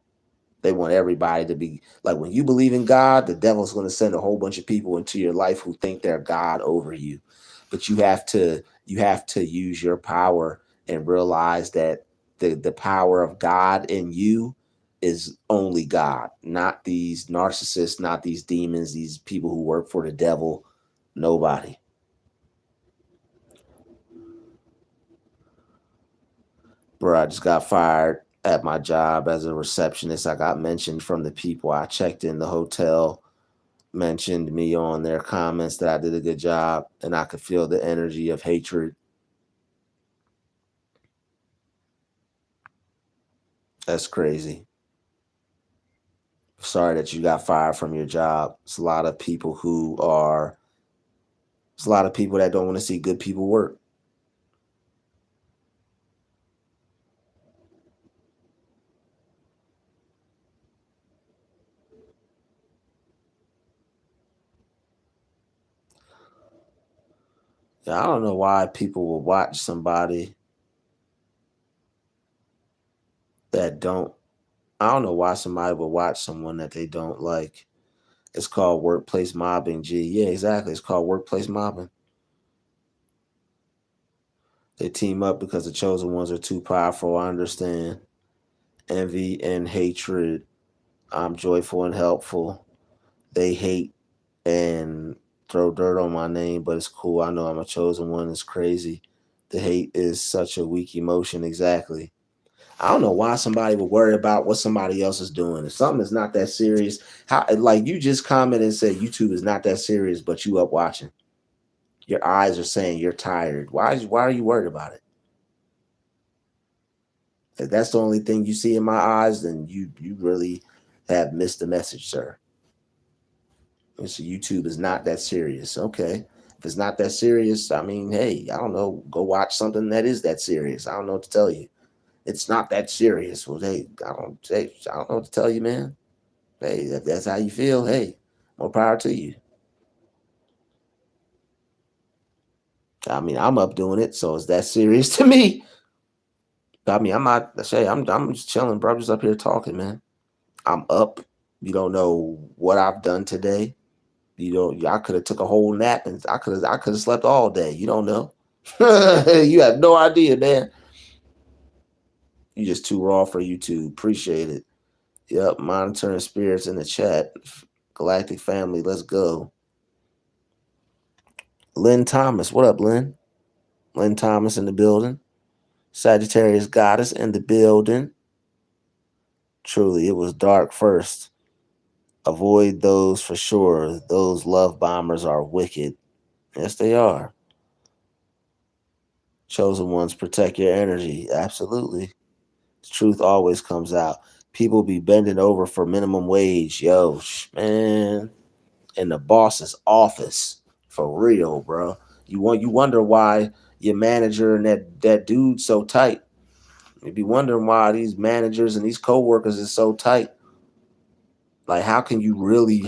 Speaker 1: They want everybody to be like, when you believe in God, the devil's going to send a whole bunch of people into your life who think they're God over you. But you have to use your power and realize that the power of God in you is only God, not these narcissists, not these demons, these people who work for the devil. Nobody. Bro, I just got fired at my job as a receptionist. I got mentioned from the people I checked in the hotel, mentioned me on their comments that I did a good job, and I could feel the energy of hatred. That's crazy. Sorry that you got fired from your job. It's a lot of people that don't want to see good people work. I don't know why people will watch somebody that don't. I don't know why somebody would watch someone that they don't like. It's called workplace mobbing. G. Yeah, exactly. It's called workplace mobbing. They team up because the chosen ones are too powerful. I understand. Envy and hatred. I'm joyful and helpful. They hate and throw dirt on my name, but it's cool. I know I'm a chosen one. It's crazy. The hate is such a weak emotion. Exactly. I don't know why somebody would worry about what somebody else is doing. If something is not that serious, how like you just commented and said YouTube is not that serious, but you up watching. Your eyes are saying you're tired. Why are you worried about it? If that's the only thing you see in my eyes, then you really have missed the message, sir. And so YouTube is not that serious. Okay. If it's not that serious, I mean, hey, I don't know, go watch something that is that serious. I don't know what to tell you. It's not that serious. Well, I don't know what to tell you, man. Hey, if that's how you feel, hey, more power to you. I mean, I'm up doing it, so it's that serious to me. I mean, I'm not say I'm just chilling, bro. I'm just up here talking, man. I'm up. You don't know what I've done today. You know, I could have took a whole nap and I could have slept all day. You don't know. You have no idea, man. You just too raw for YouTube. Appreciate it. Yep, monitoring spirits in the chat. Galactic family, let's go. Lynn Thomas, what up, Lynn? Lynn Thomas in the building. Sagittarius goddess in the building. Truly, it was dark first. Avoid those for sure. Those love bombers are wicked. Yes, they are. Chosen ones protect your energy. Absolutely. The truth always comes out. People be bending over for minimum wage. Yo, man. In the boss's office. For real, bro. You wonder why your manager and that dude so tight. You be wondering why these managers and these coworkers is so tight. Like, how can you really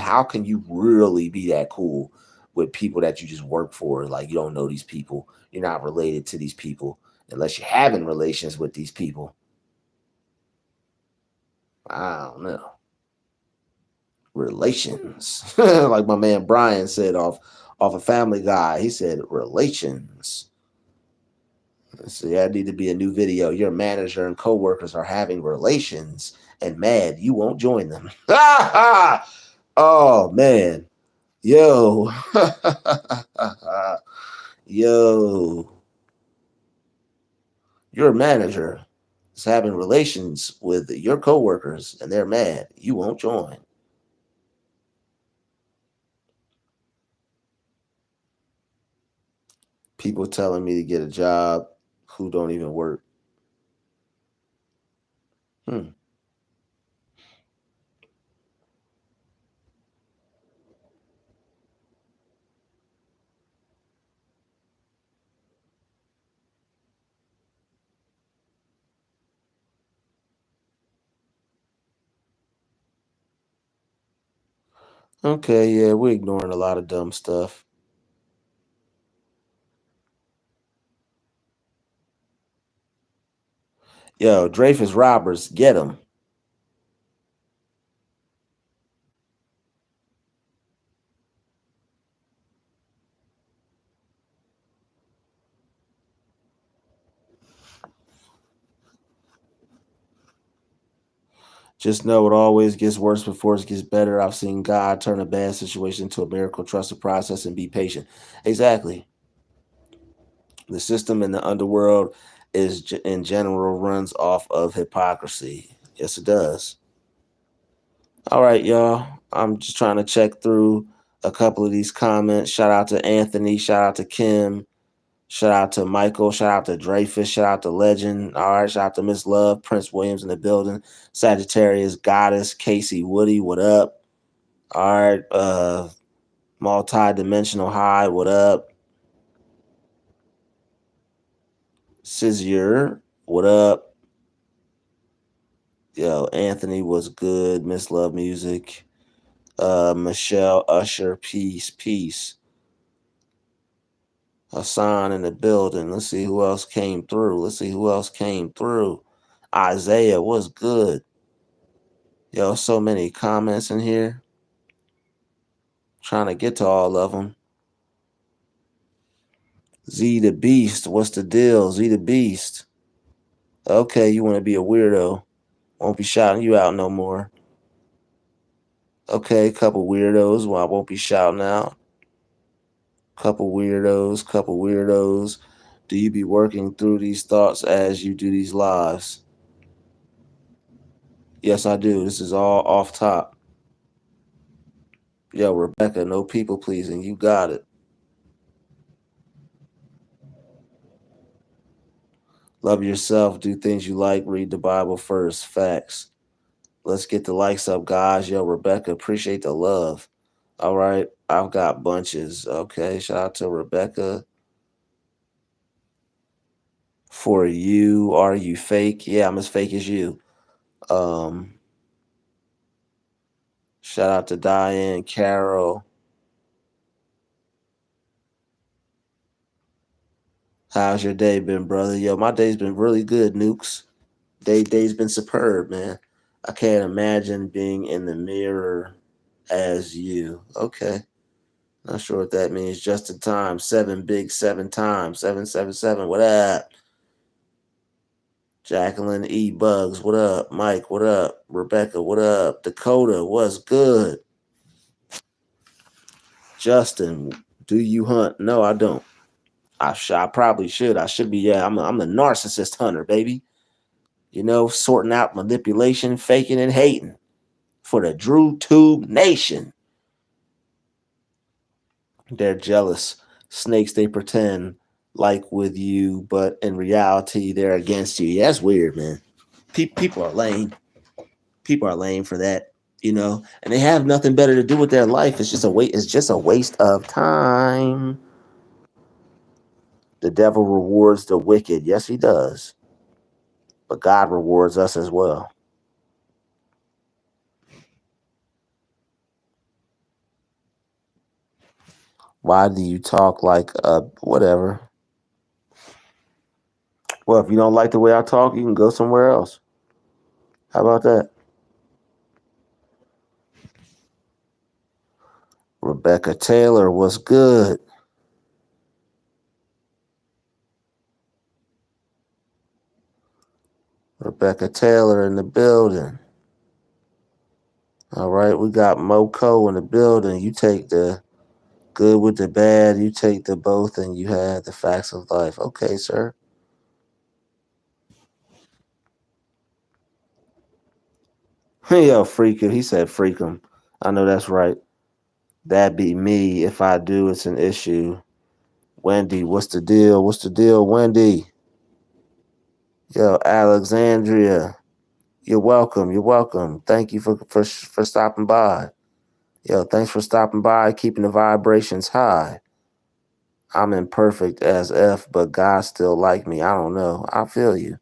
Speaker 1: be that cool with people that you just work for? Like, you don't know these people. You're not related to these people unless you're having relations with these people. I don't know. Relations. Like my man Brian said off a Family Guy. He said relations. So yeah, I need to be a new video. Your manager and coworkers are having relations and mad you won't join them. Oh man. Yo. Yo. Your manager is having relations with your coworkers and they're mad. You won't join. People telling me to get a job who don't even work. Hmm. Okay, yeah, we're ignoring a lot of dumb stuff. Yo, Dreyfus Roberts, get him. Just know it always gets worse before it gets better. I've seen God turn a bad situation into a miracle. Trust the process and be patient. Exactly. The system in the underworld in general runs off of hypocrisy. Yes, it does. All right, y'all. I'm just trying to check through a couple of these comments. Shout out to Anthony. Shout out to Kim. Shout out to Michael. Shout out to Dreyfus. Shout out to Legend. All right. Shout out to Miss Love. Prince Williams in the building. Sagittarius Goddess. Casey Woody. What up? All right. Multi-dimensional high. What up? Sizier. What up? Yo, Anthony was good. Miss Love Music. Michelle Usher. Peace. Peace. Hassan in the building. Let's see who else came through. Isaiah, what's good? Yo, so many comments in here. Trying to get to all of them. Z the Beast, what's the deal? Z the Beast. Okay, you want to be a weirdo. Won't be shouting you out no more. Okay, couple weirdos. Well, I won't be shouting out. Couple weirdos. Do you be working through these thoughts as you do these lives? Yes, I do. This is all off top. Yo, Rebecca, no people pleasing. You got it. Love yourself. Do things you like. Read the Bible first. Facts. Let's get the likes up, guys. Yo, Rebecca, appreciate the love. All right. I've got bunches. Okay. Shout out to Rebecca. For you, are you fake? Yeah, I'm as fake as you. Shout out to Diane, Carol. How's your day been, brother? Yo, my day's been really good, Nukes. Day's been superb, man. I can't imagine being in the mirror as you. Okay. Not sure what that means. Just in time. 7 times. 777. What up? Jacqueline E. Bugs. What up? Mike. What up? Rebecca. What up? Dakota. What's good? Justin. Do you hunt? No, I don't. I probably should. I should be. Yeah, I'm the narcissist hunter, baby. You know, sorting out manipulation, faking, and hating for the Druuill Nation. They're jealous. Snakes, they pretend like with you, but in reality, they're against you. Yeah, that's weird, man. People are lame. People are lame for that, you know, and they have nothing better to do with their life. It's just a waste. It's just a waste of time. The devil rewards the wicked. Yes, he does. But God rewards us as well. Why do you talk like whatever? Well, if you don't like the way I talk, you can go somewhere else. How about that? Rebecca Taylor, what's good? Rebecca Taylor in the building. All right, we got Moko in the building. You take the good with the bad, you take the both, and you have the facts of life. Okay, sir. Yo, freak him. He said freak him. I know that's right. That be me. If I do, it's an issue. Wendy, what's the deal? What's the deal, Wendy? Yo, Alexandria. You're welcome. You're welcome. Thank you for stopping by. Yo, thanks for stopping by, keeping the vibrations high. I'm imperfect as F, but God still like me. I don't know. I feel you.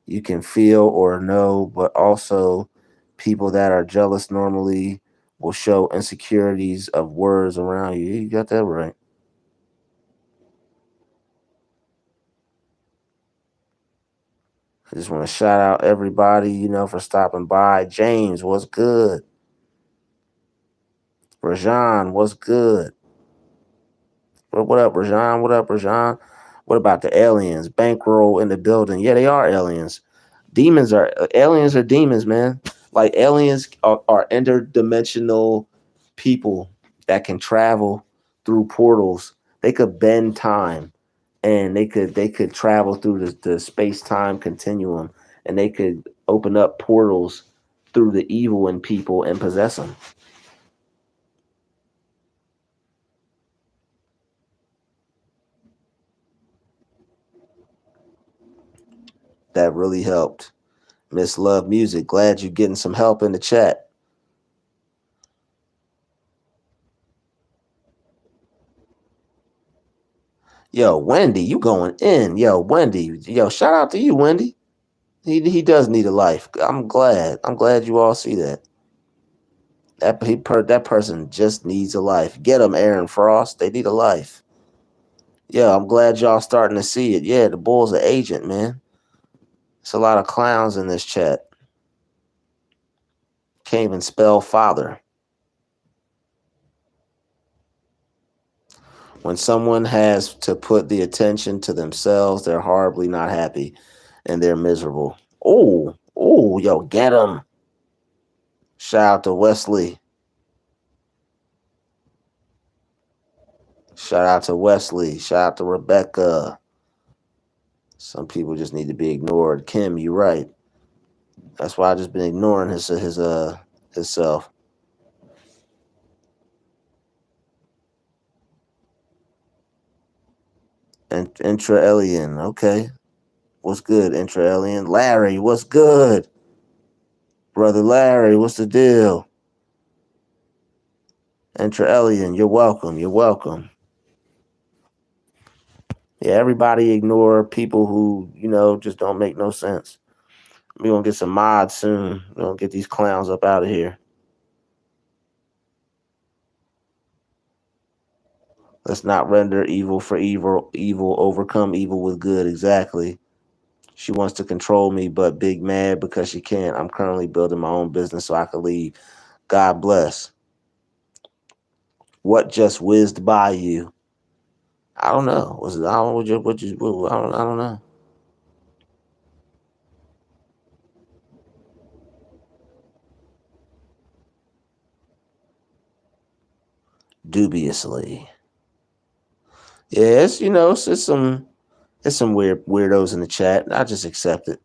Speaker 1: You can feel or know, but also people that are jealous normally will show insecurities of words around you. You got that right. I just want to shout out everybody, you know, for stopping by. James, what's good? Rajan, what's good? What up, Rajan? What up, Rajan? What about the aliens? Bankroll in the building. Yeah, they are aliens. Aliens are demons, man. Like aliens are interdimensional people that can travel through portals. They could bend time, and they could travel through the space time continuum, and they could open up portals through the evil in people and possess them. That really helped. Miss Love Music, glad you're getting some help in the chat. Yo, Wendy, you going in. Yo, Wendy. Yo, shout out to you, Wendy. He does need a life. I'm glad. I'm glad you all see that. That person just needs a life. Get them, Aaron Frost. They need a life. Yeah, I'm glad y'all starting to see it. Yeah, the bull's an agent, man. It's a lot of clowns in this chat. Can't even spell father. When someone has to put the attention to themselves, they're horribly not happy and they're miserable. Oh, yo, get him. Shout out to Wesley. Shout out to Wesley. Shout out to Rebecca. Some people just need to be ignored. Kim, you right. That's why I just been ignoring himself. And intra-alien, okay. What's good, intra-alien? Larry, what's good? Brother Larry, what's the deal? Intra-alien, you're welcome. You're welcome. Yeah, everybody ignore people who, just don't make no sense. We're going to get some mods soon. We're going to get these clowns up out of here. Let's not render evil for evil. Evil overcome evil with good. Exactly. She wants to control me, but big mad because she can't. I'm currently building my own business so I can leave. God bless. What just whizzed by you? I don't know. Was it? I don't know. I don't know. Dubiously. Yeah, it's some weirdos in the chat. I just accept it.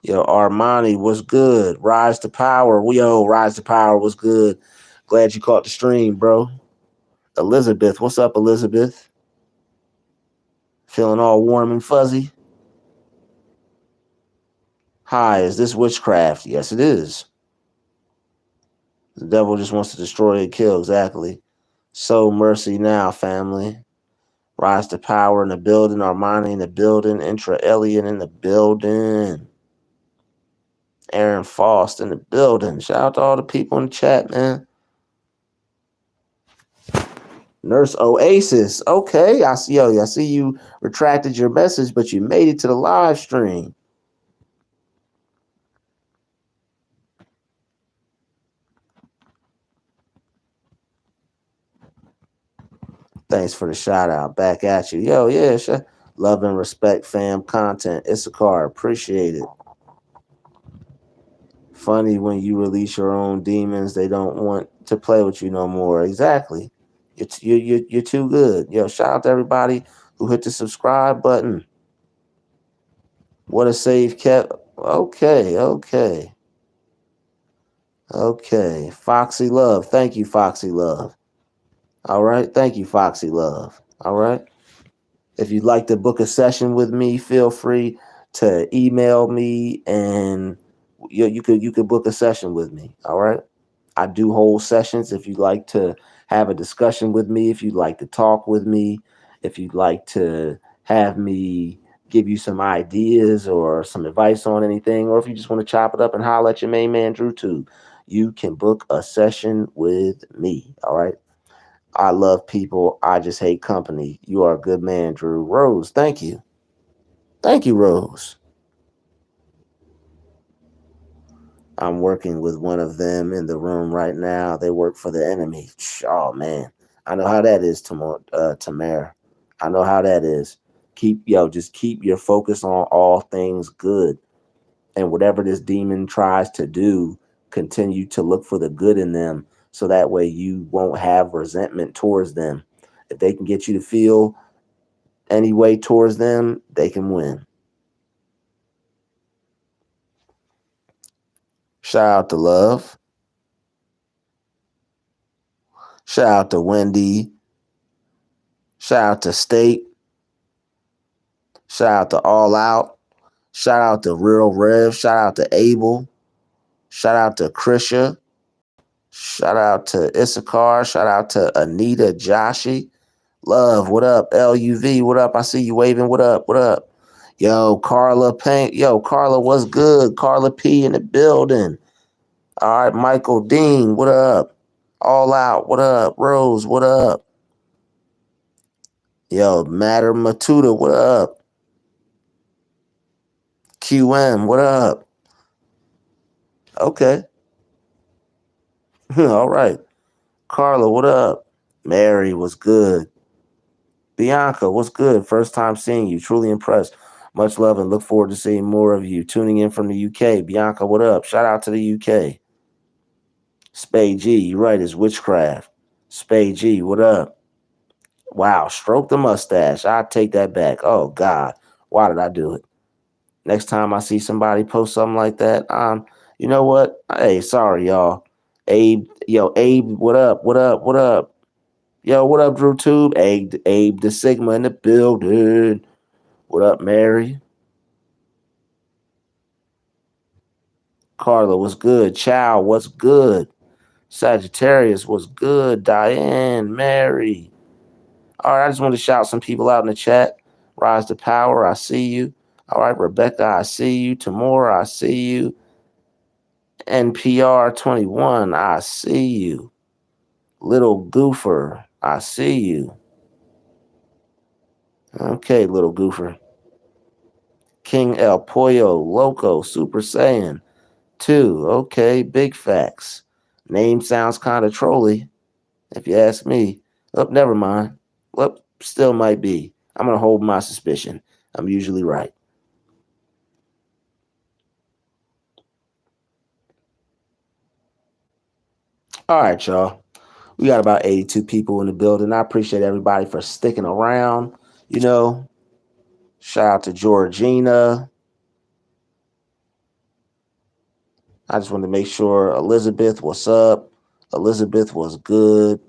Speaker 1: Yo, Armani, what's good? Rise to power. Rise to power. What's good? Glad you caught the stream, bro. Elizabeth, what's up, Elizabeth? Feeling all warm and fuzzy? Hi, is this witchcraft? Yes, it is. The devil just wants to destroy and kill, exactly. So mercy now, family. Rise to power in the building, Armani in the building, intra-alien in the building. Aaron Faust in the building. Shout out to all the people in the chat, man. Nurse Oasis. Okay, I see you retracted your message, but you made it to the live stream. Thanks for the shout out. Back at you. Love and respect, fam. Content. Issachar. Appreciate it. Funny when you release your own demons, they don't want to play with you no more. Exactly. You're too good. Shout out to everybody who hit the subscribe button. What a save kept. Okay. Foxy Love. Thank you, Foxy Love. All right. Thank you, Foxy Love. All right. If you'd like to book a session with me, feel free to email me and you could book a session with me. All right. I do hold sessions if you'd like to have a discussion with me, if you'd like to talk with me, if you'd like to have me give you some ideas or some advice on anything, or if you just want to chop it up and holler at your main man, Druuill, you can book a session with me. All right. I love people. I just hate company. You are a good man, Drew. Rose, thank you. Thank you, Rose. I'm working with one of them in the room right now. They work for the enemy. Oh, man. I know how that is, Tamara. I know how that is. Just keep your focus on all things good. And whatever this demon tries to do, continue to look for the good in them. So that way you won't have resentment towards them. If they can get you to feel any way towards them, they can win. Shout out to Love. Shout out to Wendy. Shout out to State. Shout out to All Out. Shout out to Real Rev. Shout out to Abel. Shout out to Krisha. Shout out to Issachar. Shout out to Anita Joshi. Love, what up? LUV, what up? I see you waving. What up? What up? Yo, Carla Payne. Yo, Carla, what's good? Carla P in the building. All right, Michael Dean, what up? All Out, what up? Rose, what up? Yo, Matter Matuda, what up? QM, what up? Okay. All right. Carla, what up? Mary, what's good? Bianca, what's good? First time seeing you. Truly impressed. Much love and look forward to seeing more of you. Tuning in from the UK. Bianca, what up? Shout out to the UK. Spade G, you right, it's witchcraft. Spade G, what up? Wow, stroke the mustache. I take that back. Oh God, why did I do it? Next time I see somebody post something like that, you know what? Hey, sorry, y'all. Abe, what up? What up? What up? Yo, what up, Drew Tube? Abe, the Sigma in the building. What up, Mary? Carla, what's good? Chow, what's good? Sagittarius, what's good? Diane, Mary. All right, I just want to shout some people out in the chat. Rise to Power, I see you. All right, Rebecca, I see you. Tamora, I see you. NPR 21, I see you. Little Goofer, I see you. Okay, Little Goofer. King El Pollo, Loco, Super Saiyan 2. Okay, big facts. Name sounds kind of trolly, if you ask me. Oh, never mind. Well, still might be. I'm going to hold my suspicion. I'm usually right. All right, y'all. We got about 82 people in the building. I appreciate everybody for sticking around. Shout out to Georgina. I just wanted to make sure Elizabeth, what's up? Elizabeth was good.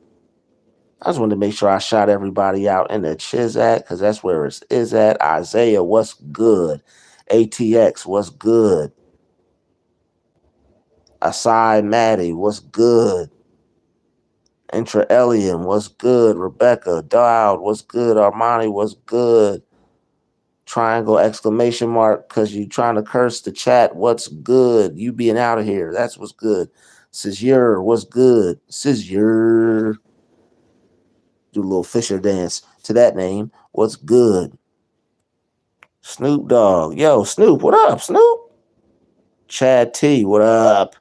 Speaker 1: I just wanted to make sure I shout everybody out in the Chizat because that's where it is at. Isaiah, what's good? ATX, what's good? Asai Maddie, what's good? Intra Elian, what's good? Rebecca, Dowd, what's good? Armani, what's good? Triangle exclamation mark because you trying to curse the chat. What's good? You being out of here. That's what's good. Sizure, what's good? Sizure. Do a little Fisher dance to that name. What's good? Snoop Dogg. Yo, Snoop, what up, Snoop? Chad T, what up?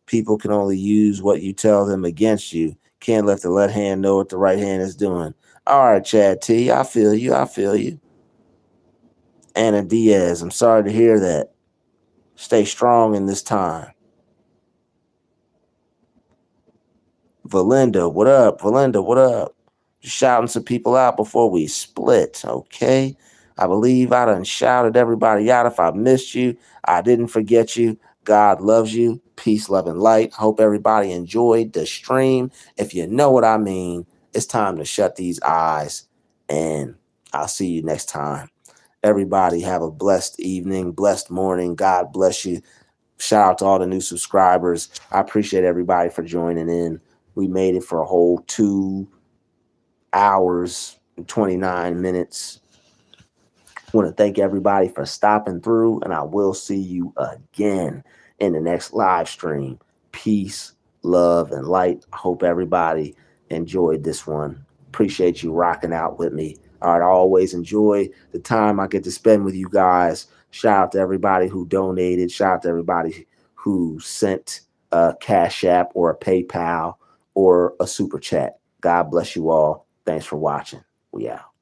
Speaker 1: People can only use what you tell them against you. Can't let the left hand know what the right hand is doing. All right, Chad T, I feel you. I feel you. Anna Diaz, I'm sorry to hear that. Stay strong in this time. Valinda, what up? Valinda, what up? Just shouting some people out before we split, okay? I believe I done shouted everybody out. If I missed you, I didn't forget you. God loves you. Peace, love, and light. Hope everybody enjoyed the stream. If you know what I mean, it's time to shut these eyes, and I'll see you next time. Everybody have a blessed evening, blessed morning. God bless you. Shout out to all the new subscribers. I appreciate everybody for joining in. We made it for a whole 2 hours and 29 minutes. I want to thank everybody for stopping through, and I will see you again in the next live stream. Peace, love, and light. I hope everybody enjoyed this one. Appreciate you rocking out with me. All right, I always enjoy the time I get to spend with you guys. Shout out to everybody who donated. Shout out to everybody who sent a Cash App or a PayPal or a Super Chat. God bless you all. Thanks for watching. We out.